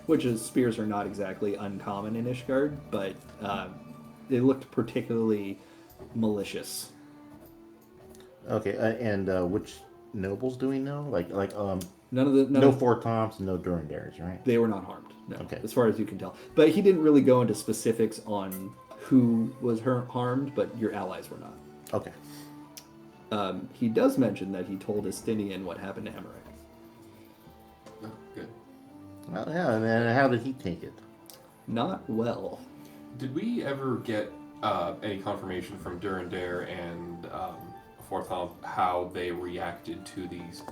Which is, spears are not exactly uncommon in Ishgard, but they looked particularly malicious. Okay, and which nobles do we know? None of the no Fort Thompson, no Durendares, right? They were not harmed. No, Okay. as far as you can tell. But he didn't really go into specifics on who was harmed, but your allies were not. Okay. He does mention that he told Estinian what happened to Emmerich. Oh, good. Well, yeah, and then how did he take it? Not well. Did we ever get any confirmation from Durandare and Forthomp how they reacted to these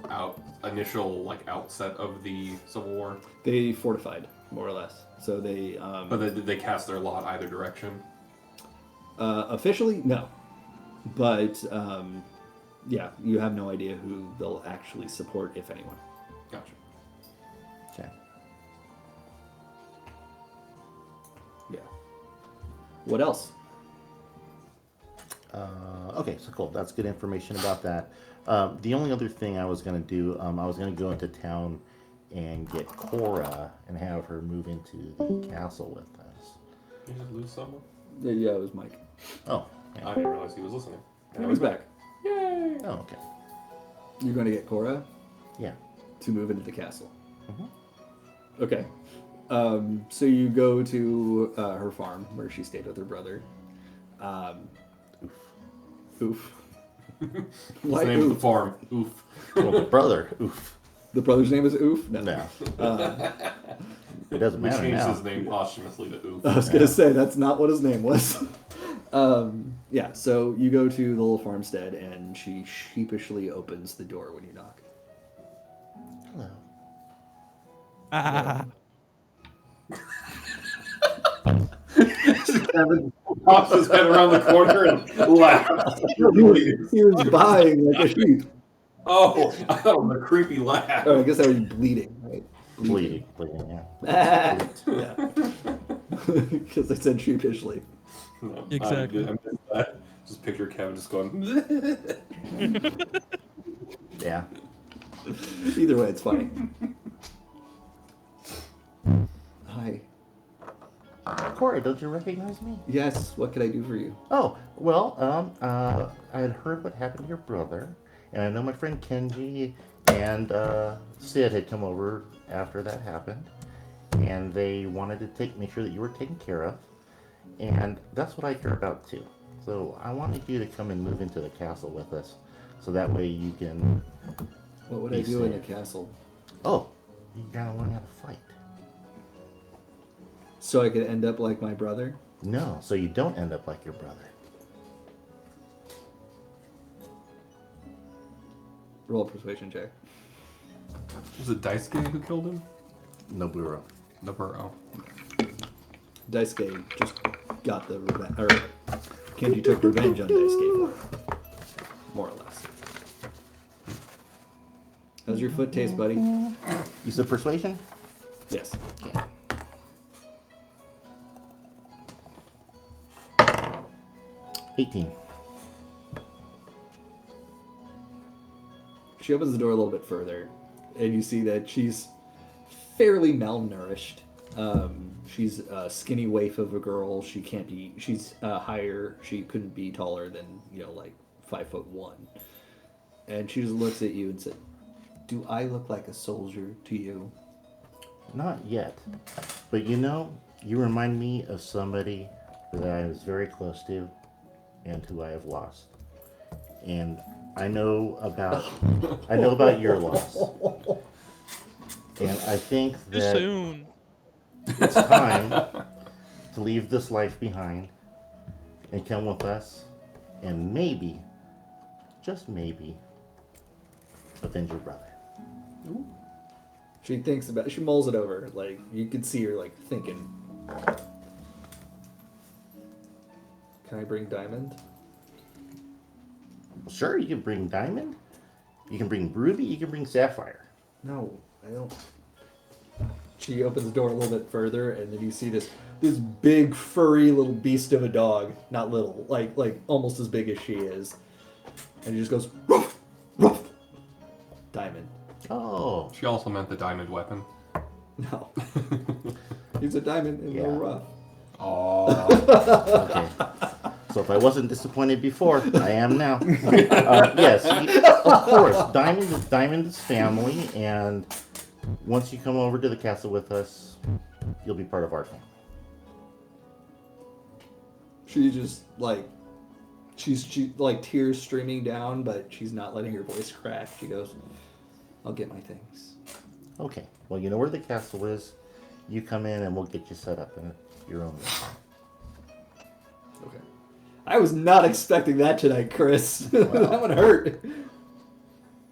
initial outset of the Civil War? They fortified, more or less. So they. But did they cast their lot either direction? Officially, no. But yeah, you have no idea who they'll actually support, if anyone. Gotcha. Okay. Yeah. What else? Okay, so cool. That's good information about that. The only other thing I was going to do, I was going to go into town and get Cora and have her move into the castle with us. Did you just lose someone? Yeah, it was Mike. Oh. Yeah. I didn't realize he was listening. Now he's back. Yay! Oh, okay. You're going to get Cora? Yeah. To move into the castle. Mm-hmm. Okay. So you go to her farm where she stayed with her brother. Oof. What's the name of the farm? Oof. Well, the brother. Oof. The brother's name is Oof? No. It doesn't matter We changed now. his name posthumously to Oof. I was going to say, that's not what his name was. Yeah, so you go to the little farmstead, and she sheepishly opens the door when you knock. Hello. Ah. Kevin pops his head around the corner and laughs. He was buying like a sheep. Oh, I thought it was a creepy laugh. Oh, I guess that was bleeding, right? Bleeding, yeah. Yeah. Because I said sheepishly. No, Exactly. I missed that. Just picture Kevin just going. Yeah. Either way, it's funny. Hi. Cora, don't you recognize me? Yes, what can I do for you? Oh, well, I had heard what happened to your brother, and I know my friend Kenji and Sid had come over after that happened, and they wanted to make sure that you were taken care of, and that's what I care about too. So I wanted you to come and move into the castle with us, so that way you can. What would I do in the castle? Oh, you gotta learn how to fight. So I could end up like my brother? No, so you don't end up like your brother. Roll a persuasion check. Was it Daisuke who killed him? Noburo. Noburo. Daisuke just got the revenge, or Kenji took revenge on Daisuke, more or less. How's your foot taste, buddy? You said persuasion? Yes. Yeah. 18. She opens the door a little bit further, and you see that she's fairly malnourished. She's a skinny waif of a girl. She can't be. She's higher. She couldn't be taller than like 5'1". And she just looks at you and said, "Do I look like a soldier to you?" Not yet. But you remind me of somebody that I was very close to and who I have lost. And I know about your loss. And I think Too that soon. it's time to leave this life behind and come with us and maybe, just maybe, avenge your brother. Ooh. She thinks about it. She mulls it over. Like, you can see her, like, thinking. Can I bring Diamond? Sure, you can bring Diamond. You can bring Ruby. You can bring Sapphire. No, I don't. she opens the door a little bit further, and then you see this big furry little beast of a dog. Not little, like almost as big as she is. And he just goes, ruff, ruff. Diamond. Oh. She also meant the diamond weapon. No. He's a diamond in no rough. Oh. Okay. So if I wasn't disappointed before, I am now. Yes, of course. Diamond is family, and once you come over to the castle with us, you'll be part of our family. She just she's tears streaming down, but she's not letting her voice crack. She goes, "I'll get my things." Okay. Well, you know where the castle is. You come in, and we'll get you set up in your own room. Okay. I was not expecting that tonight, Chris. Wow. That would hurt.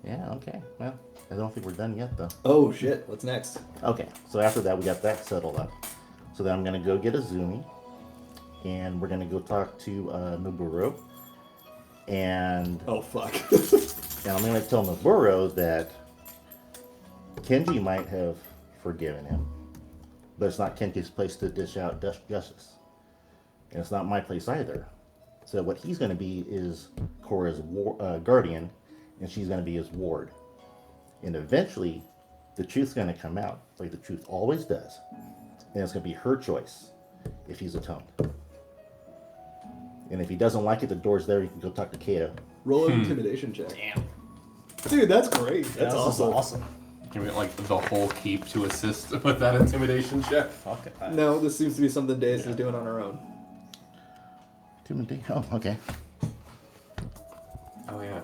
Yeah. Okay. Well, I don't think we're done yet, though. Oh shit! What's next? Okay. So after that, we got that settled up. So then I'm gonna go get a Zuni, and we're gonna go talk to Noburo. And oh fuck! And I'm gonna tell Noburo that Kenji might have forgiven him, but it's not Kenji's place to dish out justice, and it's not my place either. So what he's gonna be is Korra's guardian, and she's gonna be his ward. And eventually, the truth's gonna come out, like the truth always does, and it's gonna be her choice if he's atoned. And if he doesn't like it, the door's there. You can go talk to Kato. Roll an intimidation check. Damn. Dude, that's great. That's awesome. Awesome. Can we get like the whole keep to assist with that intimidation check? Fuck it. No, this seems to be something Deus is doing on her own. Oh, okay. Oh yeah.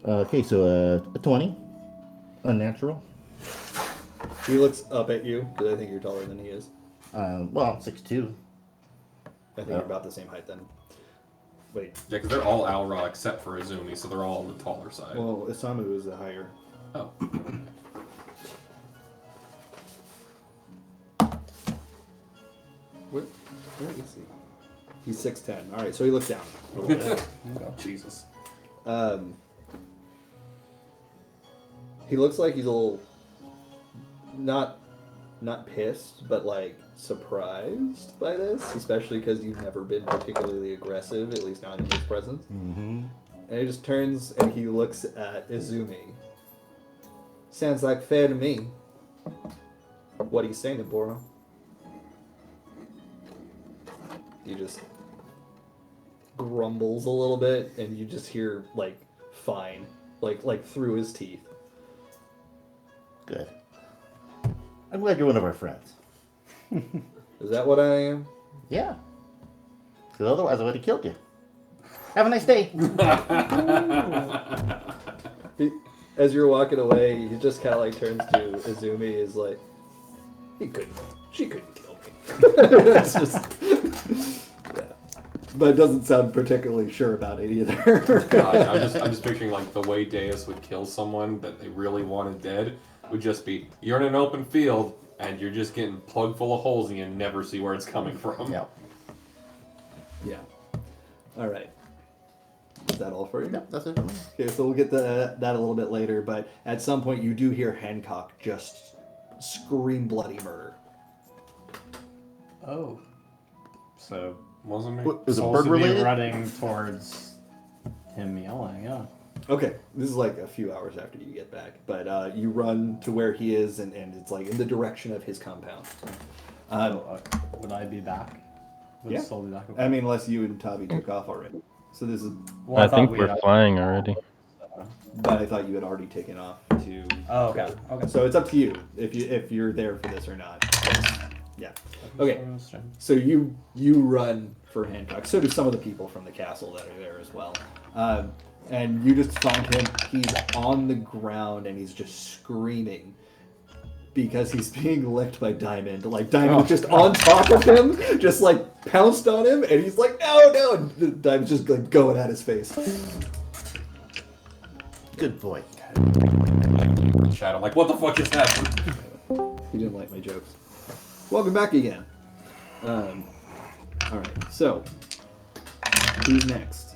Okay, so a 20. Unnatural. He looks up at you, because I think you're taller than he is. Well, 6'2". I think you're about the same height then. Wait. Yeah, because they're all Alra except for Izumi, so they're all on the taller side. Well, Isamu is the higher. Oh. Where is he? He's 6'10". Alright, so he looks down. a little bit. Oh, Jesus. He looks like he's a little not pissed, but like surprised by this, especially because you've never been particularly aggressive, at least not in his presence. Mm-hmm. And he just turns and he looks at Izumi. Sounds like fair to me. What are you saying, Boro? He just grumbles a little bit, and you just hear like fine, like through his teeth. Good. I'm glad you're one of our friends. Is that what I am? Yeah. Because otherwise I would have killed you. Have a nice day. As you're walking away, he just kind of like turns to Izumi. Is like, she couldn't kill me. It's just, yeah. But it doesn't sound particularly sure about it either. Gosh, I'm just picturing like the way Deus would kill someone that they really wanted dead would just be, you're in an open field and you're just getting plugged full of holes and you never see where it's coming from. Yeah. Yeah. All right. Is that all for you? Yep, that's it for me. Okay, so we'll get to that a little bit later, but at some point you do hear Hancock just scream bloody murder. Oh. So Wasn't me? What, is it supposed bird to be related? running towards him yelling, yeah. Okay, this is like a few hours after you get back, but you run to where he is, and it's like in the direction of his compound. Would I be back? Would Yeah. Soul be back? I mean, unless you and Tavi took off already. So this is, Well, I think thought we we're had- flying already. but I thought you had already taken off to. Oh, okay. Okay. So it's up to you if you're there for this or not. Yeah. Okay. So you run for Hancock. So do some of the people from the castle that are there as well. And you just find him. He's on the ground and he's just screaming because he's being licked by Diamond. Like Diamond's just on top of him, just like pounced on him, and he's like, no. And Diamond's just like going at his face. Good boy. Shadow, like, what the fuck is happening? He didn't like my jokes. Welcome back again. Alright, so who's next?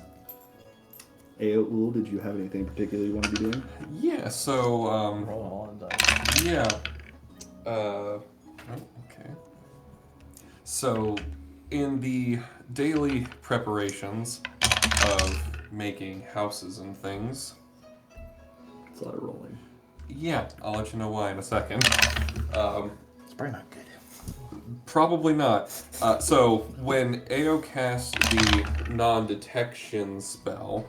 Aul, did you have anything particular you want to be doing? Yeah, so, Roll on dice. yeah. Oh, okay. So, in the daily preparations of making houses and things, It's a lot of rolling. yeah, I'll let you know why in a second. It's probably not good. Probably not. So, when Ao cast the non-detection spell,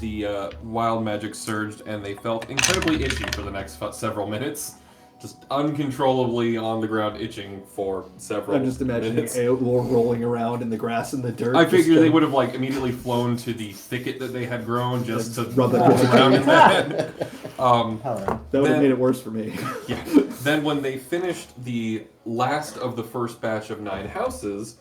the wild magic surged and they felt incredibly itchy for the next several minutes. Just uncontrollably on the ground itching for several I'm just imagining minutes. Aul rolling around in the grass and the dirt. I figure they would have like immediately flown to the thicket that they had grown just to Rub it roll in. around in that. That would have made it worse for me. Yeah. Then when they finished the last of the first batch of 9 houses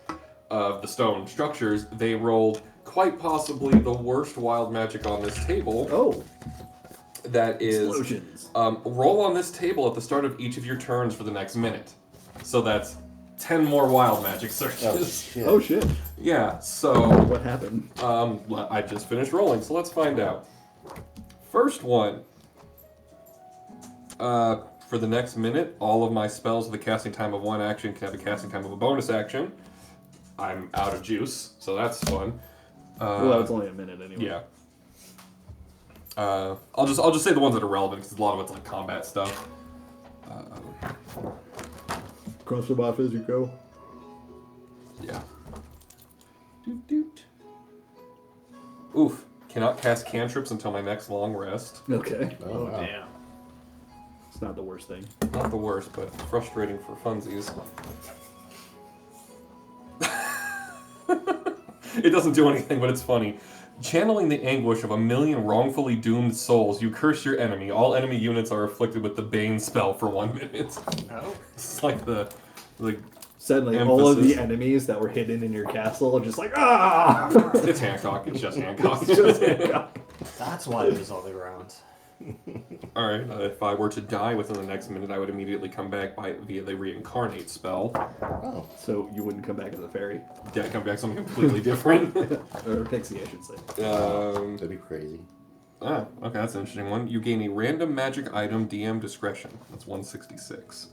of the stone structures, they rolled quite possibly the worst wild magic on this table. Oh. That is, Explosions. roll on this table at the start of each of your turns for the next minute. So that's 10 more wild magic searches. Oh shit. Yeah, so... What happened? I just finished rolling, so let's find out. First one. For the next minute, all of my spells with a casting time of 1 action can have a casting time of a bonus action. I'm out of juice, so that's fun. Well, that was only a minute anyway. Yeah. I'll just say the ones that are relevant because a lot of it's like combat stuff. Cross them off as you go. Yeah. Doot doot. Oof. Cannot cast cantrips until my next long rest. Okay. Oh, wow. damn. It's not the worst thing. Not the worst, but frustrating for funsies. It doesn't do anything, but it's funny. Channeling the anguish of 1,000,000 wrongfully doomed souls, you curse your enemy. All enemy units are afflicted with the Bane spell for 1 minute. Oh. It's like the Suddenly, all of the emphasis. enemies that were hidden in your castle are just like, ah! It's Hancock. It's just Hancock. It's just Hancock. That's why it was all the way around. Alright, if I were to die within the next minute, I would immediately come back via the reincarnate spell. Oh. So you wouldn't come back as a fairy? Yeah, come back something completely different. Or a pixie, I should say. That'd be crazy. Okay, that's an interesting one. You gain a random magic item, DM discretion. That's 166.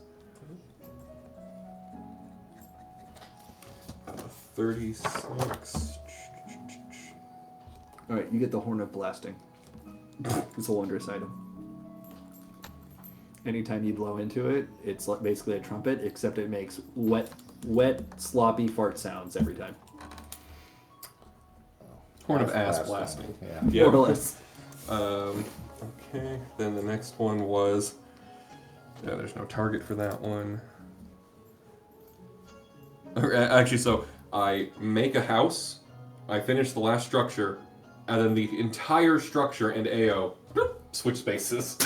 36. Alright, you get the Horn of Blasting. It's a wondrous item. Anytime you blow into it, it's like basically a trumpet, except it makes wet, sloppy fart sounds every time. Horn of Ass ass blasting. Yeah. More or less. Okay, then the next one was... Yeah, there's no target for that one. Actually, so I make a house, I finish the last structure, and then the entire structure and AO switch spaces.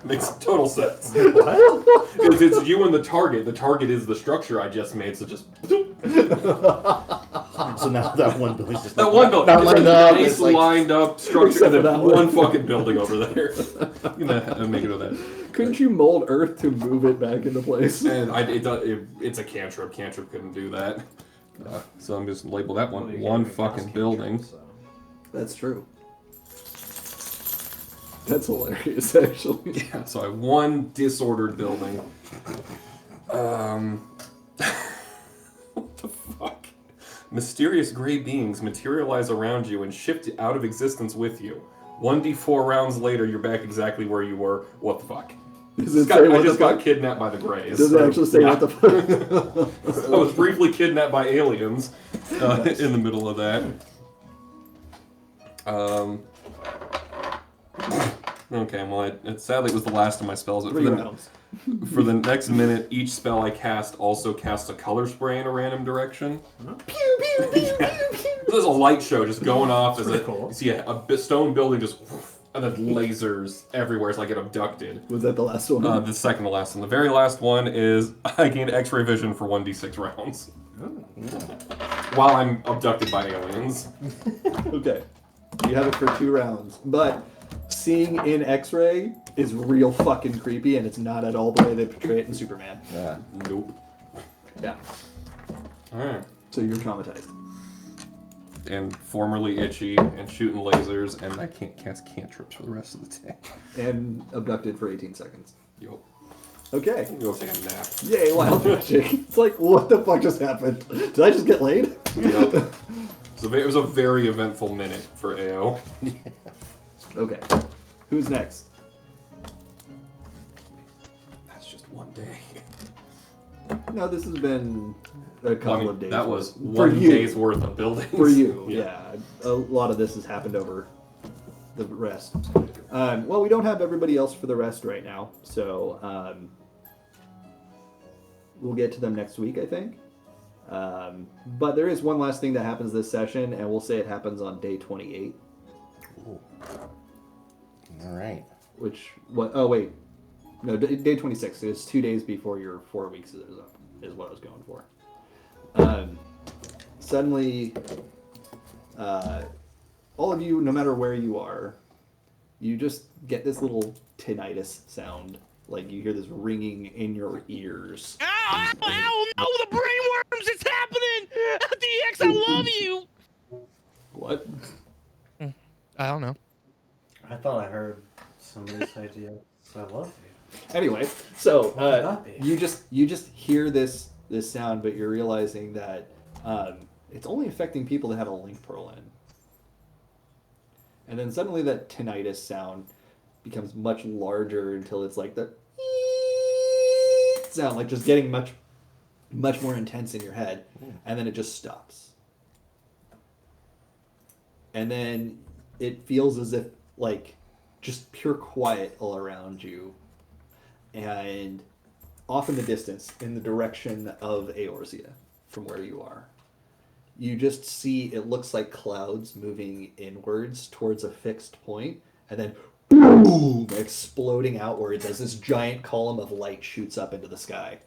Makes total sense. What? It's you and the target. The target is the structure I just made, so just... So now that one building's just That like, one building. not It's lined like up. a nice It's like, lined up structure, Except and for then that one one. fucking building over there. I'm gonna make it of that. Couldn't you mold Earth to move it back into place? And it's a cantrip. Cantrip couldn't do that. So I'm just label that one one fucking building. That's true. That's hilarious, actually. Yeah, so I have one disordered building. What the fuck? Mysterious gray beings materialize around you and shift out of existence with you. 1d4 rounds later, you're back exactly where you were. What the fuck? Does it say I what just the got fuck? kidnapped by the Greys. Does it actually say yeah. what the fuck? I was briefly kidnapped by aliens in the middle of that. Okay, well, sadly it was the last of my spells. But 3 rounds. for the next minute, each spell I cast also casts a color spray in a random direction. Pew, pew, pew, Yeah. pew, pew. There's a light show just going off as pretty cool. you see a stone building just, and then lasers everywhere. It's like get abducted. Was that the last one? The second to last, and the very last one is I gained X-ray vision for 1d6 rounds while I'm abducted by aliens. Okay. You have it for 2 rounds. But seeing in X-ray is real fucking creepy, and it's not at all the way they portray it in Superman. yeah. Nope. Yeah. All right. So you're traumatized. And formerly itchy and shooting lasers, and I can't cast cantrips for the rest of the day. And abducted for 18 seconds. Yo. Okay. I'm gonna go take a nap. Yay, wild magic. It's like, what the fuck just happened? Did I just get laid? Yep. So it was a very eventful minute for AO. Okay. Who's next? That's just one day. No, this has been a couple of days. That was for one you. day's worth of buildings. For you, yeah. A lot of this has happened over the rest. Well, we don't have everybody else for the rest right now, so we'll get to them next week, I think. But there is one last thing that happens this session, and we'll say it happens on day 28. Ooh. All right. Which, what? Oh, wait. No, day 26. It's 2 days before your 4 weeks is up, is what I was going for. Suddenly, all of you, no matter where you are, you just get this little tinnitus sound. Like you hear this ringing in your ears. Ow, ow, ow, no, the brainworms, it's happening! DX, I love you! What? I don't know. I thought I heard somebody say to you, I love you. Anyway, so What would that be? you just hear this sound, but you're realizing that it's only affecting people that have a link pearl in. And then suddenly that tinnitus sound becomes much larger until it's like the sound, like just getting much more intense in your head, and then it just stops. And then it feels as if like just pure quiet all around you. And off in the distance, in the direction of Eorzea, from where you are, you just see it looks like clouds moving inwards towards a fixed point, and then boom, exploding outwards as this giant column of light shoots up into the sky.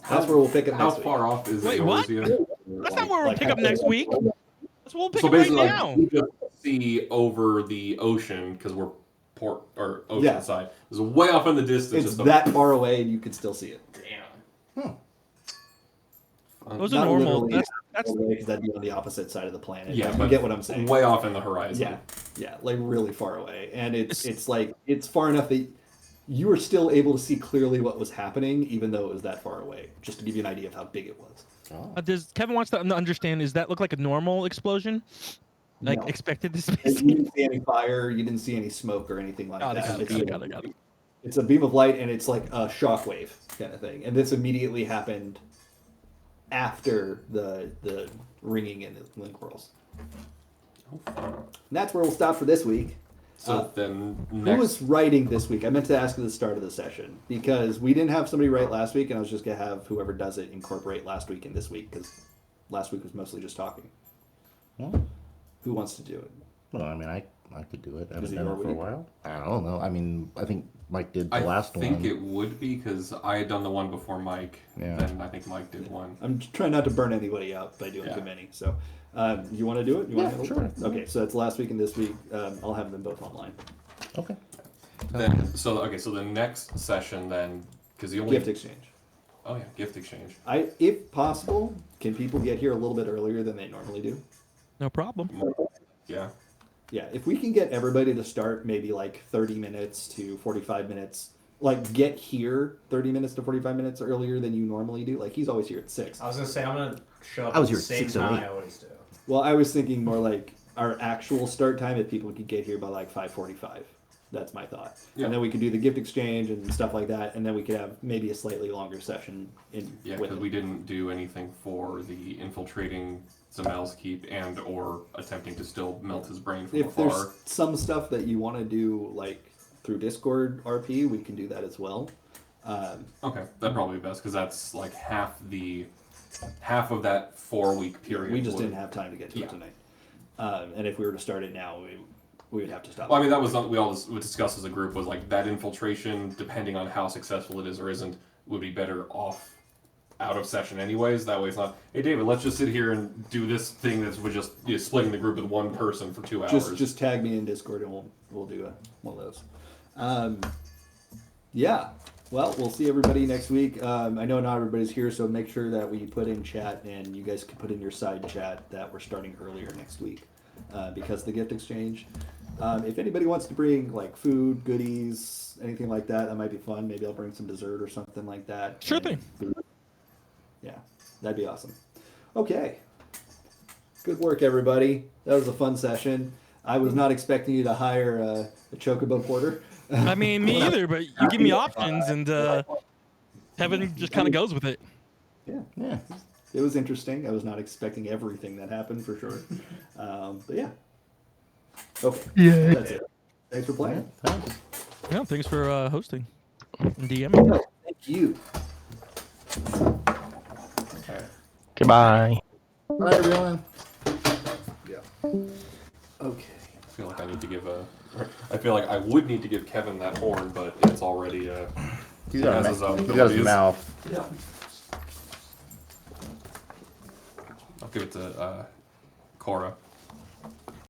That's where we'll pick up How next week. far off is Wait, what? Eorzea? That's not where we'll pick up next week. That's what we'll pick So up right basically, now. like, we just see over the ocean because we're port or ocean side. It's way off in the distance. It's just that far away, and you can still see it. Damn. Those are Not normal. literally That's because that'd be on the opposite side of the planet. Yeah, you but get what I'm saying. Way off in the horizon. Yeah, like really far away, and it's like it's far enough that you were still able to see clearly what was happening, even though it was that far away. Just to give you an idea of how big it was. does Kevin wants to understand? Is that look like a normal explosion? Like No. expected to You space? didn't see any fire. You didn't see any smoke or anything like that. Got it. It's a beam of light, and it's like a shockwave kind of thing. And this immediately happened after the ringing in the link rolls. And that's where we'll stop for this week. So then Who next. was writing this week? I meant to ask at the start of the session because we didn't have somebody write last week, and I was just gonna have whoever does it incorporate last week and this week because last week was mostly just talking. Well, Who wants to do it? I mean, I could do it. I Is haven't it done your it for a week? while. I don't know. I mean, I think Mike did the I last think one. it would be because I had done the one before Mike. Yeah. Then I think Mike did one. I'm trying not to burn anybody out by doing too many. So, you want to do it? You Yeah, wanna sure. Okay, so it's last week and this week. I'll have them both online. Okay. Then so the next session then because the only Gift exchange. Oh yeah, gift exchange. If possible, can people get here a little bit earlier than they normally do? No problem. Yeah. Yeah, if we can get everybody to start maybe like 30 minutes to 45 minutes, like get here 30 minutes to 45 minutes earlier than you normally do. Like he's always here at 6. I was gonna say I'm gonna show up I was at here the at same time 6:08. I always do. Well, I was thinking more like our actual start time if people could get here by like 5:45. That's my thought. Yeah. And then we could do the gift exchange and stuff like that, and then we could have maybe a slightly longer session in Yeah, with because it. we didn't do anything for the infiltrating Zamel's keep and or attempting to still melt his brain from If afar. there's some stuff that you want to do like through Discord RP, we can do that as well. Okay, that'd probably be best because that's like half of that 4-week period. We just would- didn't have time to get to Yeah. it tonight. And if we were to start it now, we would have to stop. Well, I mean, that was something we all discussed as a group was like that infiltration, depending on how successful it is or isn't, would be better off out of session anyways. That way it's not, hey David, let's just sit here and do this thing that's we're just splitting the group with one person for 2 hours. Just tag me in Discord and we'll do one of those. Yeah. Well, we'll see everybody next week. I know not everybody's here, so make sure that we put in chat, and you guys can put in your side chat that we're starting earlier next week because of the gift exchange. If anybody wants to bring like food, goodies, anything like that, that might be fun. Maybe I'll bring some dessert or something like that. Sure And thing. food. Yeah, that'd be awesome. Okay. Good work, everybody. That was a fun session. I was not expecting you to hire a chocobo porter. I mean, me either, but you give me options, and Kevin just kind of goes with it. Yeah, Yeah. it was interesting. I was not expecting everything that happened for sure. But yeah. Okay. Yeah. That's it. Thanks for playing. Thanks. Yeah, thanks for hosting and DMing. No, thank you. Goodbye. Bye, everyone. Yeah. Okay. I feel like I need to give I feel like I would need to give Kevin that horn, but it's already He's he got, has his own he's got his abilities. mouth. Yeah. I'll give it to Cora.